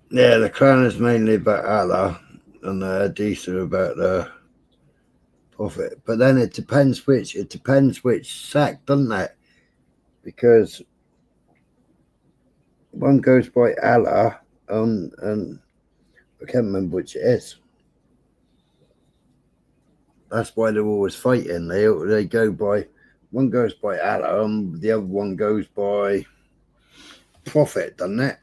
Yeah, the Quran is mainly about Allah and the Hadith are about the Prophet. But then it depends which sect, doesn't it? Because one goes by Allah and I can't remember which it is. That's why they're always fighting. They go by, one goes by Allah and the other one goes by Prophet, doesn't it?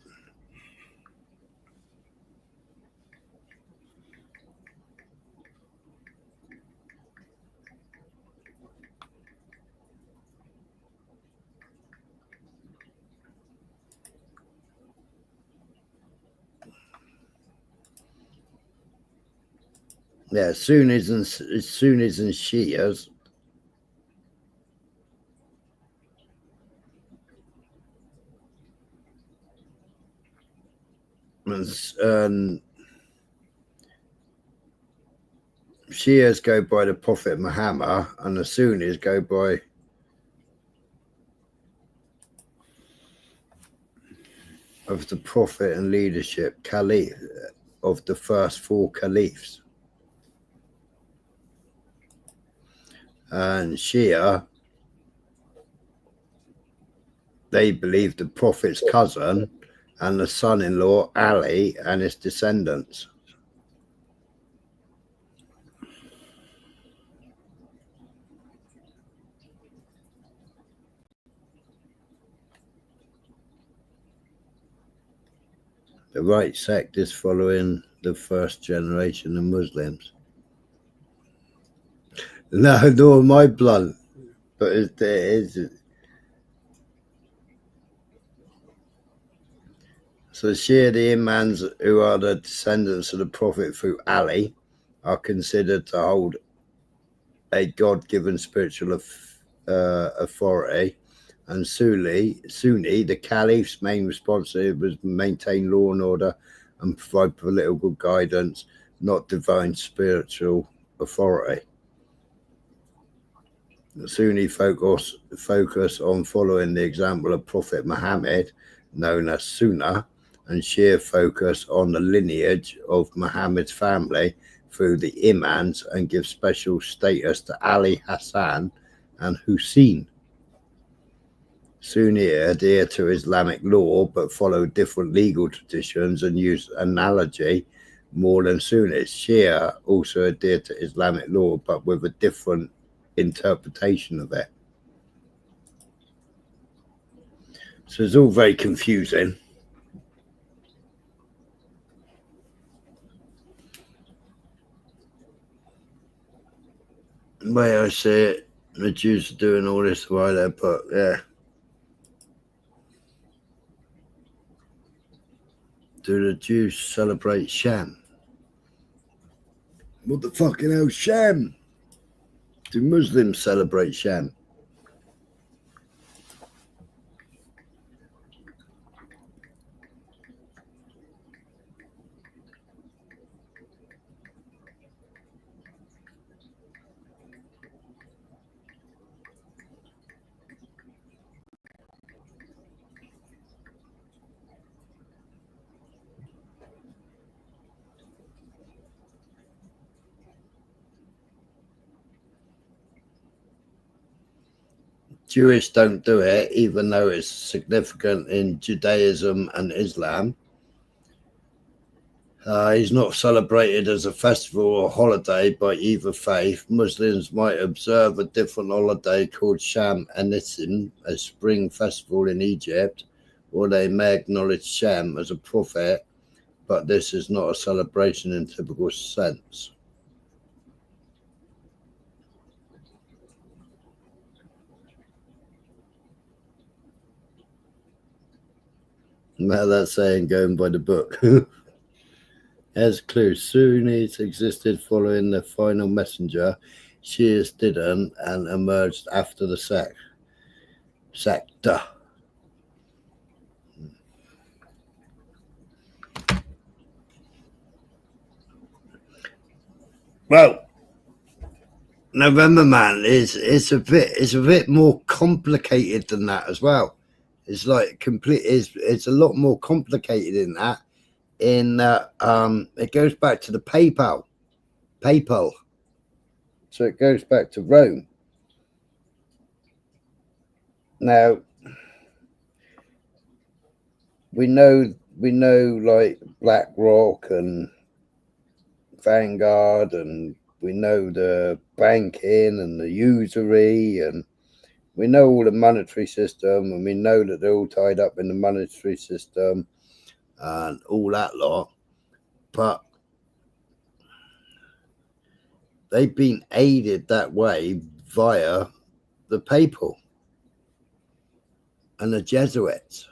Yeah, Sunnis and Shias. And Shias go by the Prophet Muhammad and the Sunnis go by of the Prophet and leadership, Caliph, of the first 4 caliphs. And Shia, they believe the Prophet's cousin and the son-in-law, Ali, and his descendants. The right sect is following the first generation of Muslims. No, nor my blood, but it is. So Shia, the imams who are the descendants of the Prophet through Ali, are considered to hold a God-given spiritual authority, and Sunni, the Caliph's main responsibility was to maintain law and order and provide political guidance, not divine spiritual authority. The Sunni focus on following the example of Prophet Muhammad, known as Sunnah, and Shia focus on the lineage of Muhammad's family through the imams and give special status to Ali, Hassan, and Hussein. Sunni adhere to Islamic law but follow different legal traditions and use analogy more than Sunnis. Shia also adhere to Islamic law but with a different interpretation of it. So it's all very confusing. The way I see it, the Jews are doing all this while they're but yeah. Do the Jews celebrate Shem? What the fucking hell, Shem? Do Muslims celebrate Shem? Jewish don't do it, even though it's significant in Judaism and Islam. He's not celebrated as a festival or holiday by either faith. Muslims might observe a different holiday called Sham Anisim, a spring festival in Egypt, or they may acknowledge Shem as a prophet, but this is not a celebration in typical sense. Now that's saying going by the book. As clue, Sunnis existed following the final messenger. Shias didn't and emerged after the sector. Well, November Man it's a bit more complicated than that as well. It's like it's a lot more complicated in that. In that it goes back to the papal, so it goes back to Rome. Now we know like BlackRock and Vanguard, and we know the banking and the usury, and we know all the monetary system, and we know that they're all tied up in the monetary system and all that lot, but they've been aided that way via the papal and the Jesuits.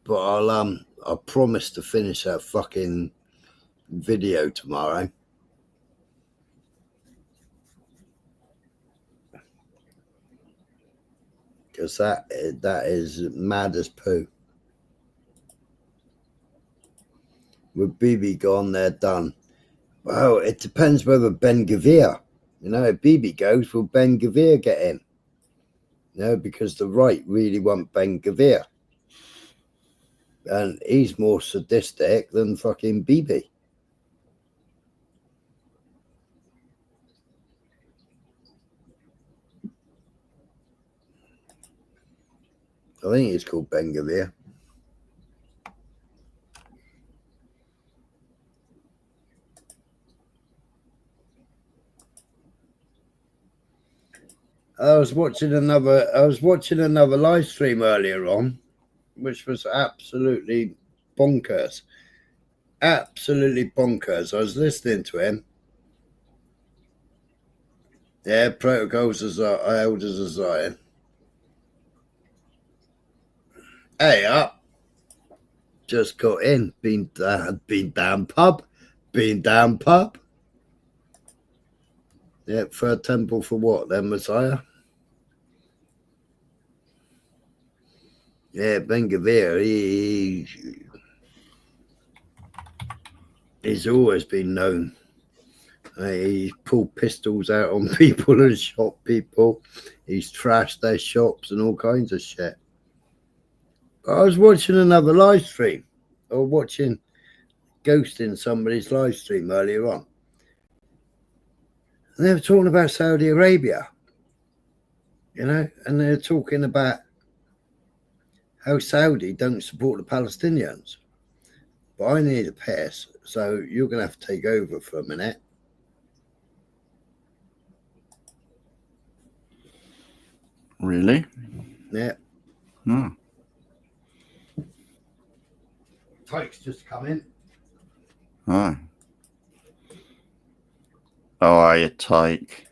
But I promise to finish that fucking video tomorrow. Because that is mad as poo. With Bibi gone, they're done. Well, it depends whether Ben Gvir, if Bibi goes, will Ben Gvir get in? Because the right really want Ben Gvir. And he's more sadistic than fucking Bibi. I think it's called Ben Gvir. I was watching another live stream earlier on, which was absolutely bonkers. Absolutely bonkers. I was listening to him. Yeah, protocols as elders of Zion. Hey up. Just got in. Been down pub. Yeah, third temple for what then, Messiah? Yeah, Ben Gvir, he's always been known. He's pulled pistols out on people and shot people. He's trashed their shops and all kinds of shit. I was watching another live stream, or watching ghosting somebody's live stream earlier on. And they were talking about Saudi Arabia, you know, and they're talking about how Saudi don't support the Palestinians. But I need a piss, so you're going to have to take over for a minute. Really? Yeah. Hmm. Tyke's just come in. Oh. How are you, Tyke?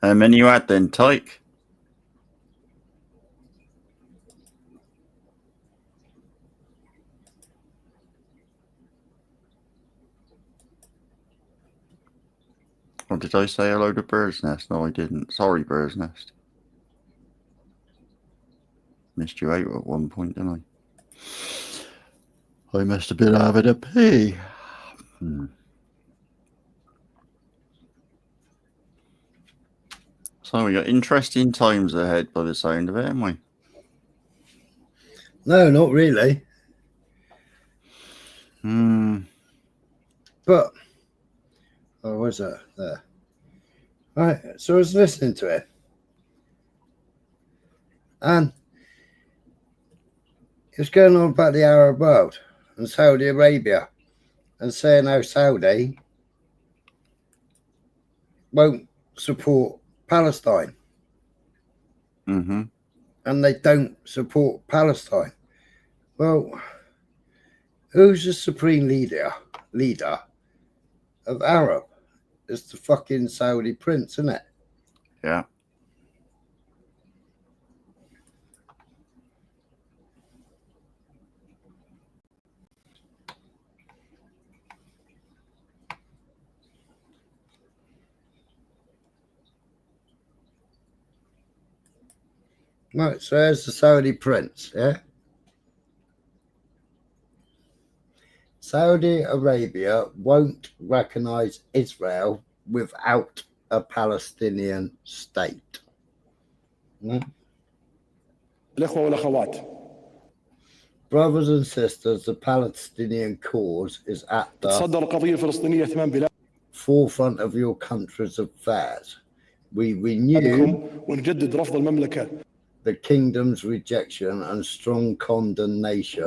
How many you had then, Tyke? Or did I say hello to Bird's Nest? No, I didn't. Sorry, Bird's Nest. Missed you out at one point, didn't I? I must have been having a pee. So we got interesting times ahead by the sound of it, haven't we? No, not really. But, oh, what's that? There. All right, so I was listening to it. And it was going on about the Arab world and Saudi Arabia and saying how Saudi won't support Palestine. Mm-hmm. And they don't support Palestine. Well, who's the supreme leader of Arab? It's the fucking Saudi prince, isn't it? Yeah. Right, so there's the Saudi prince, yeah? Saudi Arabia won't recognize Israel without a Palestinian state. Brothers and sisters, the Palestinian cause is at the forefront of your country's affairs. We renew the kingdom's rejection and strong condemnation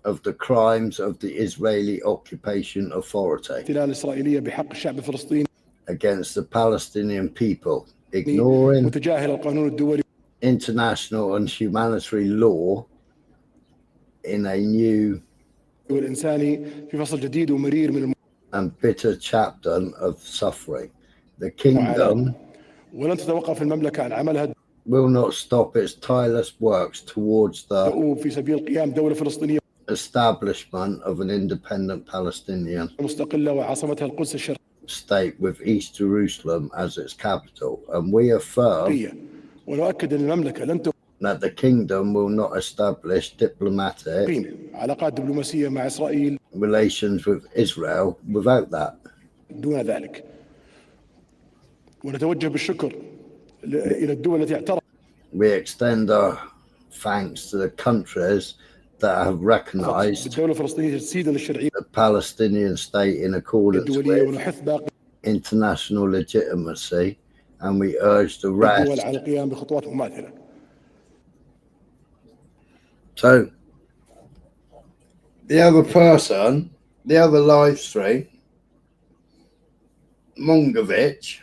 of the crimes of the Israeli occupation authority against the Palestinian people, ignoring international and humanitarian law in a new and bitter chapter of suffering. The kingdom will not stop its tireless works towards the establishment of an independent Palestinian state with East Jerusalem as its capital. And we affirm that the kingdom will not establish diplomatic relations with Israel without that. We extend our thanks to the countries that have recognized the Palestinian state in accordance with international legitimacy, and we urge the rest. So, the other person, the other live stream, Mongovich,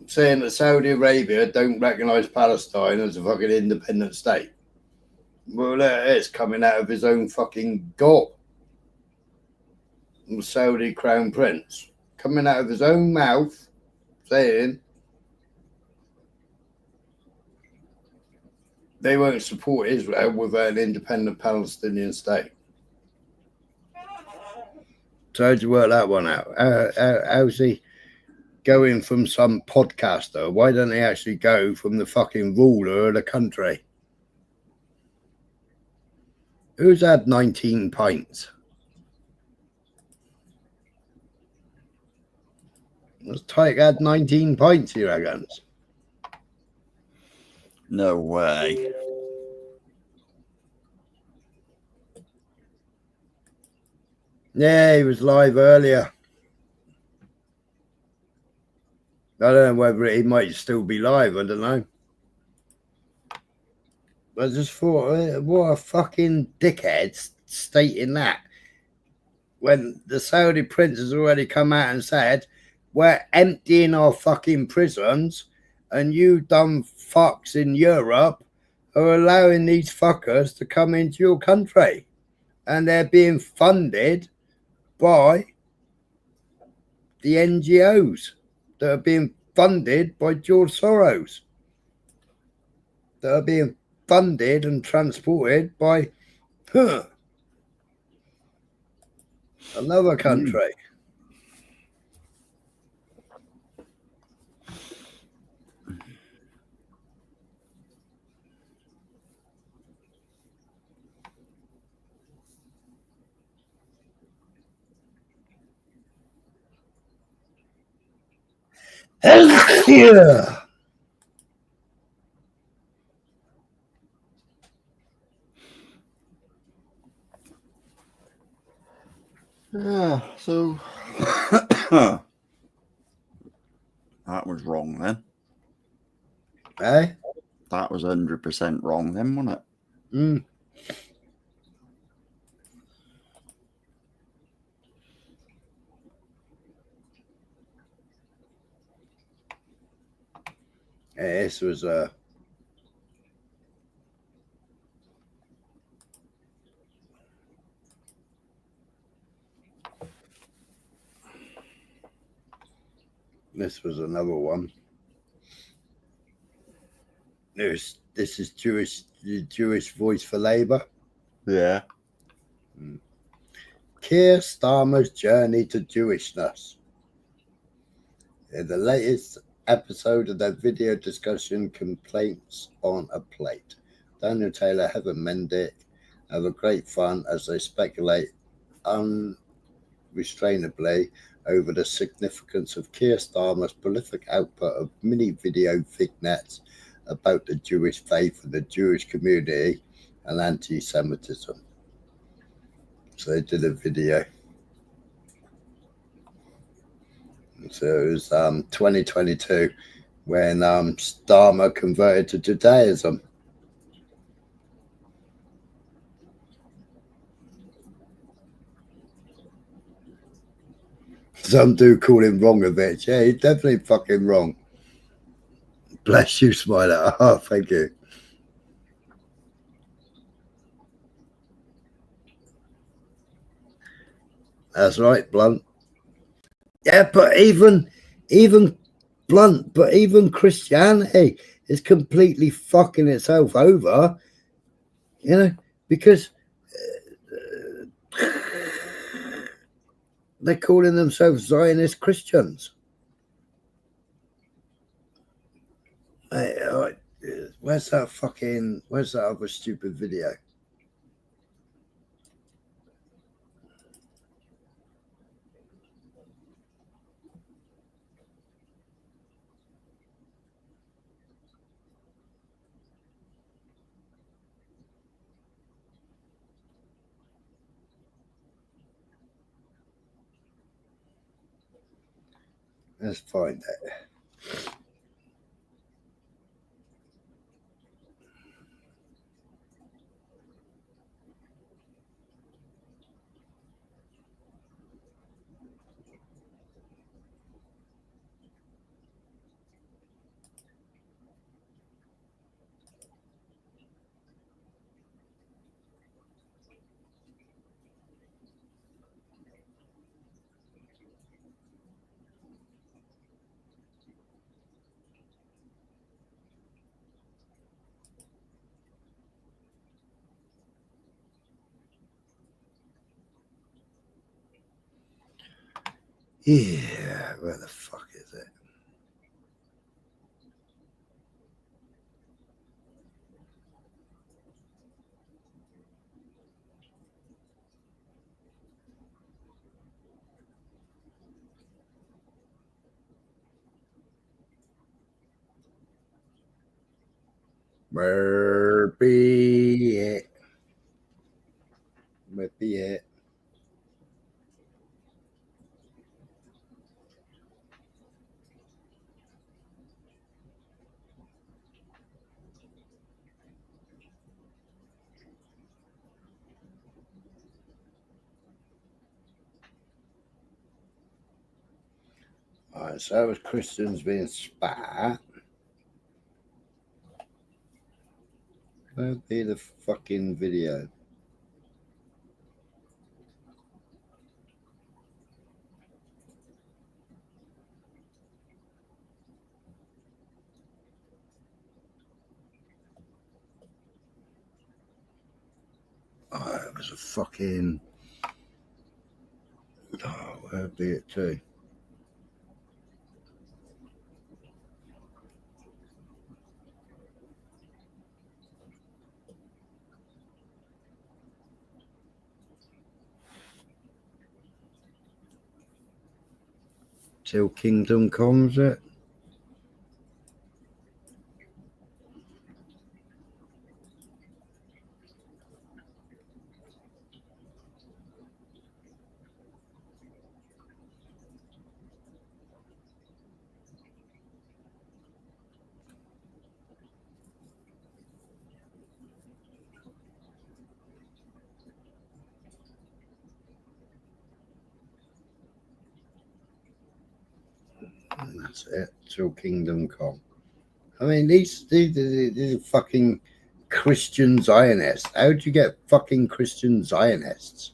saying that Saudi Arabia don't recognise Palestine as a fucking independent state. Well, it's coming out of his own fucking gob. The Saudi Crown Prince. Coming out of his own mouth, saying they won't support Israel without an independent Palestinian state. So how'd you work that one out? How's he going from some podcaster? Why don't they actually go from the fucking ruler of the country? Who's had 19 pints? Let's take had 19 pints, he reckons. No way. Yeah, he was live earlier. I don't know whether he might still be live. I don't know. I just thought, what a fucking dickhead stating that. When the Saudi prince has already come out and said, we're emptying our fucking prisons and you dumb fucks in Europe are allowing these fuckers to come into your country. And they're being funded by the NGOs that are being funded by George Soros, that are being funded and transported by another country. Yeah. Yeah, so that was wrong then. Eh? That was 100% wrong then, wasn't it? Mm. Yeah, this was another one. This is Jewish Voice for Labour. Yeah. Keir Starmer's journey to Jewishness. In the latest episode of their video discussion, Complaints on a Plate, Daniel Taylor, Heather Mendick have a great fun as they speculate unrestrainably over the significance of Keir Starmer's prolific output of mini video vignettes about the Jewish faith and the Jewish community and anti-Semitism. So they did a video. So it was 2022 when Starmer converted to Judaism. Some do call him Wrongovich. Yeah, he's definitely fucking wrong. Bless you, Smiler. Oh, thank you. That's right, Blunt. Yeah, but even Blunt, but even Christianity is completely fucking itself over, you know, because they're calling themselves Zionist Christians. Where's that other stupid video? Let's find it. Yeah. Right, where the fuck is it? Where be it? Where be it? Alright, so that was Christians being spat at. Where'd be the fucking video? Oh, it was a fucking... Oh, where'd be it too? Till Kingdom comes it? And that's it. Till Kingdom come. I mean, these are fucking Christian Zionists. How'd you get fucking Christian Zionists?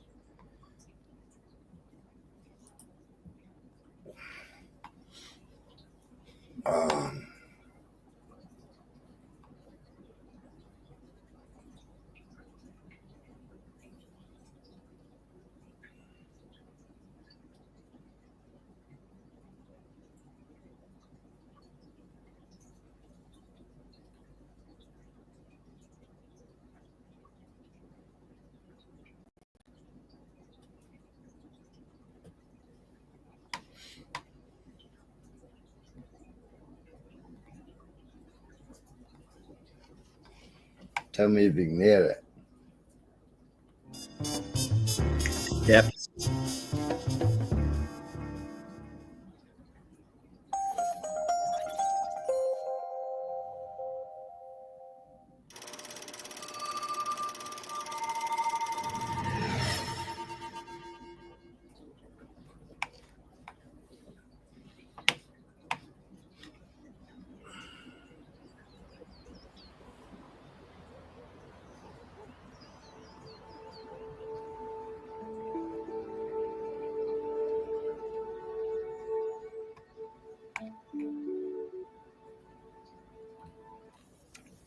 Tell me if you can hear it. Yep.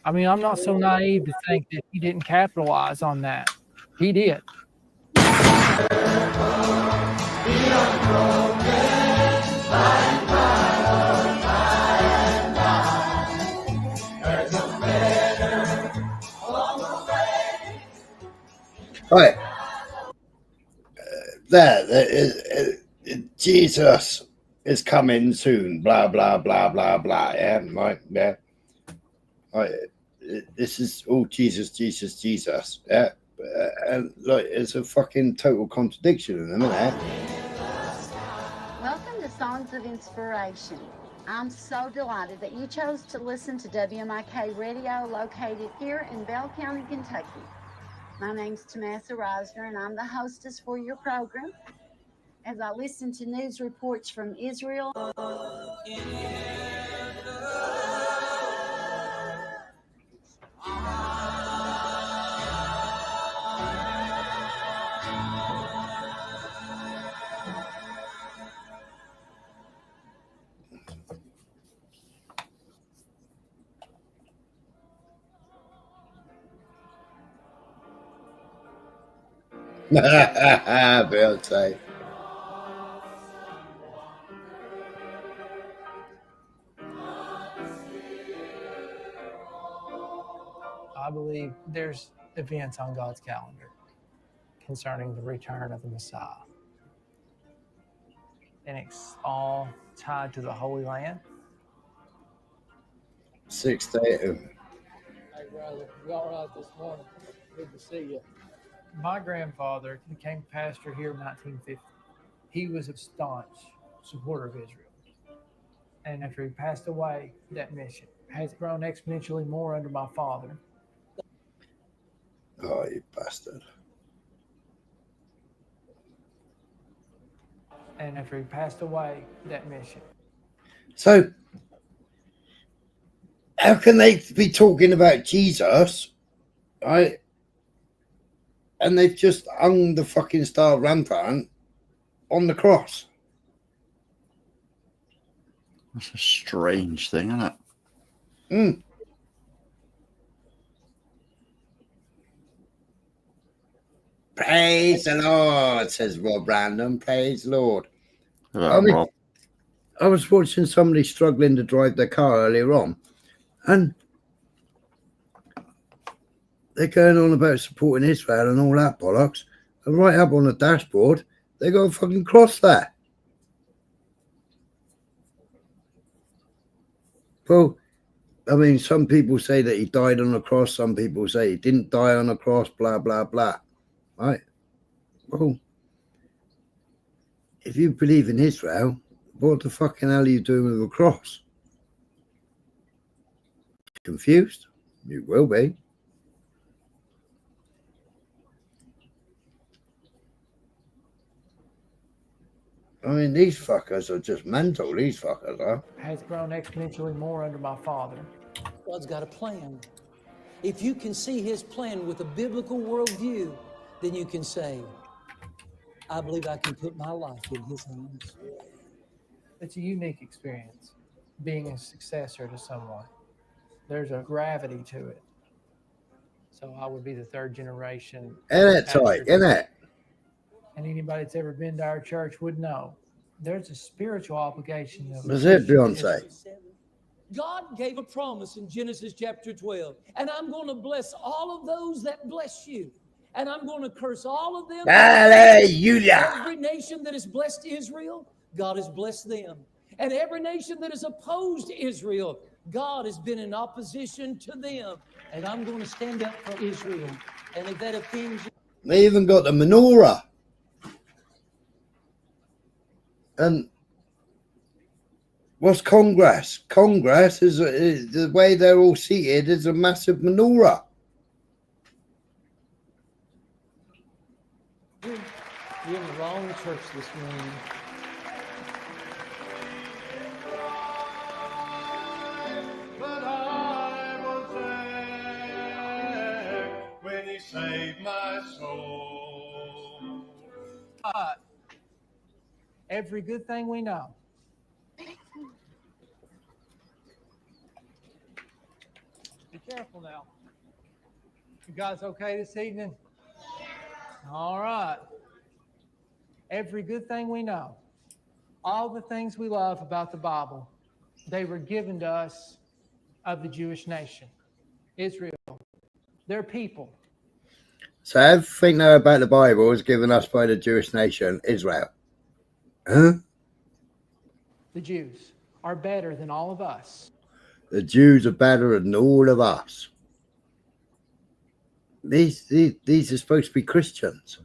I mean, I'm not so naive to think that he didn't capitalize on that. He did. Right. Jesus is coming soon. Blah, blah, blah, blah, blah. Yeah, right. Yeah. Right. This is all Jesus, Jesus, Jesus. Yeah. And like, it's a fucking total contradiction in them, isn't it? Welcome to Songs of Inspiration. I'm so delighted that you chose to listen to WMIK Radio, located here in Bell County, Kentucky. My name's Tomasa Reisner, and I'm the hostess for your program. As I listen to news reports from Israel, Beyonce. believe there's events on God's calendar concerning the return of the Messiah. And it's all tied to the Holy Land. 6 day. Hey, brother, you all right this morning? Good to see you. My grandfather became pastor here in 1950. He was a staunch supporter of Israel. And after he passed away, that mission has grown exponentially more under my father. Oh, you bastard. And after he passed away, that mission. So, how can they be talking about Jesus, right? And they've just hung the fucking Star Rampant on the cross. That's a strange thing, isn't it? Mm. Praise the Lord, says Rob Random. Praise the Lord. Hello, Rob. I was watching somebody struggling to drive their car earlier on, and they're going on about supporting Israel and all that bollocks. And right up on the dashboard, they got a fucking cross there. Well, I mean, some people say that he died on the cross. Some people say he didn't die on the cross, blah, blah, blah. Right? Well, if you believe in Israel, what the fucking hell are you doing with a cross? Confused? You will be. I mean, these fuckers are just mental. These fuckers are. Has grown exponentially more under my father. God's got a plan. If you can see his plan with a biblical worldview, then you can say, I believe I can put my life in his hands. It's a unique experience, being a successor to someone. There's a gravity to it. So I would be the third generation. Isn't it tight? Isn't it? And anybody that's ever been to our church would know there's a spiritual obligation. That's it, Beyonce. God gave a promise in Genesis chapter 12, and I'm going to bless all of those that bless you, and I'm going to curse all of them. Hallelujah. Every nation that has blessed Israel, God has blessed them. And every nation that has opposed Israel, God has been in opposition to them. And I'm going to stand up for Israel. And if that offends you, They even got the menorah. And what's Congress? Congress is the way they're all seated is a massive menorah. you're in the wrong church this morning. But I was there when he saved my soul. Every good thing we know. Be careful now. You guys okay this evening? All right. Every good thing we know, all the things we love about the Bible, they were given to us of the Jewish nation, Israel, their people. So everything now about the Bible is given us by the Jewish nation, Israel. Huh? The Jews are better than all of us. The Jews are better than all of us. These are supposed to be Christians.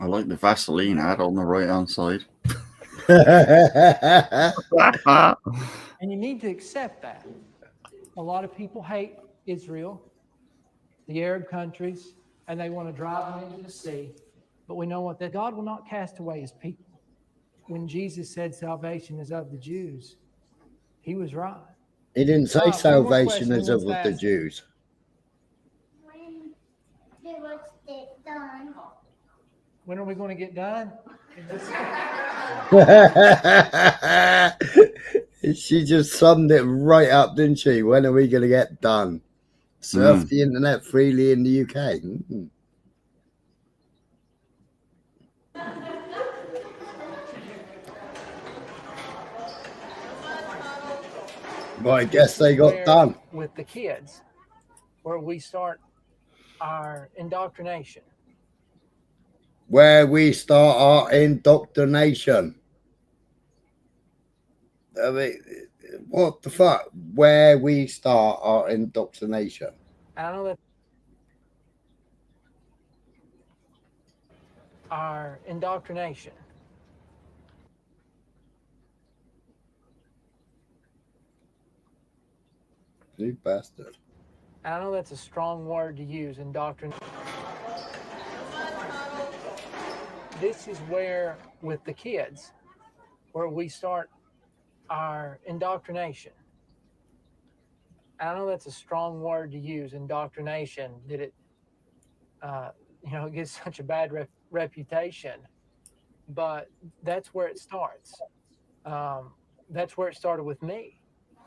I like the Vaseline ad on the right-hand side. And you need to accept that. A lot of people hate Israel, the Arab countries, and they want to drive them into the sea. But we know what? That God will not cast away his people. When Jesus said salvation is of the Jews, he was right. He didn't say Right, salvation is of let's the ask. Jews. When are we going to get done? She just summed it right up, didn't she? When are we going to get done? Surf the internet freely in the UK. Well, I guess they got where, done. with the kids, where we start our indoctrination. Where we start our indoctrination. I mean, what the fuck? Where we start our indoctrination. I know that our indoctrination. You bastard. I know that's a strong word to use, indoctrination. This is where, with the kids, where we start our indoctrination. I know that's a strong word to use, indoctrination, that it, it gets such a bad reputation, but that's where it starts. That's where it started with me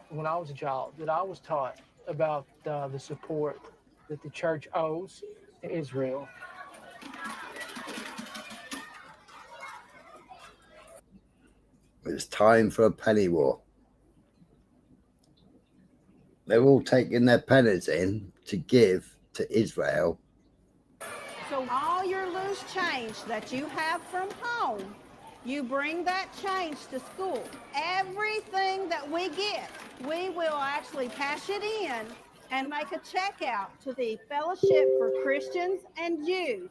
when I was a child, that I was taught about the support that the church owes to Israel. It's time for a penny war. They're all taking their pennies in to give to Israel. So all your loose change that you have from home, you bring that change to school. Everything that we get, we will actually cash it in and make a check out to the Fellowship for Christians and Jews.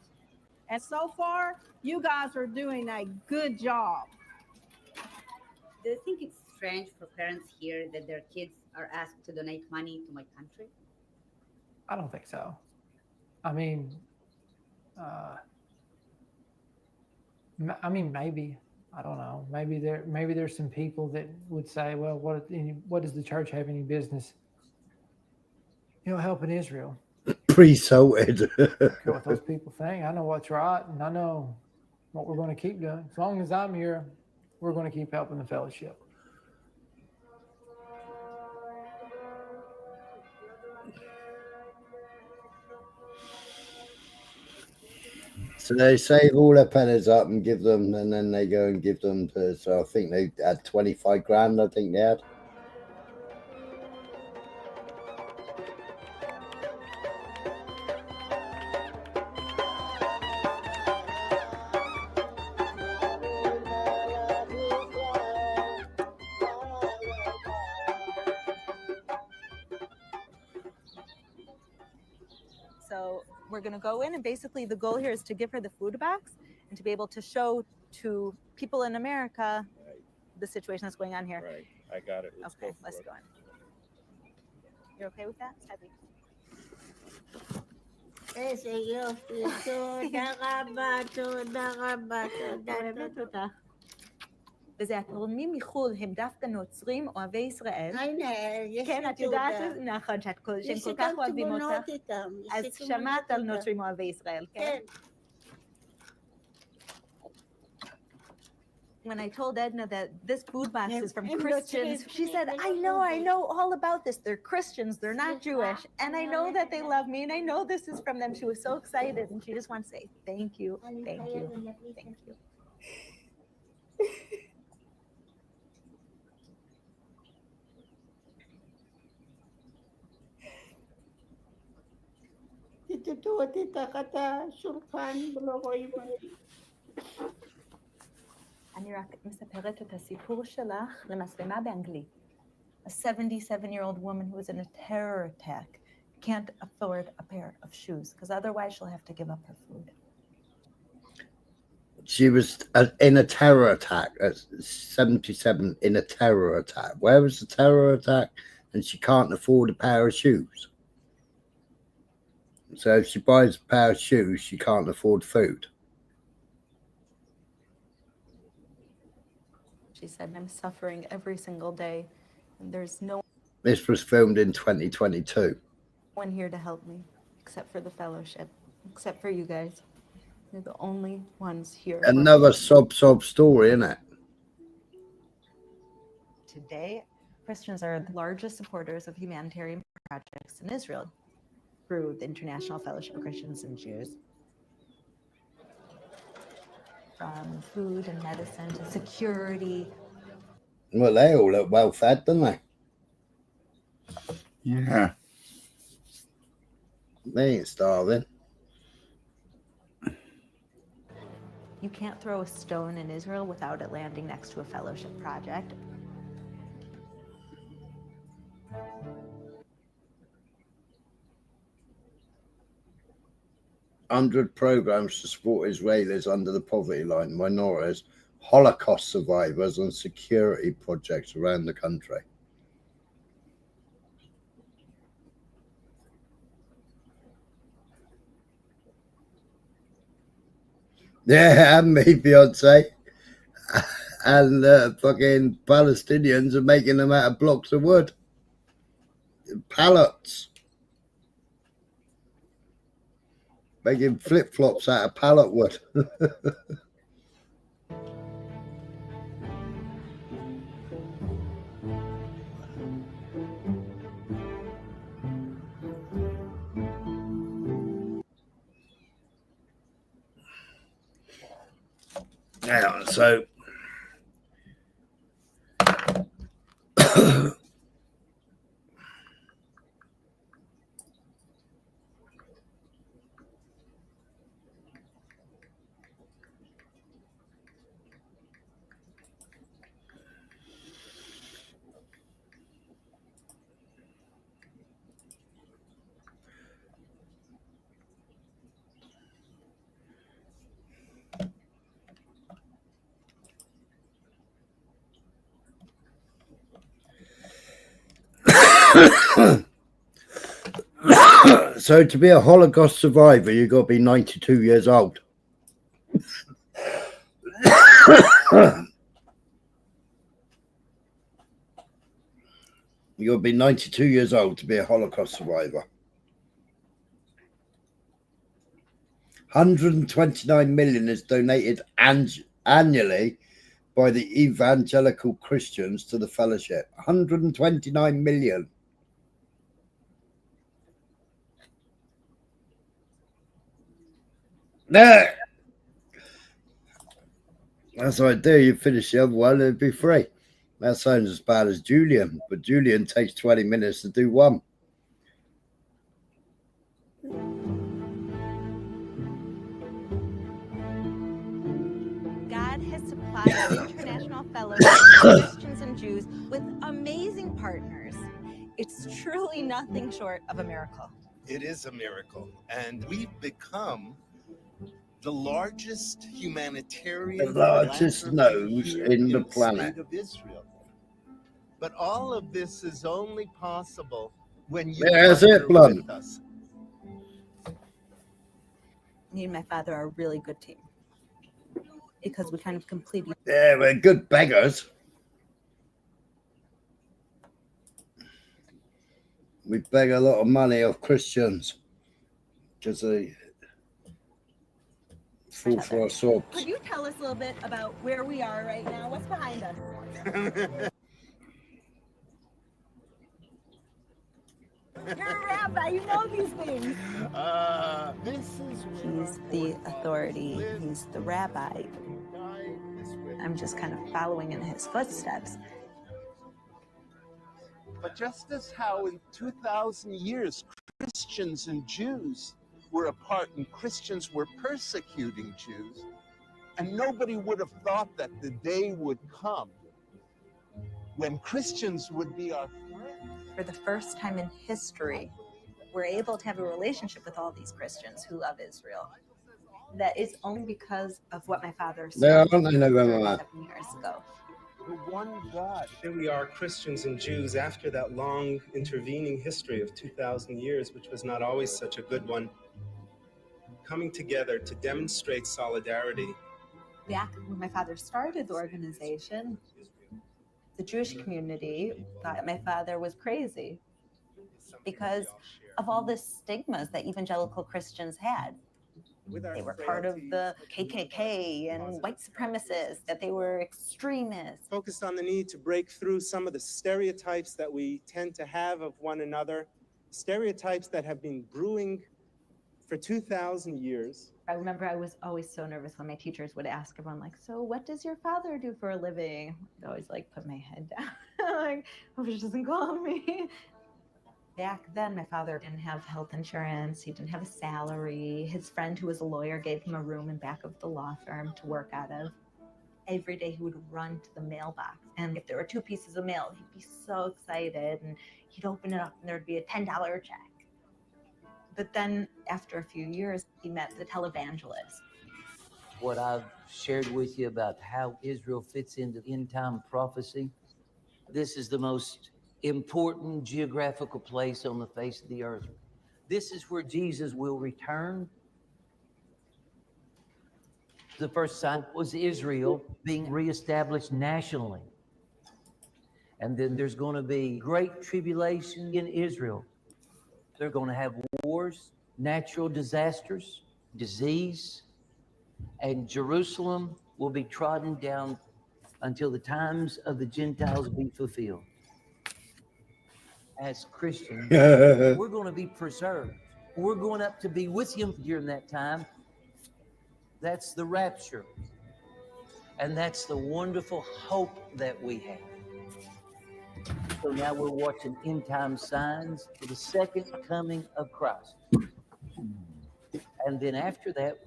And so far, you guys are doing a good job. Do you think it's strange for parents here that their kids are asked to donate money to my country? I don't think so. I mean, maybe. I don't know. Maybe there's some people that would say, well, what does the church have any business, helping Israel? Pre-salted. I don't care what those people think. I know what's right, and I know what we're going to keep doing. As long as I'm here, we're going to keep helping the fellowship. So they save all their pennies up and give them, and then they go and give them to, so I think they had 25 grand, I think they had. So we're going to go in, and basically the goal here is to give her the food bags and to be able to show to people in America the situation that's going on here. Right, I got it. Let's go in. You're okay with that? Happy. איזה יופי, תודה רבה, תודה רבה, תודה רבה. וזה התורמים מחו"ל הם דווקא נוצרים אוהבי ישראל. יש כן, לי את יודעת, תעודה. נכון, שהם כל יש כך איתם אוהבים תמונות אותך. איתם. יש אז לי תמונות שמעת על איתם. נוצרים אוהבי ישראל, כן? When I told Edna that this food box is from Christians, she said, I know all about this. They're Christians, they're not Jewish. And I know that they love me, and I know this is from them. She was so excited, and she just wants to say, thank you, thank you, thank you. תטטו אותי תחת השולחן ולא רואים אותי. אני רק מספרת את הסיפור שלך למצלמה באנגלית. A 77-year-old woman who was in a terror attack can't afford a pair of shoes because otherwise she'll have to give up her food. She was in a terror attack at 77, in a terror attack. Where was the terror attack? And she can't afford a pair of shoes. So if she buys a pair of shoes, she can't afford food. She said, I'm suffering every single day, and there's no This was filmed in 2022. one here to help me, except for the fellowship, except for you guys. You're the only ones here. Another sob story, isn't it? Today, Christians are the largest supporters of humanitarian projects in Israel through the International Fellowship of Christians and Jews. From food and medicine to security. Well, they all look well fed, don't they? Yeah. They ain't starving. You can't throw a stone in Israel without it landing next to a fellowship project. $100 programs to support Israelis under the poverty line, minorities, Holocaust survivors, and security projects around the country. Yeah, and me, Beyonce. And fucking Palestinians are making them out of blocks of wood. Pallets. Making flip-flops out of pallet wood. Yeah, so so to be a Holocaust survivor, you've got to be 92 years old. You've got to be 92 years old to be a Holocaust survivor. 129 million is donated annually by the evangelical Christians to the fellowship. 129 million. There. That's what I do. You finish the other one, it'd be free. That sounds as bad as Julian, but Julian takes 20 minutes to do one. God has supplied international fellowship for Christians and Jews with amazing partners. It's truly nothing short of a miracle. It is a miracle, and we've become the largest humanitarian, The largest nose in the planet. state of Israel. But all of this is only possible when you There's partner it, Blum. with us. Me and my father are a really good team because we kind of complete. Yeah, we're good beggars. We beg a lot of money off Christians because they fall for our sobs. Could you tell us a little bit about where we are right now? What's behind us? You're a rabbi, you know these things. He's the authority, he's the rabbi. I'm just kind of following in his footsteps. But just as how in 2,000 years Christians and Jews were apart and Christians were persecuting Jews, and nobody would have thought that the day would come when Christians would be our friends. For the first time in history, we're able to have a relationship with all these Christians who love Israel. That is only because of what my father Yeah, started I don't know about that. 7 years ago. The one God. Here we are, Christians and Jews, after that long intervening history of 2,000 years, which was not always such a good one, coming together to demonstrate solidarity. Back when my father started the organization, the Jewish community thought my father was crazy because of all the stigmas that evangelical Christians had. They were part of the KKK and white supremacists, that they were extremists. Focused on the need to break through some of the stereotypes that we tend to have of one another, stereotypes that have been brewing for 2,000 years. I remember I was always so nervous when my teachers would ask everyone, like, so what does your father do for a living? I'd always like put my head down, like, hope she doesn't call me. Back then, my father didn't have health insurance. He didn't have a salary. His friend, who was a lawyer, gave him a room in back of the law firm to work out of. Every day he would run to the mailbox. And if there were 2 pieces of mail, he'd be so excited. And he'd open it up and there'd be a $10 check. But then after a few years, he met the televangelist. What I've shared with you about how Israel fits into end-time prophecy, this is the most important geographical place on the face of the earth. This is where Jesus will return. The first sign was Israel being reestablished nationally. And then there's going to be great tribulation in Israel. They're going to have wars, natural disasters, disease, and Jerusalem will be trodden down until the times of the Gentiles be fulfilled. As Christians, we're going to be preserved. We're going up to be with him during that time. That's the rapture. And that's the wonderful hope that we have. So now we're watching end time signs for the second coming of Christ. And then after that,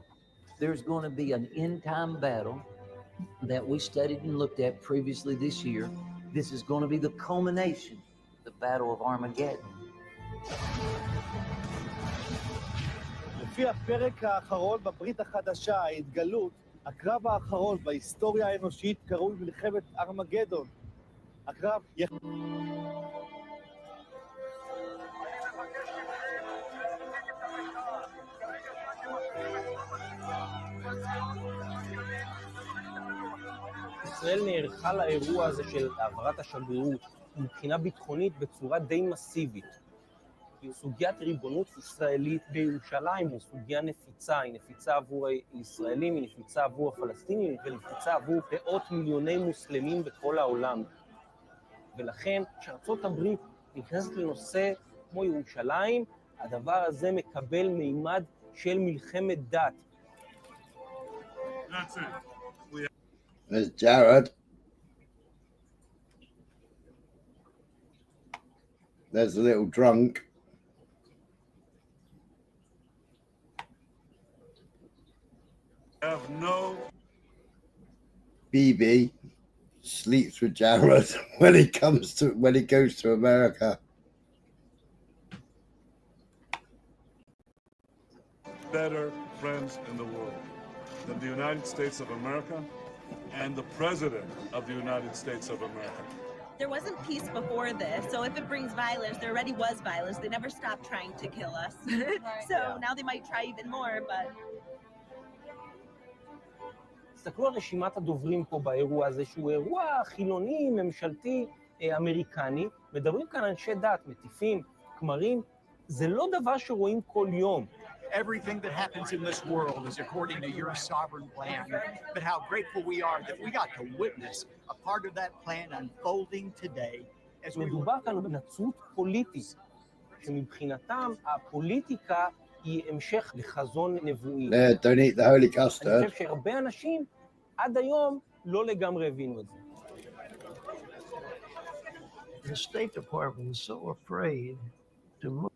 there's going to be an end time battle that we studied and looked at previously this year. This is going to be the culmination, the Battle of Armageddon. לפי הפרק האחרון בברית החדשה, ההתגלות, הקרב האחרון בהיסטוריה האנושית קרוי מלחמת ארמגדון. הקרב ישראל נערכה לאירוע הזה של העברת השגרירות מבחינה ביטחונית בצורה די מסיבית. סוגיית ריבונות ישראלית בירושלים היא סוגיה נפיצה, היא נפיצה עבור הישראלים, היא נפיצה עבור הפלסטינים, ונפיצה עבור מאות מיליוני מוסלמים בכל העולם. ולכן, כשארצות הברית נכנסת לנושא כמו ירושלים, הדבר הזה מקבל מימד של מלחמת דת. There's Jared. There's a little drunk. Have no. BB sleeps with Jared when he goes to America. Better friends in the world than the United States of America and the President of the United States of America. There wasn't peace before this, so if it brings violence, there already was violence. They never stopped trying to kill us. So now they might try even more, but... תסתכלו על רשימת הדוברים פה באירוע הזה, שהוא אירוע חילוני, ממשלתי, אמריקני. מדברים כאן אנשי דת, מטיפים, כמרים. זה לא דבר שרואים כל יום. Everything that happens in this world is according to your sovereign plan, but how grateful we are that we got to witness a part of that plan unfolding today. As we מדובר כאן בנצרות פוליטית, שמבחינתם הפוליטיקה היא המשך לחזון נבואי. Don't eat the holy custard. אני חושב שהרבה אנשים עד היום לא לגמרי הבינו את זה. The State Department is so afraid to move.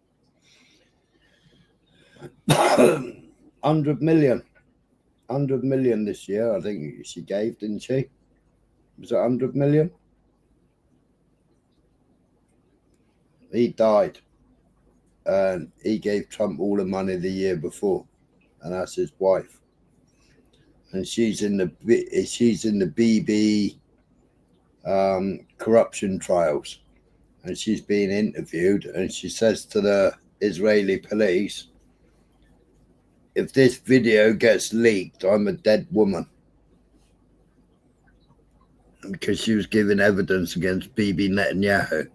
100 million this year, I think she gave, didn't she? Was it 100 million? He died, and he gave Trump all the money the year before, and that's his wife. And she's in the BB corruption trials, and she's being interviewed, and she says to the Israeli police, if this video gets leaked, I'm a dead woman. Because she was giving evidence against Bibi Netanyahu.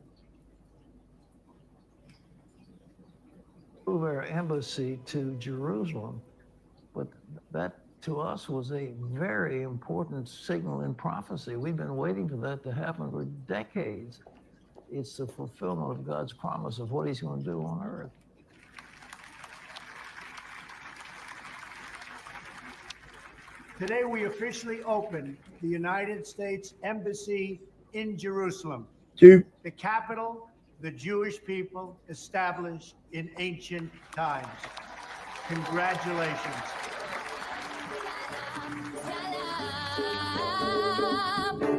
Move our embassy to Jerusalem, but that to us was a very important signal in prophecy. We've been waiting for that to happen for decades. It's the fulfillment of God's promise of what he's going to do on earth. Today we officially open the United States Embassy in Jerusalem, the capital the Jewish people established in ancient times. Congratulations.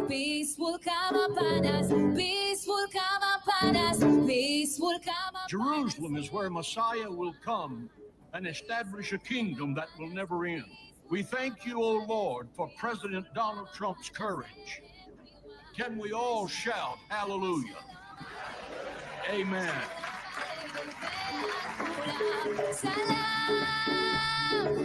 Peace will come upon us. Peace will come upon us. Peace will come upon Jerusalem is where Messiah will come and establish a kingdom that will never end. We thank you, O Lord, for President Donald Trump's courage. Can we all shout hallelujah? Amen. Salam,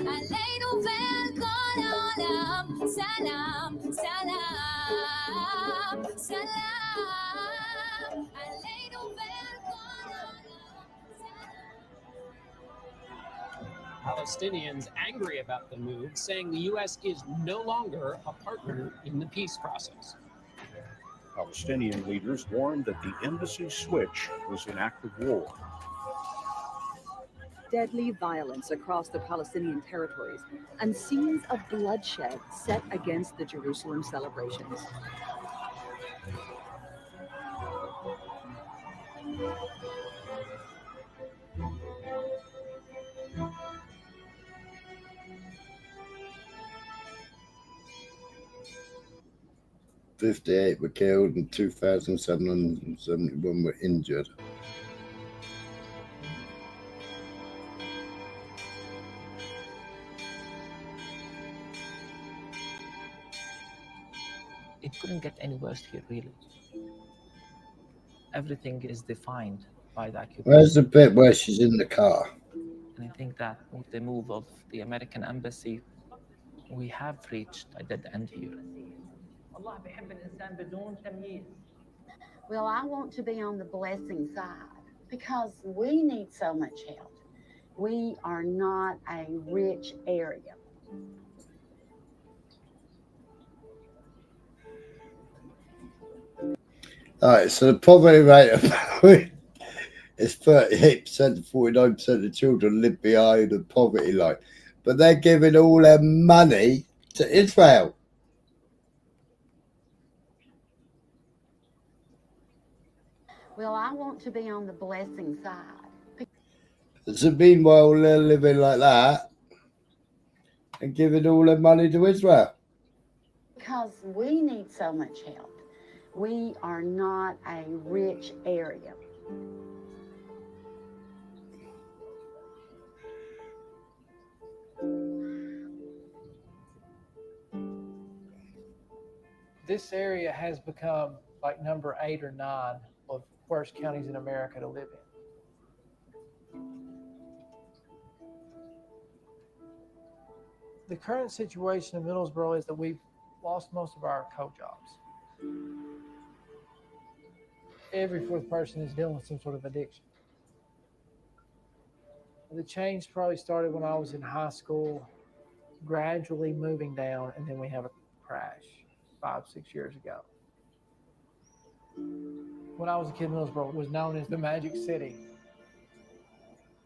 Aleinu ve'al kol ha'olam. Salam, salam, salam, Aleinu ve'al kol ha'olam. Palestinians angry about the move, saying the U.S. is no longer a partner in the peace process. Palestinian leaders warned that the embassy switch was an act of war. Deadly violence across the Palestinian territories and scenes of bloodshed set against the Jerusalem celebrations. $58 were killed and 2,771 were injured. It couldn't get any worse here, really. Everything is defined by the occupation. Where's the bit where she's in the car? And I think that with the move of the American embassy, we have reached a dead end here. Well, I want to be on the blessing side because we need so much help. We are not a rich area. All right, so the poverty rate is 38% to 49% of children live behind the poverty line, but they're giving all their money to Israel. Well, I want to be on the blessing side. So meanwhile, they're living like that and giving all their money to Israel. Because we need so much help. We are not a rich area. This area has become like number 8 or 9 of worst counties in America to live in. The current situation in Middlesboro is that we've lost most of our co-jobs. Every fourth person is dealing with some sort of addiction. The change probably started when I was in high school, gradually moving down, and then we have a crash 5-6 years ago. When I was a kid, Middlesboro was known as the Magic City.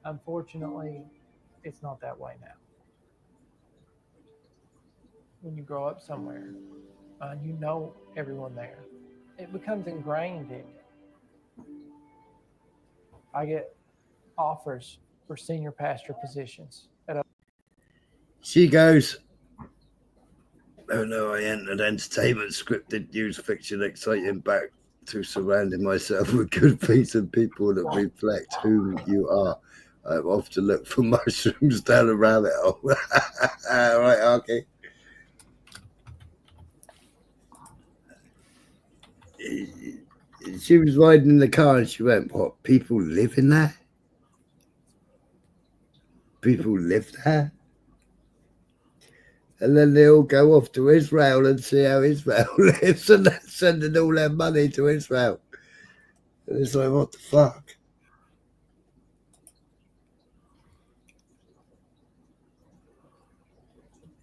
Unfortunately, it's not that way now. When you grow up somewhere, you know everyone there. It becomes ingrained in you. I get offers for senior pastor positions. She goes, "Oh no, I entered entertainment, scripted news, fiction, exciting back to surrounding myself with good things and people that reflect who you are. I'm off to look for mushrooms down a rabbit hole." Right, okay. She was riding in the car and she went, "What, people live in there? People live there?" And then they all go off to Israel and see how Israel lives, and they're sending all their money to Israel. And it's like, what the fuck?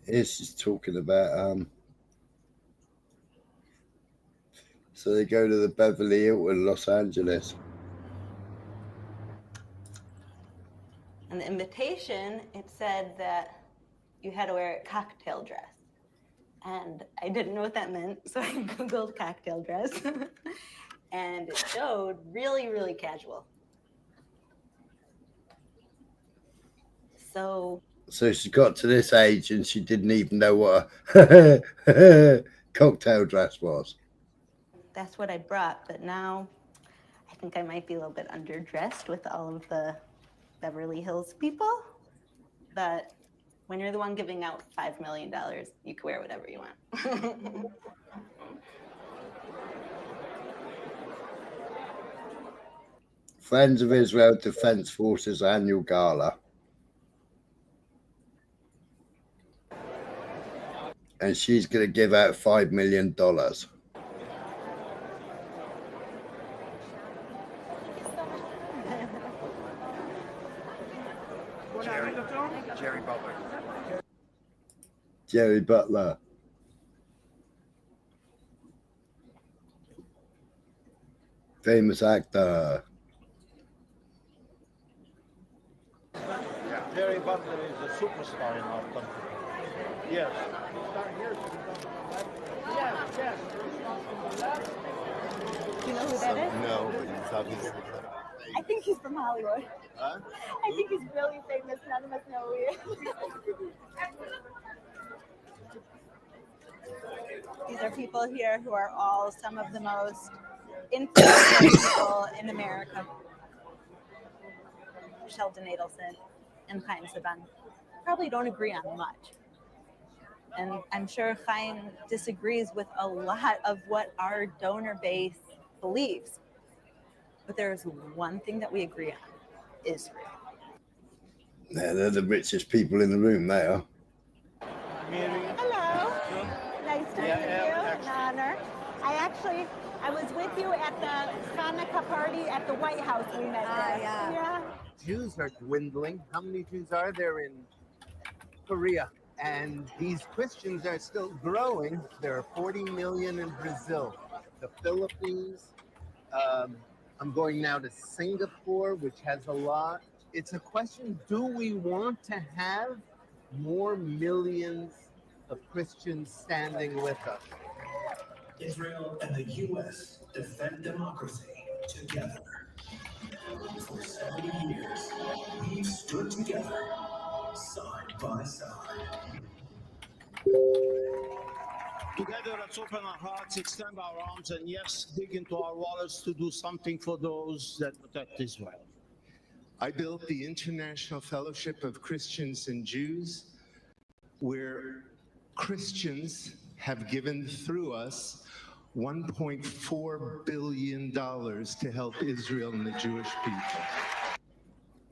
It's just talking about so they go to the Beverly Hilton, Los Angeles. On the invitation, it said that you had to wear a cocktail dress. And I didn't know what that meant, so I Googled cocktail dress. and it showed really, really casual. So she got to this age and she didn't even know what a cocktail dress was. That's what I brought, but now I think I might be a little bit underdressed with all of the Beverly Hills people. But when you're the one giving out $5 million, you can wear whatever you want. Friends of Israel Defense Forces annual gala. And she's going to give out $5 million. Jerry Butler. Jerry Butler. Famous actor. Jerry Butler is a superstar in our country. Yes. Yes. Do you know who that is? No, but he's obviously. I think he's from Hollywood. Huh? I think he's really famous. None of us know who he is. These are people here who are all some of the most influential people in America. Sheldon Adelson and Chaim Saban probably don't agree on much. And I'm sure Chaim disagrees with a lot of what our donor base believes. But there's one thing that we agree on, Israel. Yeah, they're the richest people in the room, they are. Hello. Nice to meet you. An honor. I was with you at the Hanukkah party at the White House we met there. Yeah. Jews are dwindling. How many Jews are there in Korea? And these Christians are still growing. There are 40 million in Brazil, the Philippines. I'm going now to Singapore, which has a lot. It's a question, do we want to have more millions of Christians standing with us? Israel and the U.S. defend democracy together. For 70 years, we've stood together, side by side. Together, let's open our hearts, extend our arms, and yes, dig into our wallets to do something for those that protect Israel. I built the International Fellowship of Christians and Jews, where Christians have given through us $1.4 billion to help Israel and the Jewish people.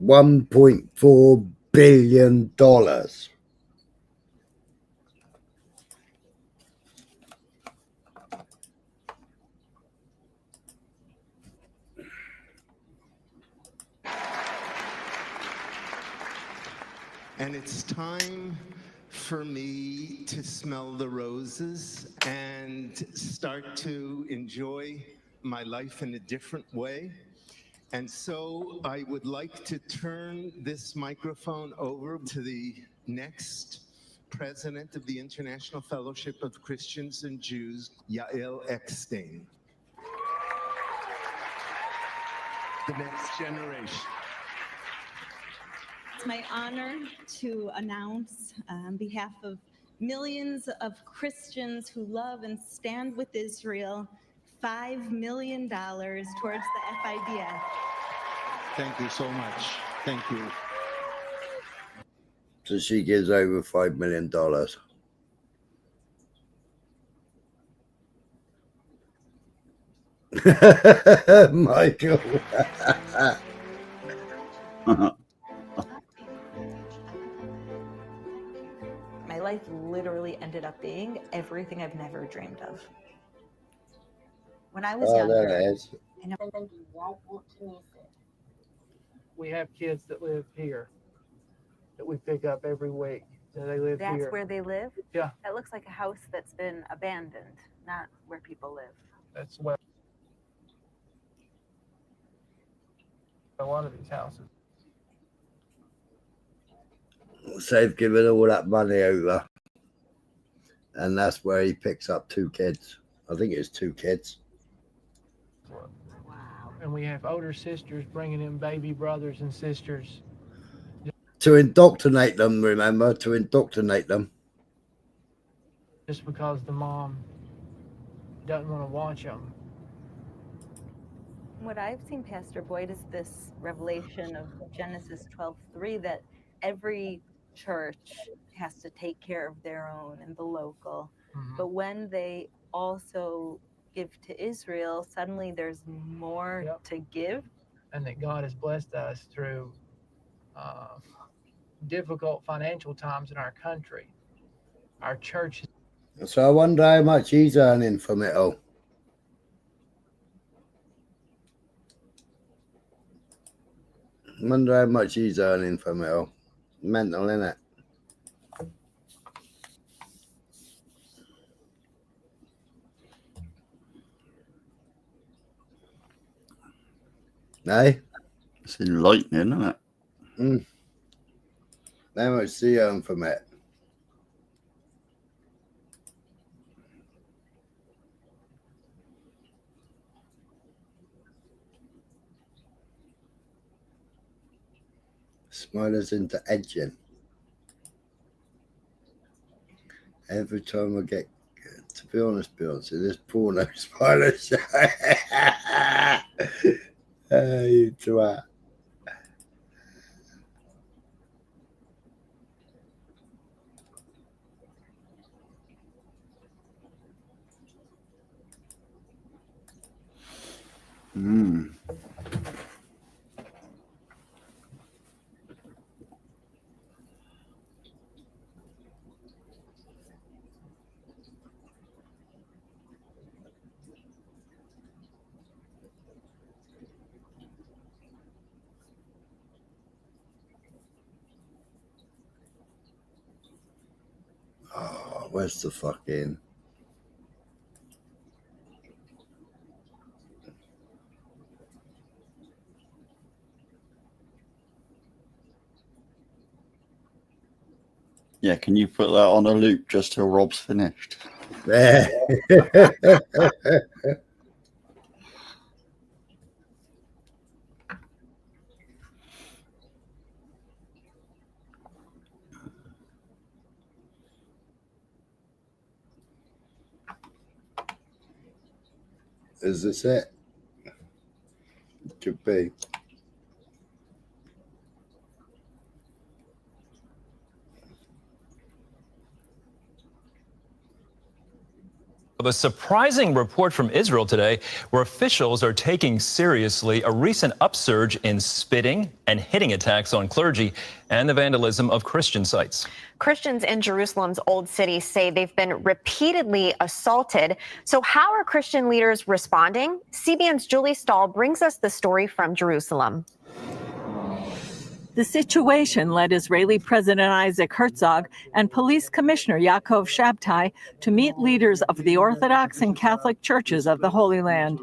$1.4 billion. And it's time for me to smell the roses and start to enjoy my life in a different way. And so I would like to turn this microphone over to the next president of the International Fellowship of Christians and Jews, Yael Eckstein. The next generation. It's my honor to announce on behalf of millions of Christians who love and stand with Israel, $5 million towards the FIDF. Thank you so much. Thank you. So she gives over $5 million. Michael. My life literally ended up being everything I've never dreamed of. When I was younger, there it is. I know you won't want to miss it. We have kids that live here that we pick up every week. So they live that's here. where they live. Yeah. That looks like a house that's been abandoned, not where people live. That's where a lot of these houses. So they've given all that money over. And that's where he picks up 2 kids. I think it's 2 kids. Wow. And we have older sisters bringing in baby brothers and sisters. To indoctrinate them, remember, to indoctrinate them. Just because the mom doesn't want to watch them. What I've seen, Pastor Boyd, is this revelation of Genesis 12:3 that every church has to take care of their own and the local. But when they also give to Israel, suddenly there's more to give. And that God has blessed us through difficult financial times in our country. Our church. So I wonder how much he's earning from it all. I wonder how much he's earning from it all. Mental, innit? Hey? It's enlightening, isn't it? Mm. How much does he earn from it? Smilers into edging. Every time I get, to be honest, Beyonce, this porno smiler show. You twat. Oh, where's the fucking... Yeah, can you put that on a loop just till Rob's finished? Is this it? It could be. The surprising report from Israel today, where officials are taking seriously a recent upsurge in spitting and hitting attacks on clergy and the vandalism of Christian sites. Christians in Jerusalem's Old City say they've been repeatedly assaulted. So how are Christian leaders responding? CBN's Julie Stahl brings us the story from Jerusalem. The situation led Israeli President Isaac Herzog and Police Commissioner Yaakov Shabtai to meet leaders of the Orthodox and Catholic churches of the Holy Land.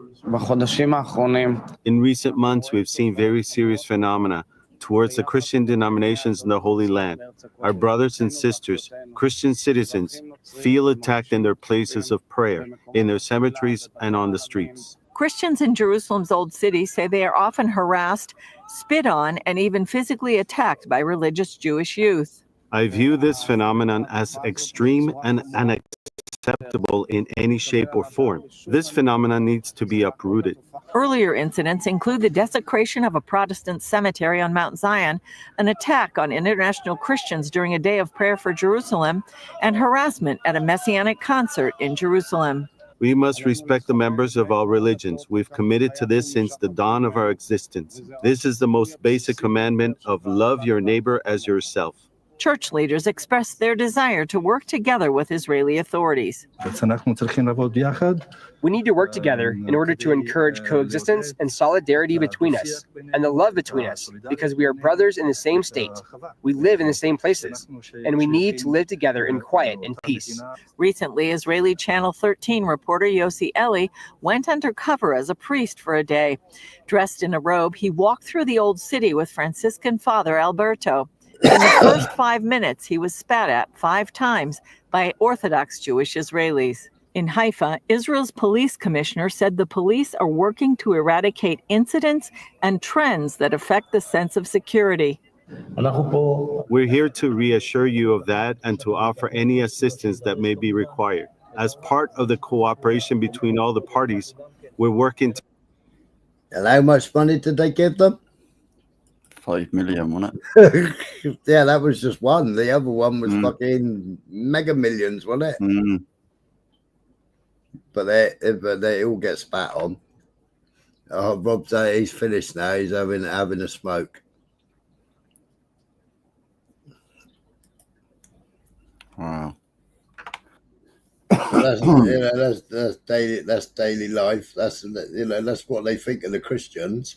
In recent months, we've seen very serious phenomena towards the Christian denominations in the Holy Land. Our brothers and sisters, Christian citizens, feel attacked in their places of prayer, in their cemeteries, and on the streets. Christians in Jerusalem's Old City say they are often harassed, spit on, and even physically attacked by religious Jewish youth. I view this phenomenon as extreme and unacceptable in any shape or form. This phenomenon needs to be uprooted. Earlier incidents include the desecration of a Protestant cemetery on Mount Zion, an attack on international Christians during a day of prayer for Jerusalem, and harassment at a Messianic concert in Jerusalem. We must respect the members of all religions. We've committed to this since the dawn of our existence. This is the most basic commandment of love your neighbor as yourself. Church leaders expressed their desire to work together with Israeli authorities. We need to work together in order to encourage coexistence and solidarity between us, and the love between us, because we are brothers in the same state. We live in the same places, and we need to live together in quiet and peace. Recently, Israeli Channel 13 reporter Yossi Eli went undercover as a priest for a day. Dressed in a robe, he walked through the Old City with Franciscan Father Alberto. In the first 5 minutes, he was spat at 5 times by Orthodox Jewish Israelis. In Haifa, Israel's police commissioner said the police are working to eradicate incidents and trends that affect the sense of security. We're here to reassure you of that and to offer any assistance that may be required. As part of the cooperation between all the parties, we're working to... And how much money did they give them? 5 million, wasn't it? Yeah, that was just one. The other one was fucking mega millions, wasn't it? But they all get spat on. Oh, Rob said he's finished now. He's having a smoke. Wow. That's that's daily life. That's that's what they think of the Christians.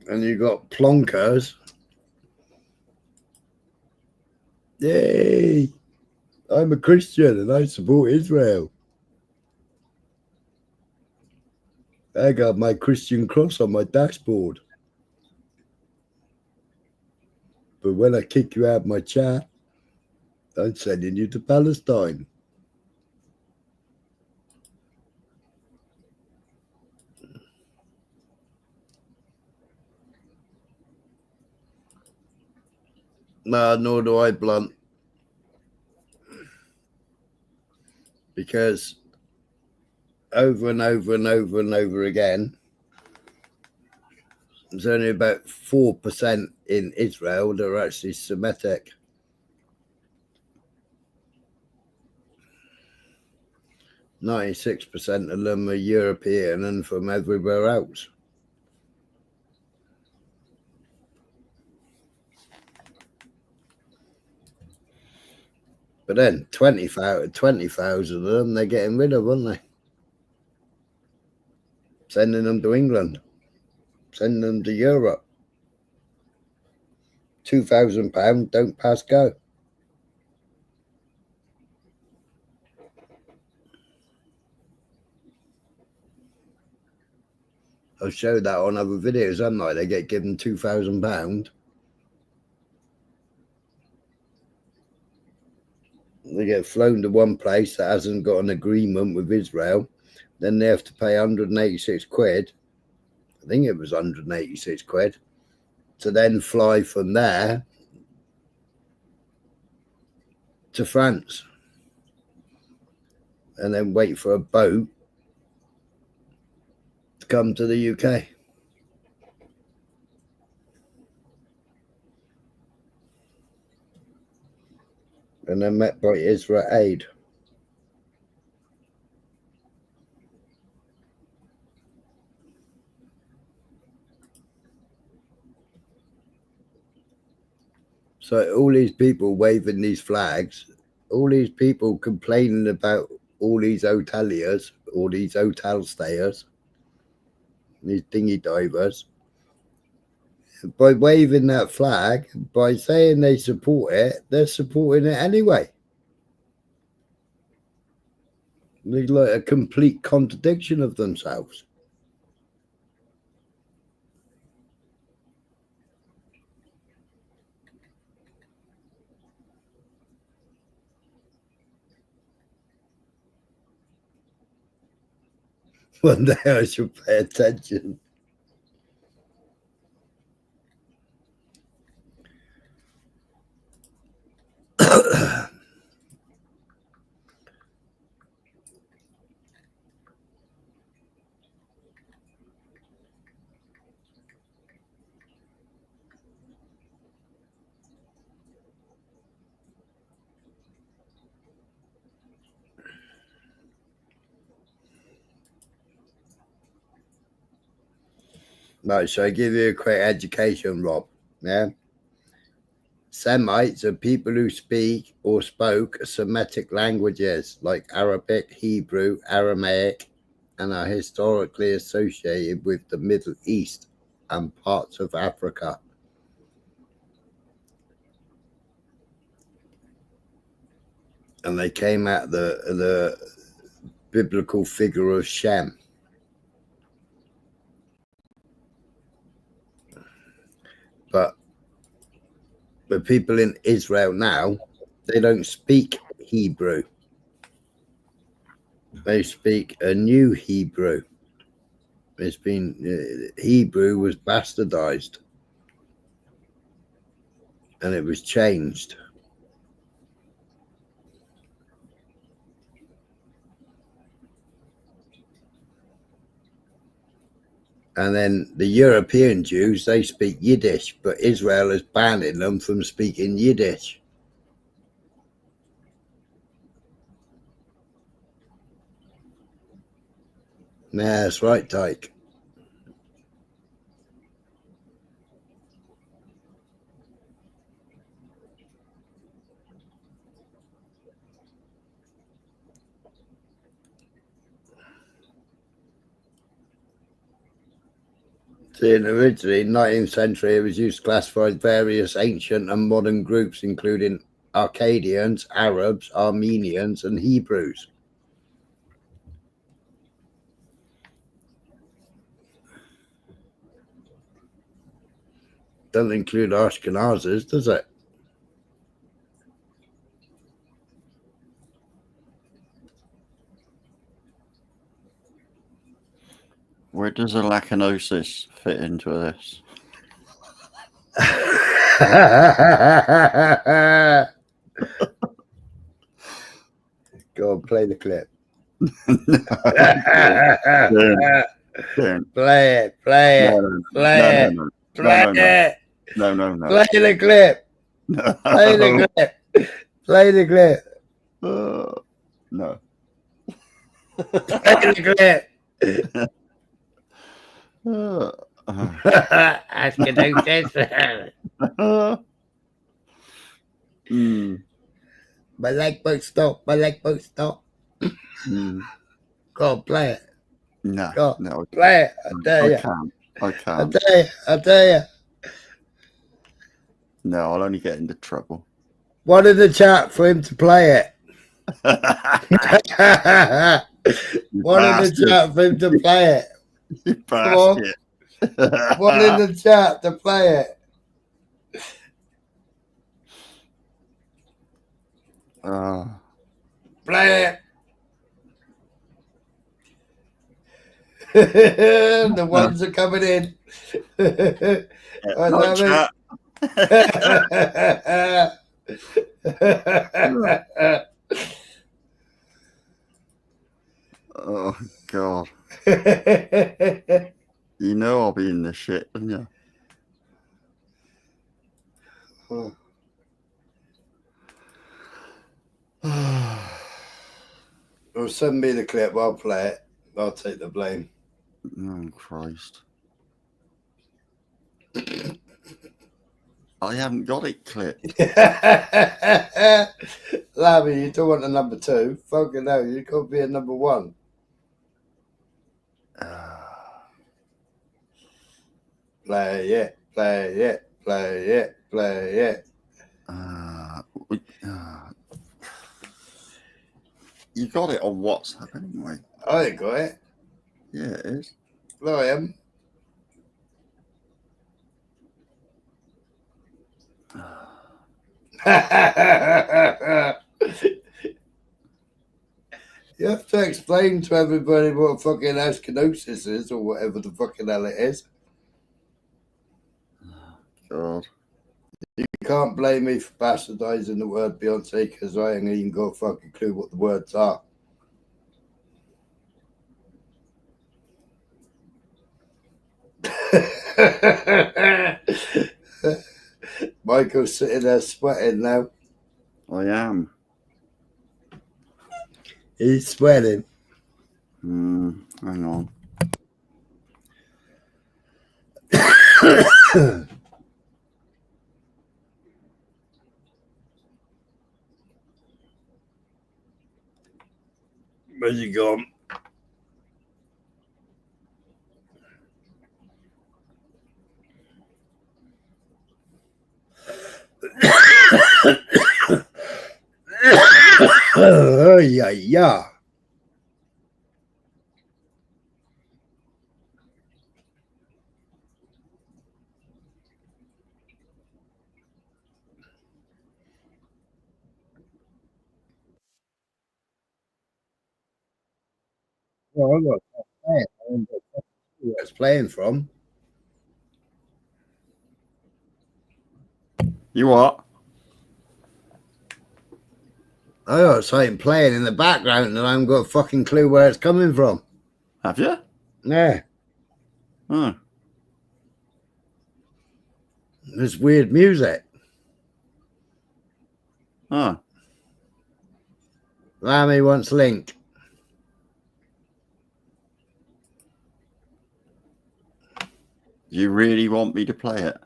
And you got plonkers. Yay! I'm a Christian and I support Israel. I got my Christian cross on my dashboard. But when I kick you out of my chat, I'm sending you to Palestine. Nah, nor do I, Blunt. Because over and over and over and over again, there's only about 4% in Israel that are actually Semitic. 96% of them are European and from everywhere else. But then 20,000 of them they're getting rid of, aren't they? Sending them to England, sending them to Europe. £2,000 don't pass go. I've showed that on other videos, haven't I? They get given £2,000. They get flown to one place that hasn't got an agreement with Israel. Then they have to pay 186 quid. I think it was 186 quid to then fly from there to France and then wait for a boat to come to the UK. And then met by Israel Aid. So all these people waving these flags, all these people complaining about all these hoteliers, all these hotel stayers, these dinghy divers, by waving that flag, by saying they support it, they're supporting it anyway. They're like a complete contradiction of themselves. One day I should pay attention. Right, so I give you a quick education, Rob. Yeah. Semites are people who speak or spoke Semitic languages like Arabic, Hebrew, Aramaic, and are historically associated with the Middle East and parts of Africa. And they came out the biblical figure of Shem. But the people in Israel now, they don't speak Hebrew. They speak a new Hebrew. It's been Hebrew was bastardized, and it was changed. And then the European Jews, they speak Yiddish, but Israel is banning them from speaking Yiddish. Yeah, that's right, Tyke. See, and originally, in the 19th century, it was used to classify various ancient and modern groups, including Akkadians, Arabs, Armenians, and Hebrews. Doesn't include Ashkenazis, does it? Where does a lacanosis fit into this? Go on, play the clip. Play it, play it, play it, play it. No. Play the clip. Play the clip. Play the clip. No. Play the clip. Ashkenazis. My leg won't stop. My leg won't stop. Go on, play it. No. Go on, No. play it. I dare you. I can't. I dare you. No, I'll only get into trouble. One in the chat for him to play it. One in the chat for him to play it. You Come on. One in the chat to play it. Play it. The ones are coming in. I love it. Oh, God. You know I'll be in the shit, don't you? Well, send me the clip. I'll play it. I'll take the blame. Oh, Christ. I haven't got it clipped. Labby, you don't want a number 2. Fucking hell, you could be a number 1. Play it, play it, play it, play it. You got it on WhatsApp anyway. I ain't got it. Yeah, it is. No, I am. You have to explain to everybody what fucking Ashkenosis is or whatever the fucking hell it is. God. You can't blame me for bastardizing the word Beyonce because I ain't even got a fucking clue what the words are. Michael's sitting there sweating now. I am. He's sweating. Hang on. Where's he gone? Oh, yeah. Well, I'm not playing. I don't know where it's playing from. You what? I got something playing in the background and I haven't got a fucking clue where it's coming from. Have you? Yeah. Oh. There's weird music. Oh. Lammy wants link. You really want me to play it?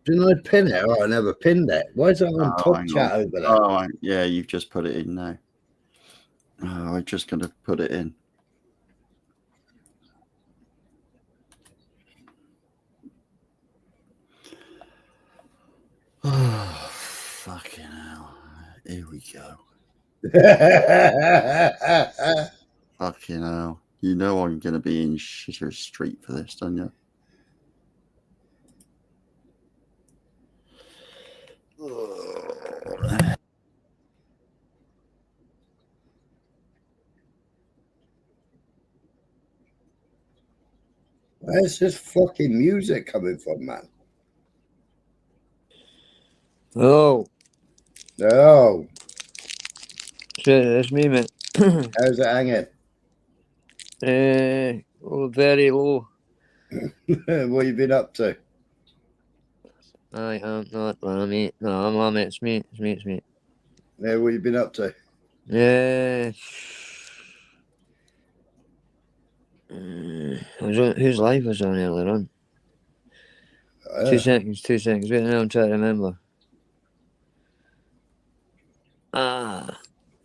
Didn't I pin it? Oh, I never pinned it. Why is that on top hang chat on. over there? Oh, yeah, you've just put it in now. Oh, I'm just going to put it in. Oh, fucking hell. Here we go. Fucking hell. You know I'm going to be in shitter street for this, don't you? Where's this fucking music coming from, man? Hello. Oh. Shit, that's me, mate. How's it hanging? Oh, very low. What you been up to? I am not Lammy. No, I'm Lammy. It's me. It's me. It's me. Yeah, what you been up to? Yeah. Whose life was on earlier on? 2 seconds. 2 seconds. Wait, now I'm trying to remember.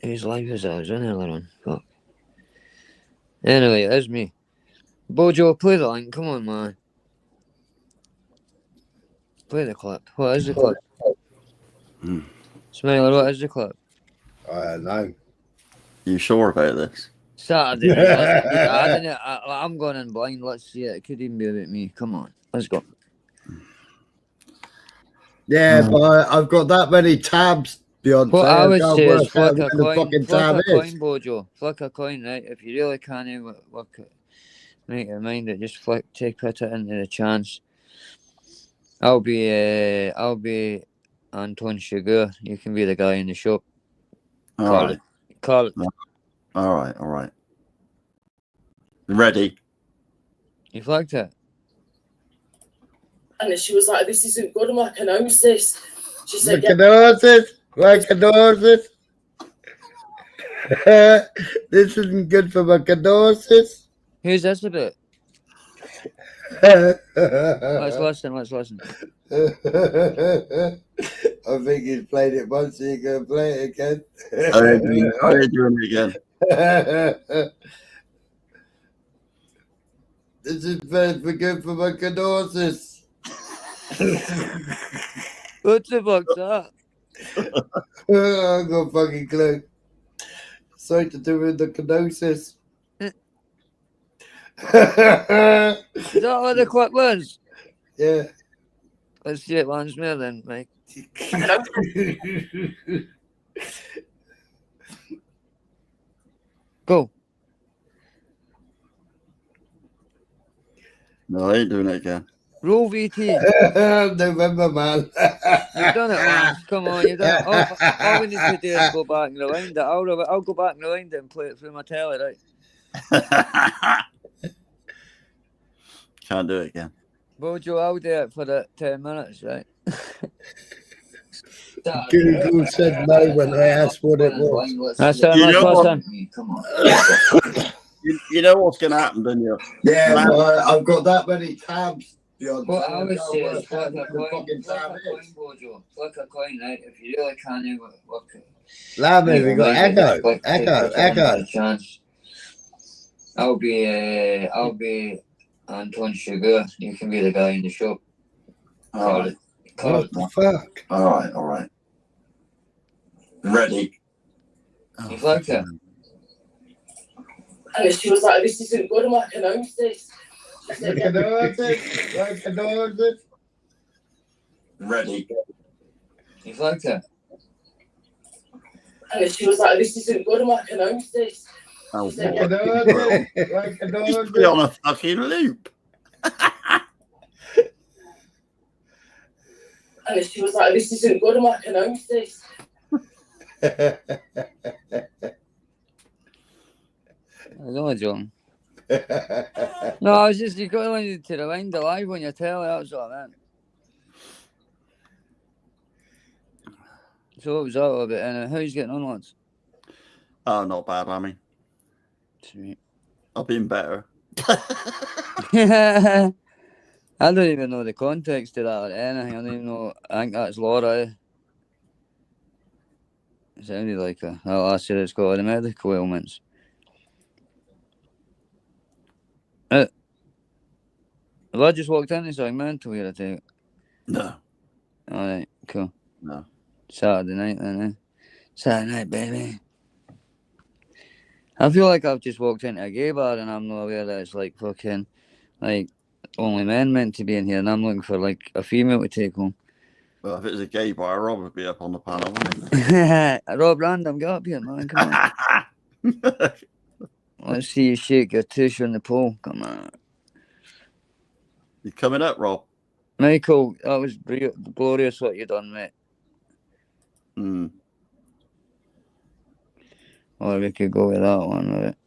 Whose life was I was on earlier on? Fuck. Anyway, it is me. Bojo, play the line. Come on, man. Play the clip. What is the clip? Smiler, what is the clip? I don't know. You sure about this? Saturday. I'm going in blind. Let's see it. It could even be about me. Come on. Let's go. Yeah, but I've got that many tabs, Beyonce. What I would say is flick a coin, Bojo. Flick a coin, right? If you really can't work it, make your mind it. Just put it into the chance. I'll be Anton Sugar. You can be the guy in the shop. Call it. All right. Ready? You flagged it. And she was like, "This isn't good. I can announce this." She said, Macadorsis. This isn't good for Macadorsis. Who's this about? Let's listen. I think he's played it once, so you can play it again. I ain't doing it again. This is very good for Macadorsis. What the fuck's that? I've got a fucking clue. Something to do with the kenosis. Is that what the clip was? Yeah. Let's see it once more then, mate. Go. No, I ain't doing it again. Roll VT. November, man. You've done it once. Come on, you've done it. All we need to do is go back and rewind it. I'll go back and rewind it and play it through my telly, right? Can't do it again. Bojo, I'll do it for the 10 minutes, right? Google said no when I asked what it was. That's it. You know what's going to happen, don't you? Yeah, I've got that many tabs. What I would say is flick a coin, Bojo. Flick a coin, right? If you really can't work it. Lammy, we got Echo. Chance. I'll be Anton Sugar. You can be the guy in the shop. What the fuck? All right. Ready? You flagged it. And she was like, "This isn't good. I can announce this." Ready. He's like that. And she was like, this isn't good, I can announce this. Oh, She said, what? Just put it on a fucking loop. and she was like, this isn't good, I can announce this. I don't know, John. No, I was just, you got to learn to rewind the live on your telly, that's what I meant. So what was that all about? And how's getting on, lads? Oh, not bad, Lammy. Sweet. I've been better. I don't even know the context of that or anything. I don't even know. I think that's Laura. It sounded like a last year it's got all the medical ailments. Have I just walked into something mental here, I take it? No. Alright, cool. No. Saturday night then, eh? Saturday night, baby. I feel like I've just walked into a gay bar and I'm not aware that it's like fucking, like, only men meant to be in here and I'm looking for like a female to take home. Well, if it was a gay bar, Rob would be up on the panel, wouldn't he? Rob Random, get up here, man. Come on. Let's see you shake your tush on the pole. Come on. You coming up, Rob? Michael, that was glorious what you done, mate. Hmm. Or we could go with that one, with it.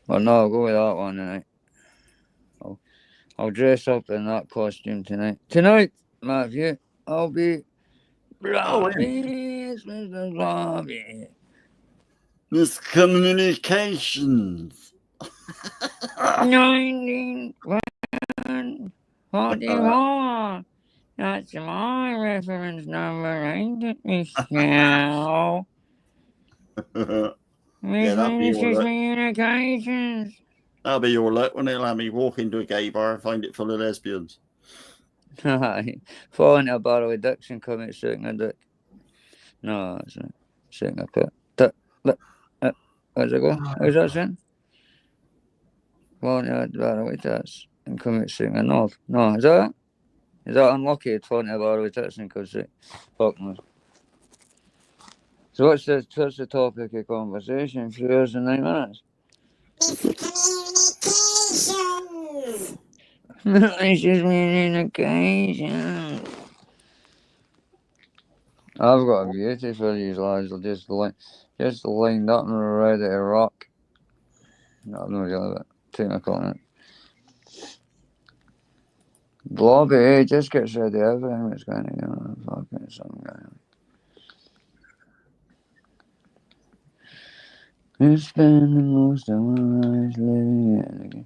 Or no, I'll go with that one tonight. I'll dress up in that costume tonight. Tonight, Matthew, I'll be Robbie, Mr. Robbie. Miscommunications. 1944. That's my reference number, ain't it, Michelle? Miscommunications. That'll be your luck when they'll have me walk into a gay bar and find it full of lesbians. Fall into a barrel of dicks and come out sucking a dick. No, that's not. Sucking a pit. How's it go? How's that saying? Fall into a barrel of tits and come out sucking a knob. No, is that it? Is that unlucky to fall into a barrel of tits and come suck? Fuck no. So what's the topic of conversation? 3 hours and 9 minutes? Malicious communication. I've got a beauty for these lads. Just lined up and ready to rock. No, I've no idea about technical on it. Blobby just gets ready everything that's going to go on. Fucking some guy. We spend the most of our lives living in again.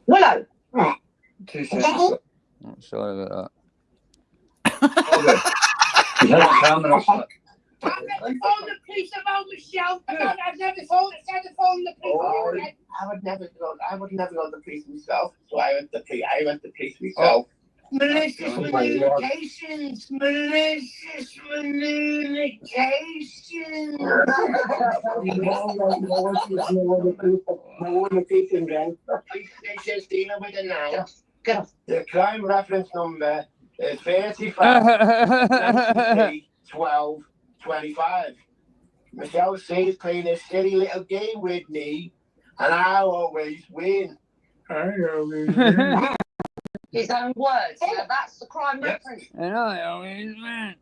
Willow! Oh, sorry about that. Camera. I phoned the police about myself. I've never phoned the police. I would never go to the police myself. So I went to the police myself. Malicious communications. Malicious communications. Police station dealing with it now. The crime reference number is 35 12 25. Michelle C is playing a silly little game with me, and I always win. His own words. Now that's the crime reference. And I always win.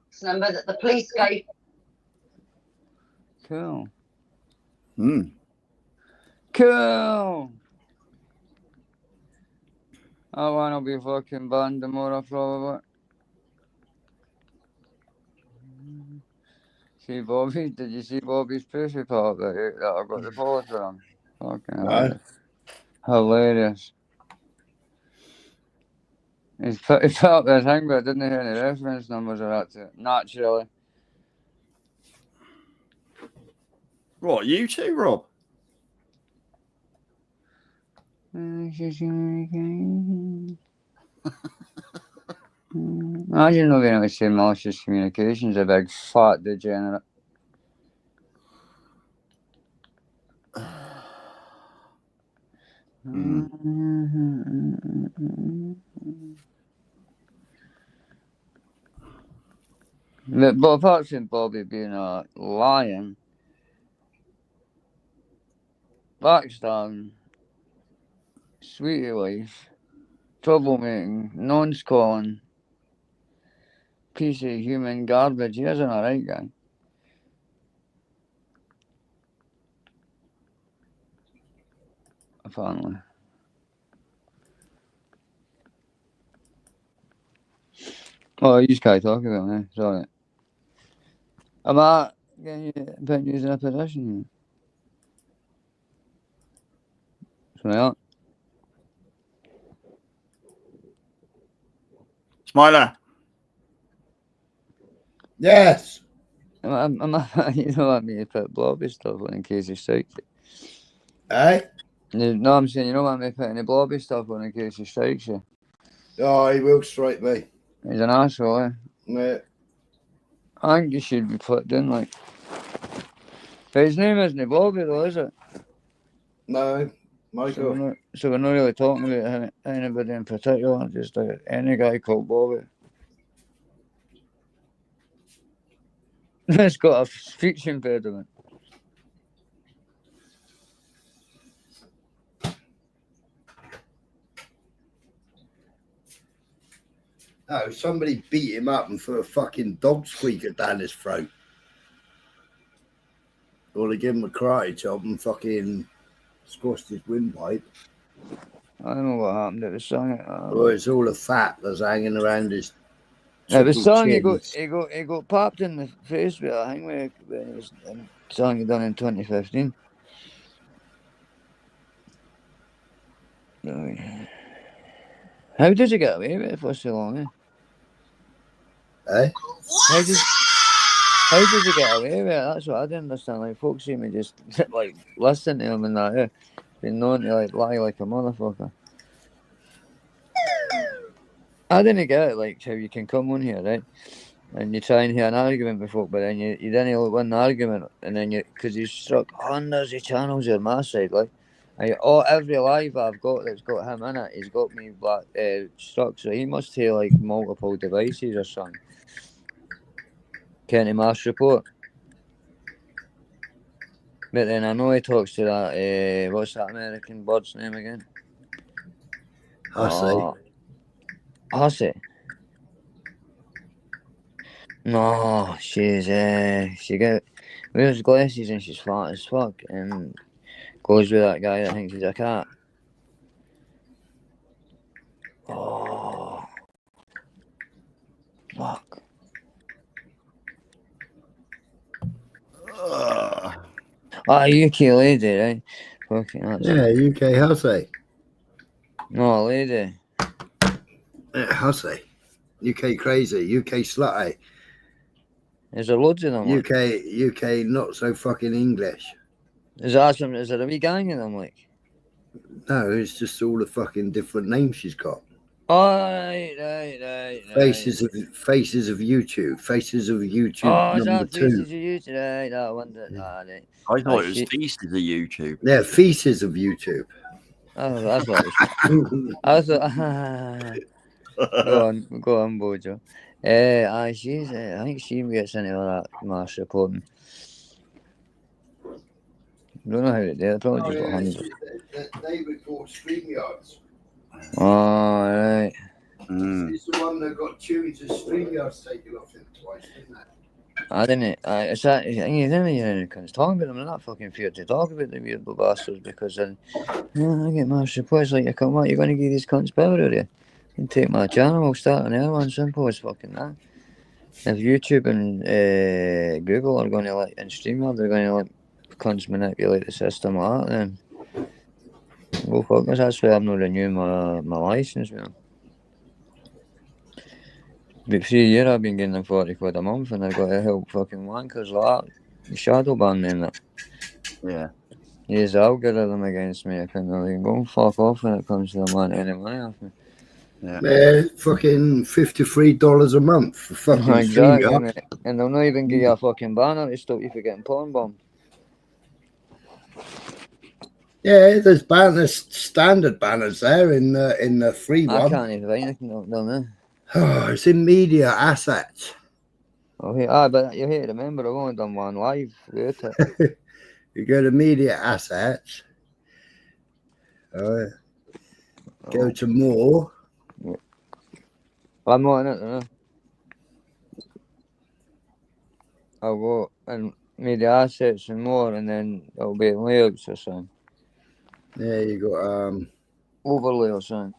It's the number that the police gave. Cool. Cool. I wanna be fucking banned tomorrow, probably. See Bobby? Did you see Bobby's pussy pop that I got the bullet from? Fucking hilarious. He put up this thing, but didn't hear any reference numbers or that to it. Naturally. What, you two, Rob? Imagine not being able to say malicious communications, a big fat degenerate. But apart from Bobby being a lion, backstabbing, sweetie wife, troublemaking, non-schooling, piece of human garbage, he isn't a right guy. Apparently. Oh, you just can't talk about me, sorry. Am I putting you in a position? Smile. Smiler. Yes. You know what I mean? You put blobby stuff on in case he strikes you. Eh? No, I'm saying, you know what I mean? Putting the blobby stuff on in case he strikes you. Oh, he will strike me. He's an asshole, eh? Yeah. I think you should be put down, like. But his name isn't Bobby, though, is it? No, Michael. So we're not really talking about anybody in particular, just like any guy called Bobby. It's got a speech impediment. No, somebody beat him up and threw a fucking dog squeaker down his throat. Or they give him a karate chop and fucking squashed his windpipe. I don't know what happened. It was something. Well, it's all the fat that's hanging around his. It was something chins. he got popped in the face with, I think, when it was something done in 2015. How did you get away with it for so long, eh? Eh? How did you get away with it? That's what I didn't understand. Like, folks seem to just, like, listen to him and that, eh? Been known to, like, lie like a motherfucker. I didn't get it, like, how you can come on here, right? And you try and hear an argument with folk, but then you didn't win the argument, and then because you struck hundreds of channels on my side, like, every live I've got that's got him in it, he's got me struck, so he must have, like, multiple devices or something. Kenny Marsh report. But then I know he talks to that, what's that American bird's name again? Hussey. Hussey. No, she wears glasses and she's fat as fuck and goes with that guy that thinks he's a cat. Oh, fuck. UK lady, right? Fucking that's UK Hussey. No, lady. Hussey. UK crazy. UK slutty. Is there loads of them? UK not so fucking English. Is there a wee gang of them, like? No, it's just all the fucking different names she's got. Oh, right. Faces of YouTube. Faces of YouTube. Oh, is number that Faces 2. of YouTube? Right, that one. Right. I thought it was Feast of the YouTube. Yeah, Feces of YouTube. Oh, that's what it was. I thought. Go on, Bojo. She's. I think she gets into all that mass reporting. Don't know how to do it. Probably just got hundreds. They report StreamYards. Oh, right. It's the one that got tuned to StreamYards taken off him twice, didn't it? I didn't. It's that. I think you didn't talk about them. They're not fucking feared to talk about the weird bastards because then, I get mass reports like, "Come on, you're going to give these cunts power, are you? You take my channel. I'll start an other one. Simple as fucking that." If YouTube and Google are going to let and StreamYard, they're going to let cunts manipulate the system like that, then go fuck us. That's why I'm not renewing my license, man. But 3 years I've been getting them 40 quid a month and I've got to help fucking wankers like that. Shadow ban me and that. Yeah. Use the algorithm against me. I can really go and fuck off when it comes to the money, any money off me. Yeah, fucking $53 a month for fucking exactly, StreamYard. mate. And they'll not even give you a fucking banner to stop you from getting porn bombed. Yeah, there's banners, standard banners there in the free I one. can't even find anything down there. Oh, it's in media assets. Okay, but you have to remember, I've only done one live with it. You go to media assets. Go to more. Yeah. I'm not in it, no. I'll go and media assets and more, and then it'll be in layouts or something. Yeah, you got overlay or something.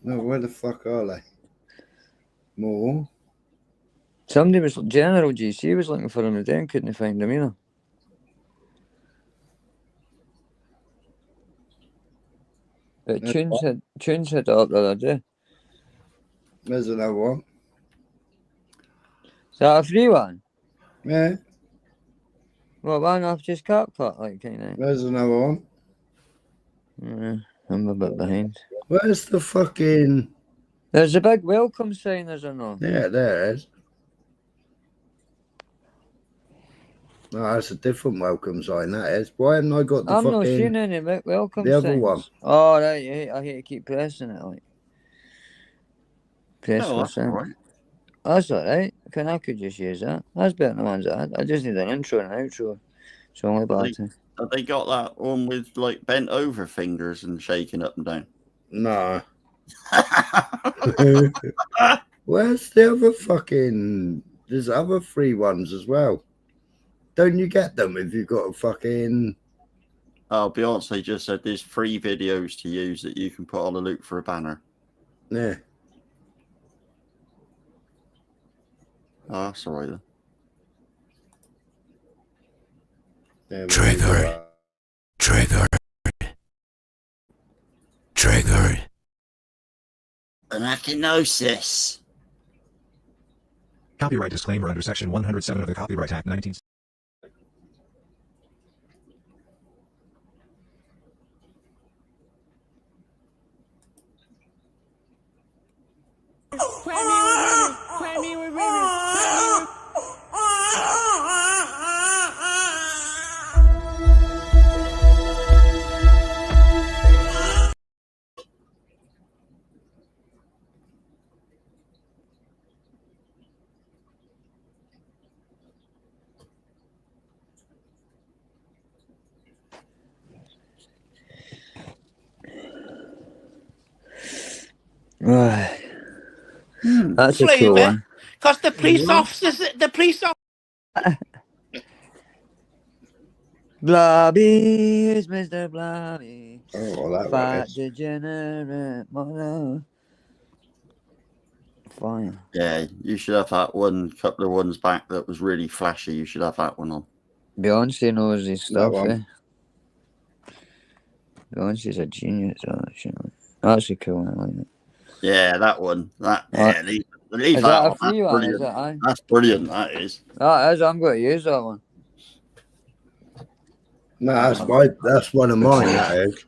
No, where the fuck are they? More. Somebody was General GC was looking for him today and couldn't find him either. But Tunes had it up the other day. There's another one. Is that a free one? Yeah. Well, one off just cut like kind of. There's another one. Yeah, I'm a bit behind. Where's the fucking... There's a big welcome sign, is there not? Yeah, there it is. No, that's a different welcome sign, that is. Why haven't I got the I'm fucking... not seeing any welcome the signs. other one. Oh, right, I hate to keep pressing it, like. Press for that's all sound. right. That's alright. I could just use that. That's better than the ones I had. I just need an intro and an outro. It's only bad. Have they got that one with like bent over fingers and shaking up and down? No. Where's the other fucking... There's other free ones as well. Don't you get them if you've got a fucking... Oh, Beyonce just said there's free videos to use that you can put on a loop for a banner. Yeah. Oh, that's all right then. Yeah, Triggered. Anachinosis. Copyright disclaimer under Section 107 of the Copyright Act 19... Right. That's a cool one. Because the police officers, Blobby is Mr. Blobby. Oh, that Fat was... degenerate mother. Fine. Yeah, you should have that one. Couple of ones back that was really flashy. You should have that one on. Beyonce knows his stuff, one. eh? Beyonce's a genius. That's a cool one, I like it. Yeah, that one. That leave is that that on. a free That's one? brilliant. Is it, aye? That's brilliant. That is. That is. I'm going to use that one. No, that's one of mine, that is.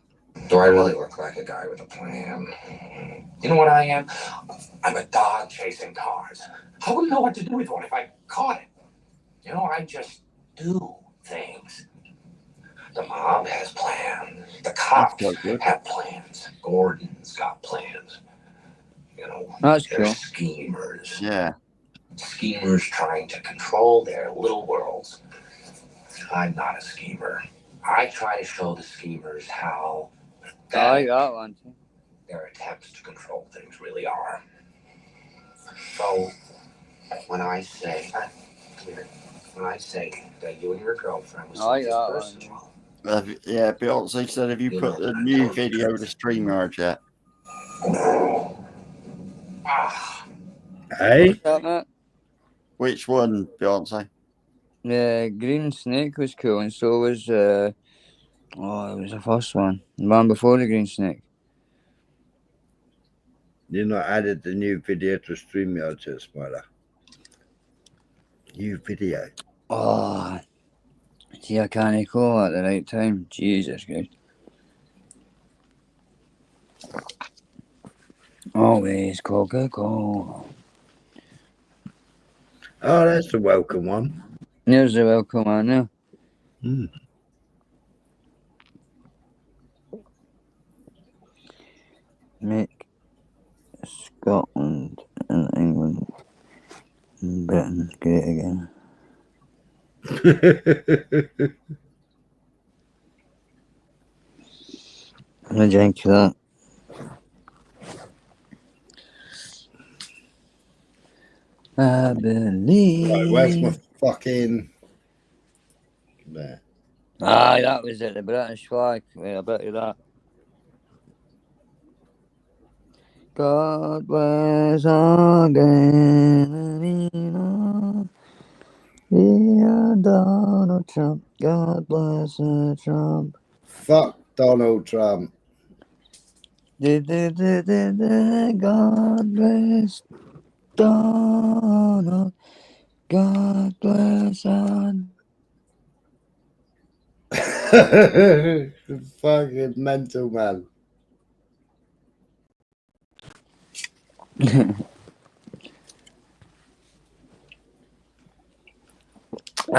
Do I really look like a guy with a plan? You know what I am? I'm a dog chasing cars. I wouldn't know what to do with one if I caught it. You know, I just do things. The mob has plans. The cops have plans. Gordon's got plans. You know, that's they're cool. Schemers. Yeah. Schemers trying to control their little worlds. I'm not a schemer. I try to show the schemers how I like that one too. Their attempts to control things really are. So when I say that you and your girlfriend was personal. Yeah, Beyonce said, have you put the new video to StreamYard yet? Hey? Which one, Beyonce? The Green Snake was cool, and so was it was the first one. The one before the Green Snake. You're not added the new video to StreamYard yet, Smiler. New video. Oh, see, I can't call at the right time. Jesus Christ. Always Coca-Cola. Oh, that's a welcome one. There's a welcome one now. Make Scotland and England and Britain great again. I drink that. I believe. Right, where's my fucking... There. Aye, that was it, the British flag. Yeah, I bet you that. God bless our enemy. Yeah, Donald Trump. God bless Trump. Fuck Donald Trump. God bless Donald. God bless Fucking mental man. What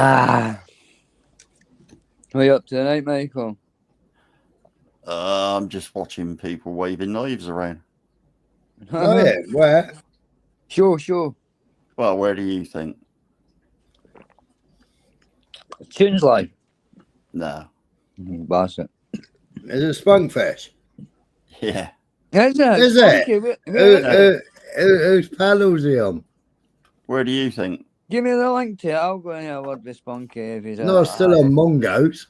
are you up to tonight, Michael? I'm just watching people waving knives around. Oh, yeah, where? Sure. Well, where do you think? Tunes live. No. Bastard. Is it Spunkfest? Yeah. Is it? Is it? Whose panel's he on? Where do you think? Give me the link to it. I'll go and have a word with Spunky if he's No, still on Mongos.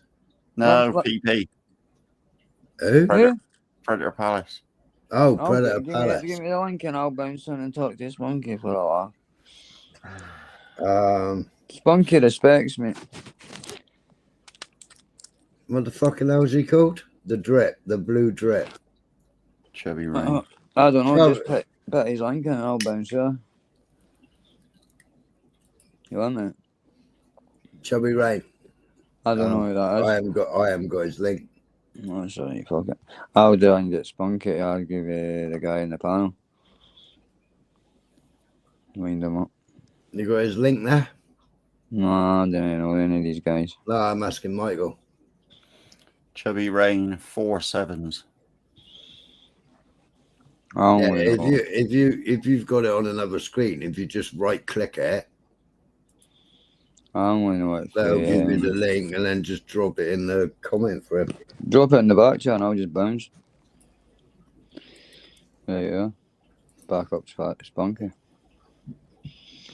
No, PP. Who? Predator Palace. Oh, Okay, Predator give Palace. me the link and I'll bounce on and talk to Spunky for a while. Spunky respects me. What the fucking hell is he called? The Drip, the Blue Drip. Chubby Rain. I don't know, just put his link in and I'll bounce there. You want it? Chubby Rain. I don't know who that is. I haven't got his link. No, sorry, fuck it. I'll do and get Spunky. I'll give the guy in the panel. Wind him up. You got his link there? No, I don't know any of these guys. No, I'm asking Michael. Chubby Rain 4 7s. Yeah, if you've got it on another screen, if you just right click it, I only know what that'll give you the link and then just drop it in the comment for him. Drop it in the back chat and I'll just bounce. There you go. Back up Spunky.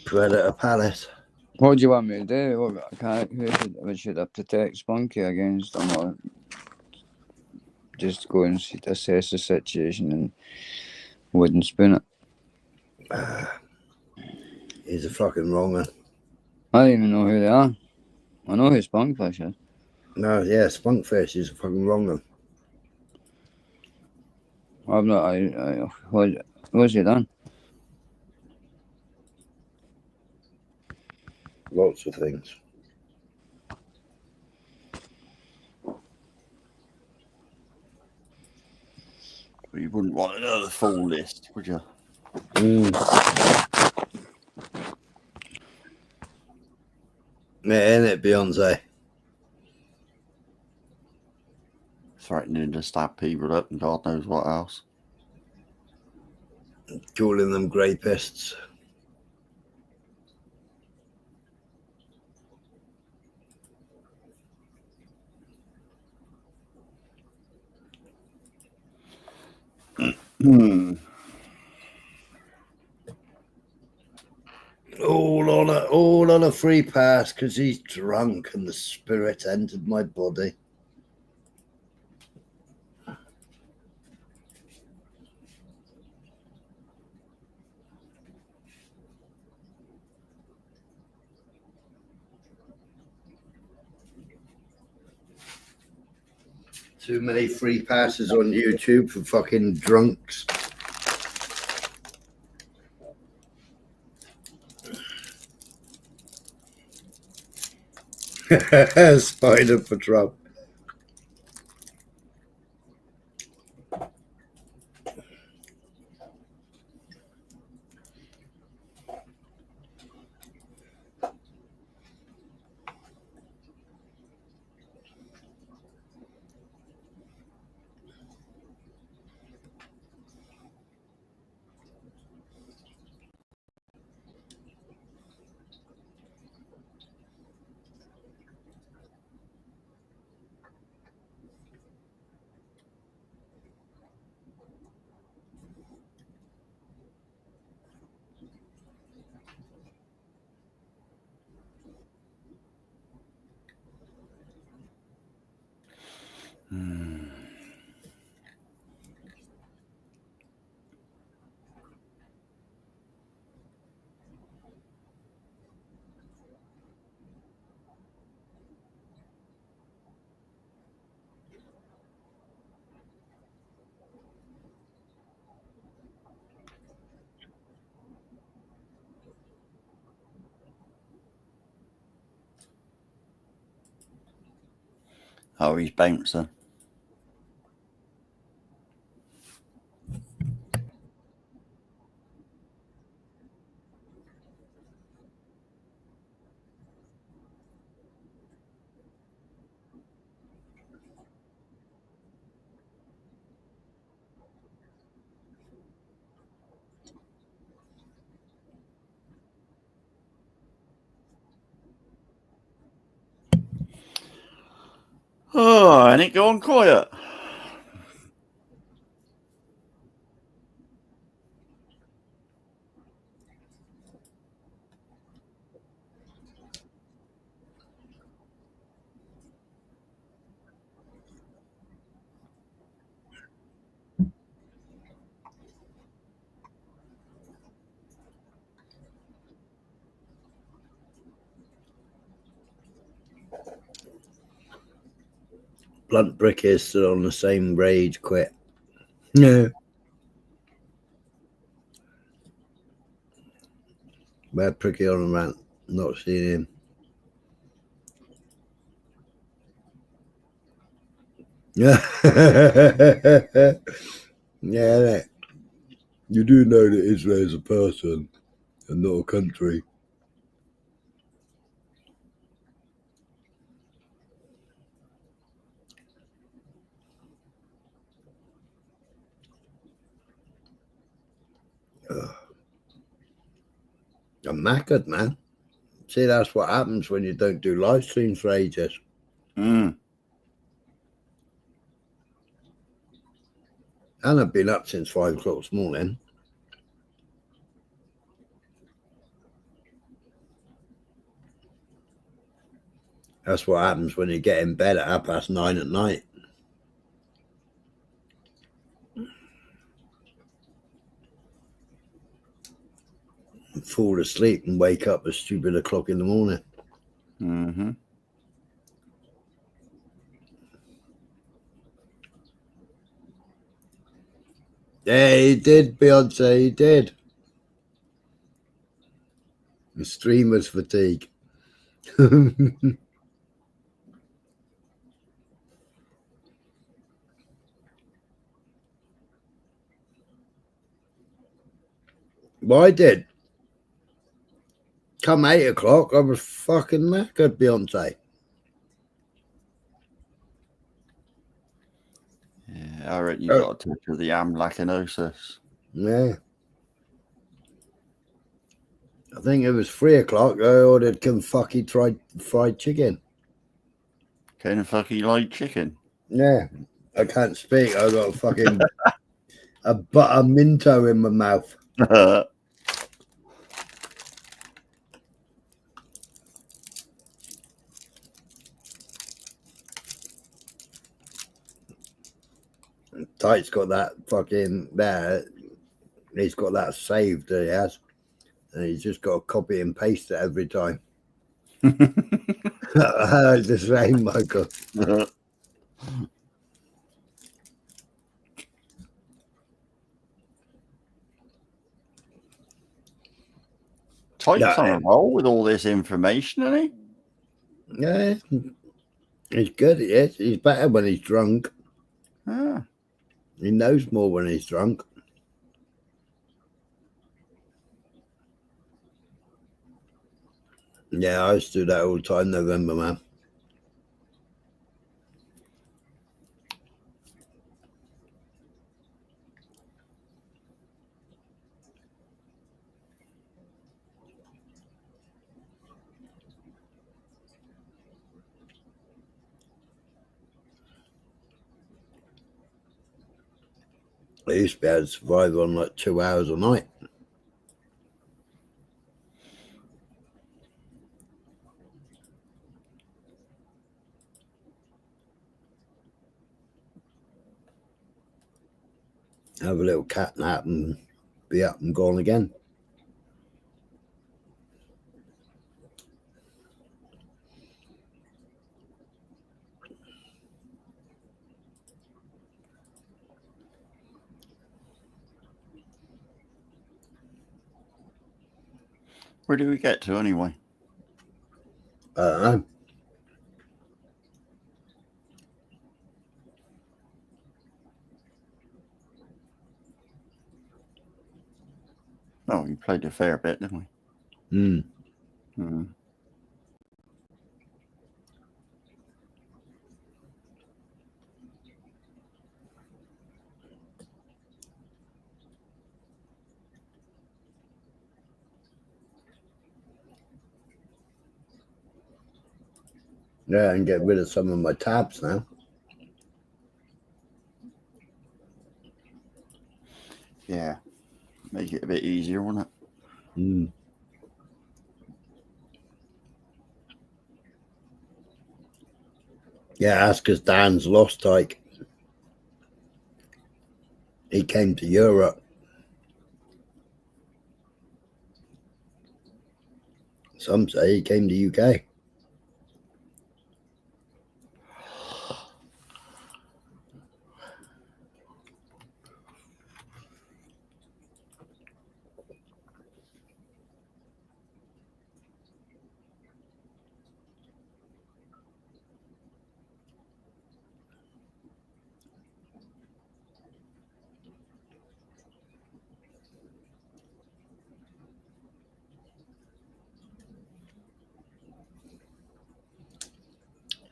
Predator Palace. What do you want me to do? Who should I protect Spunky against? I'm not just go and assess the situation and wooden spoon it. He's a fucking wrong one. I don't even know who they are. I know who Spunkfish is. No, yeah, Spunkfish is a fucking wrong one. I've not. What's he done? Lots of things. You wouldn't want another full list, would you? Yeah, innit, Beyonce? Threatening to stab people up and God knows what else. Calling them grapists. All on a free pass because he's drunk and the spirit entered my body. Too many free passes on YouTube for fucking drunks. Spider for Trump. Oh, he's bouncing. Oh, and it gone quiet. Blunt Brick is still on the same rage quit. No. Bad Pricky on the rant. Not seeing him. Yeah. Yeah. You do know that Israel is a person and not a country. I'm knackered, man. See, that's what happens when you don't do live streams for ages. And I've been up since 5 o'clock this morning. That's what happens when you get in bed at 9:30 at night. Fall asleep and wake up at stupid o'clock in the morning. Yeah, he did, Beyonce, he did. The streamer's fatigue. Well, I did. Come 8 o'clock, I was fucking knackered, Beyonce. Yeah, I reckon you got to touch of the amlachinosis. Yeah. I think it was 3 o'clock. I ordered Kentucky fried chicken. Kentucky fried chicken? Yeah. I can't speak. I got a fucking a butter minto in my mouth. Tight's got that fucking there. He's got that saved, he has. And he's just got to copy and paste it every time. It's the same, Michael. Tight's on a roll with all this information, isn't he? Yeah. He's good, he is. He's better when he's drunk. Yeah. He knows more when he's drunk. Yeah, I used to do that all the time, November, man. I used to be able to survive on like 2 hours a night. have a little cat nap and be up and gone again. Where do we get to anyway? I don't know. Oh, we played a fair bit, didn't we? Hmm. Yeah, and get rid of some of my tabs now. Yeah. Make it a bit easier, won't it? Hmm. Yeah, that's because Dan's lost, like. He came to Europe. Some say he came to UK.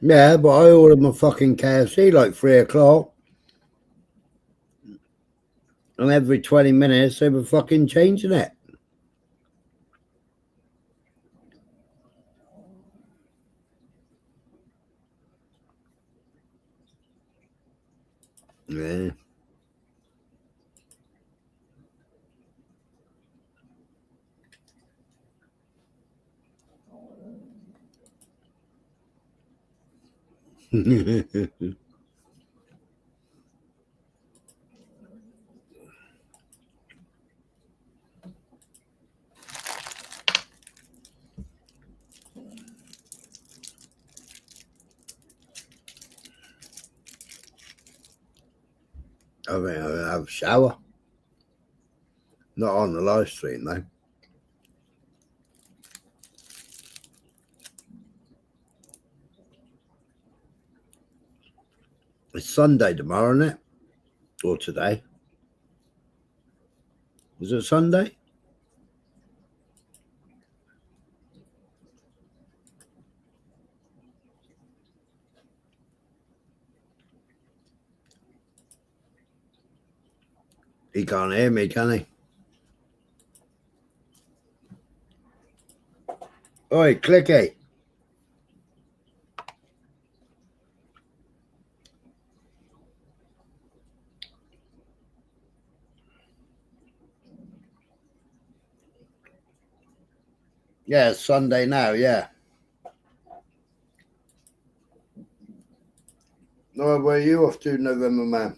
Yeah, but I ordered my fucking KFC like 3 o'clock. And every 20 minutes they were fucking changing it. Yeah. I mean, I have a shower. Not on the live stream, though. It's Sunday tomorrow, isn't it? Or today. Is it Sunday? He can't hear me, can he? Oi, Clicky. Yeah, it's Sunday now, yeah. No, where are you off to, November, man?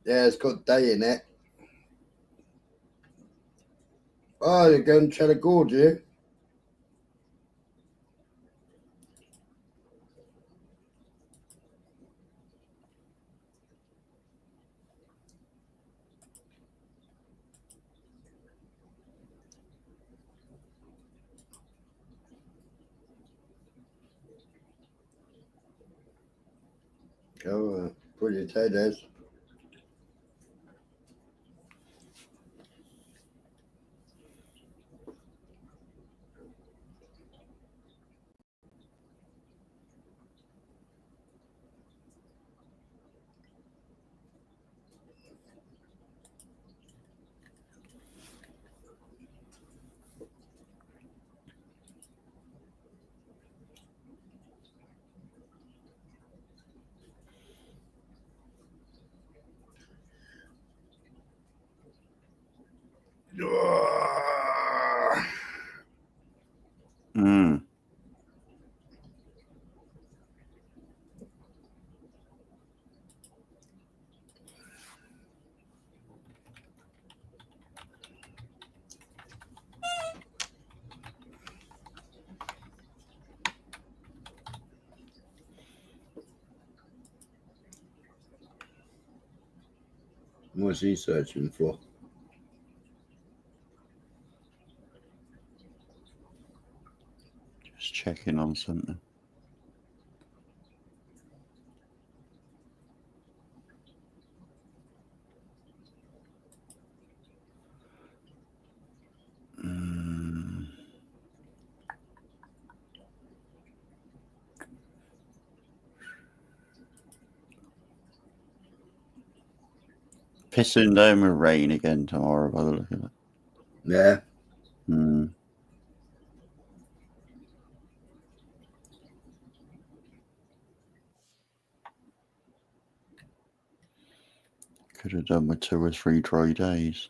Yeah, it's got day in it. Oh, you're going to Cheddar Gorge, are you? Oh, put your taters. Mm. What's he searching for? Just checking on something. Pissing down with rain again tomorrow by the look of it. Yeah. Could have done with 2 or 3 dry days.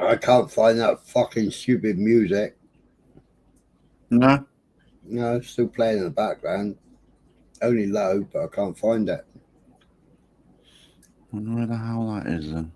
I can't find that fucking stupid music. No? No, it's still playing in the background. Only low, but I can't find it. I wonder where the hell that is then.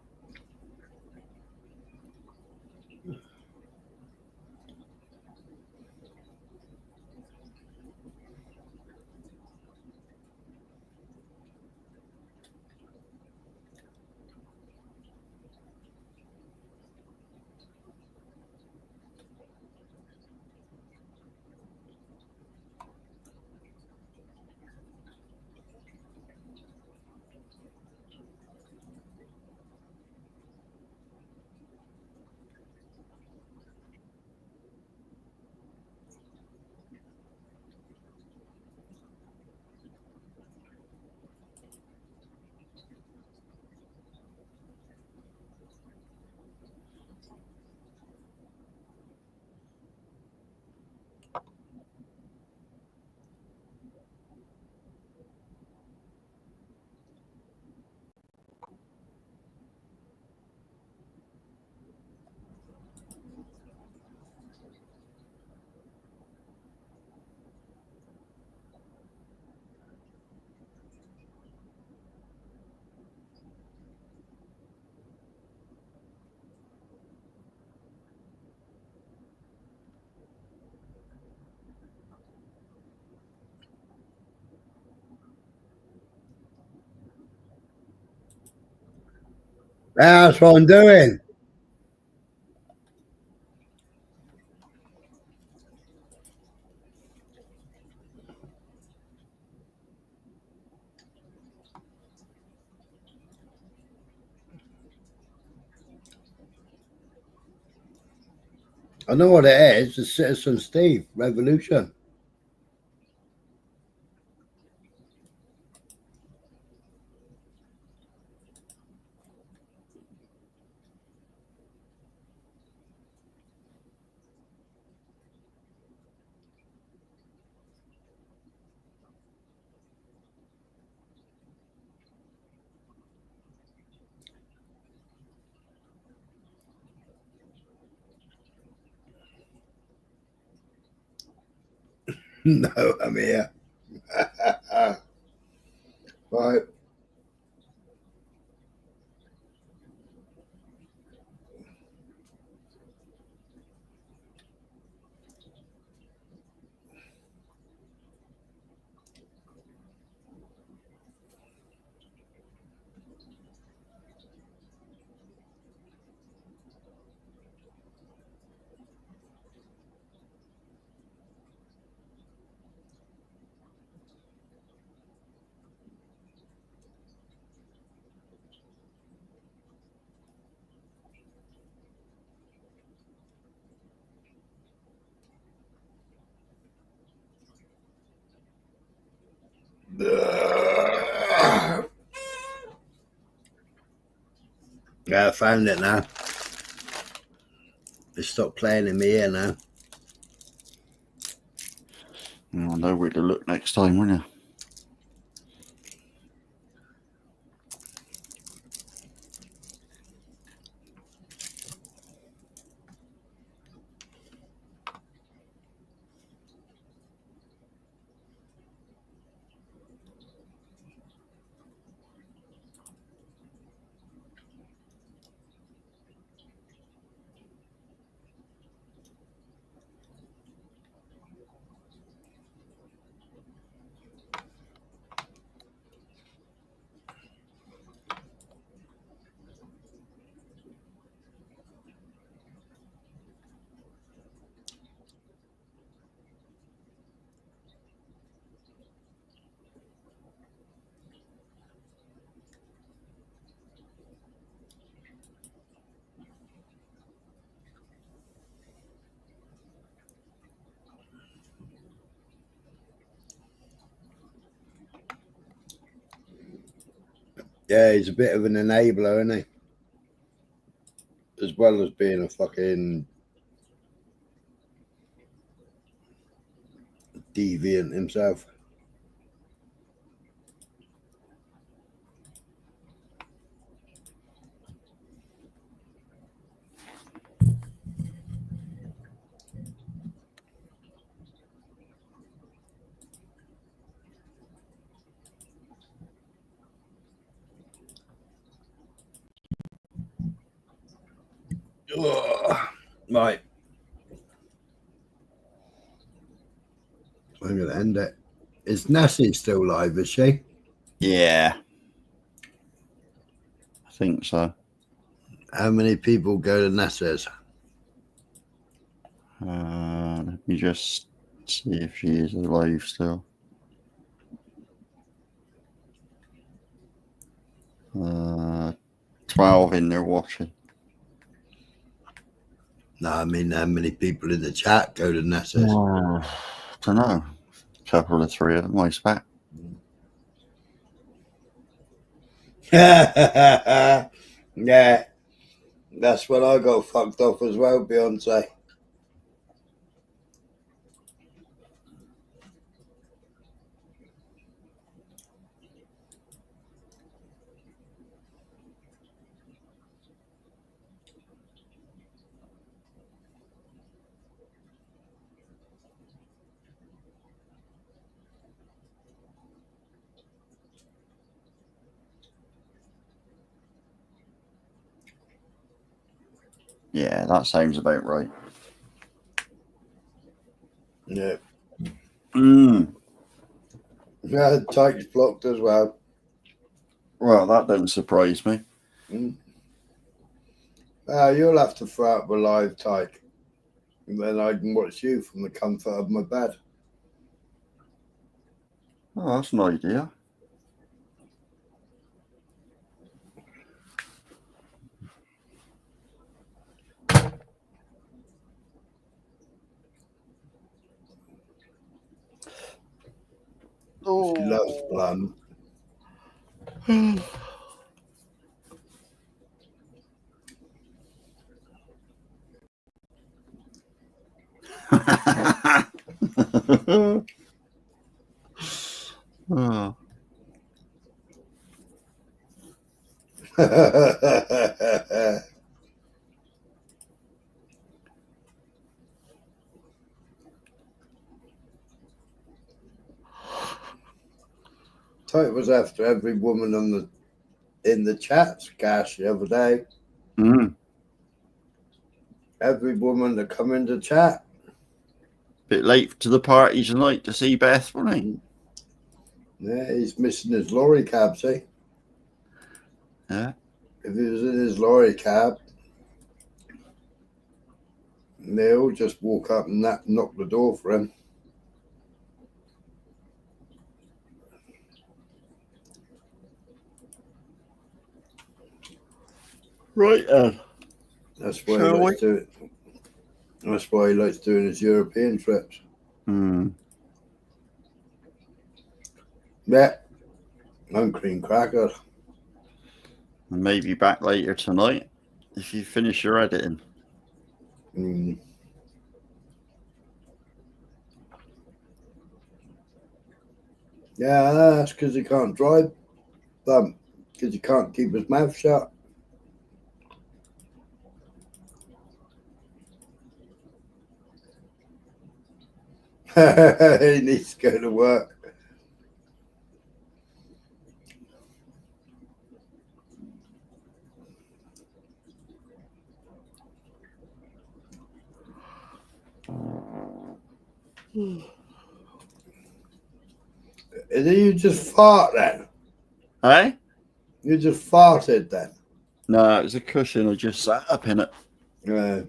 That's what I'm doing. I know what it is. The Citizen Steve Revolution. No, I'm here. Right. Yeah, I found it now. They stopped playing in my ear now. You'll know where to look next time, won't you? Yeah, he's a bit of an enabler, isn't he? As well as being a fucking deviant himself. Right. I'm going to end it. Is Nassie still live, is she? Yeah. I think so. How many people go to Nassie's? Let me just see if she is alive still. 12 in there watching. No, I mean, how many people in the chat go to Nassie's? Don't know. A couple of 3 of them, I expect. Yeah, that's when I got fucked off as well, Beyonce. Yeah, that sounds about right. Yeah. Yeah, Tyke's blocked as well. Well, that doesn't surprise me. You'll have to throw up a live Tyke. And then I can watch you from the comfort of my bed. Oh, that's an idea. She loves blunt. Oh. Tyke was after every woman on in the chats, Cash, the other day. Every woman that come into chat. Bit late to the party tonight to see Beth, wasn't he? Yeah, he's missing his lorry cab, see? Yeah. If he was in his lorry cab, they'll just walk up and knock the door for him. Right, that's why he likes to do it. That's why he likes doing his European trips. Yeah, I'm cream cracker. And maybe back later tonight if you finish your editing. Yeah, that's because he can't drive. Because he can't keep his mouth shut. He needs to go to work. Did you just fart then? Hey? You just farted then? No, it was a cushion. I just sat up in it. Right.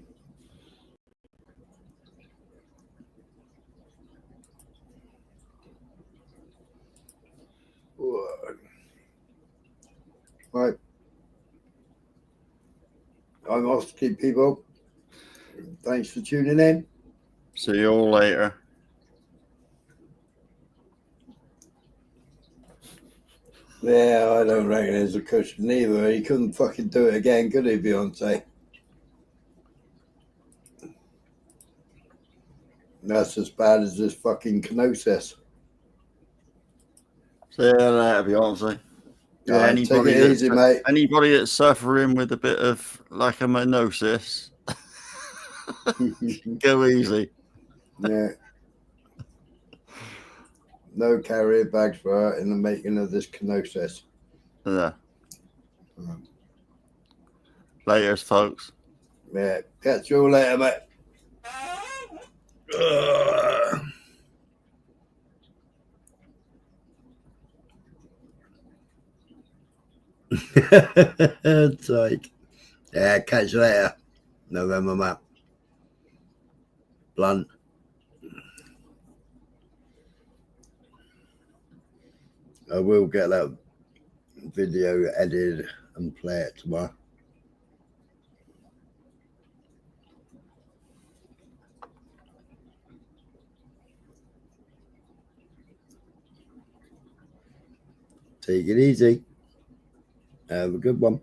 I'm off to keep people. Thanks for tuning in. See you all later. Yeah, I don't reckon there's a cushion either. He couldn't fucking do it again, could he, Beyonce? That's as bad as this fucking kenosis. See you later, Beyonce. Yeah, Right, take it easy, mate. Anybody that's suffering with a bit of leishmaniasis, go easy. Yeah. No carrier bags for her in the making of this kenosis. Yeah. Later, folks. Yeah, catch you all later, mate. Tight. Yeah, catch you later. November map. Blunt. I will get that video edited and play it tomorrow. Take it easy. Have a good one.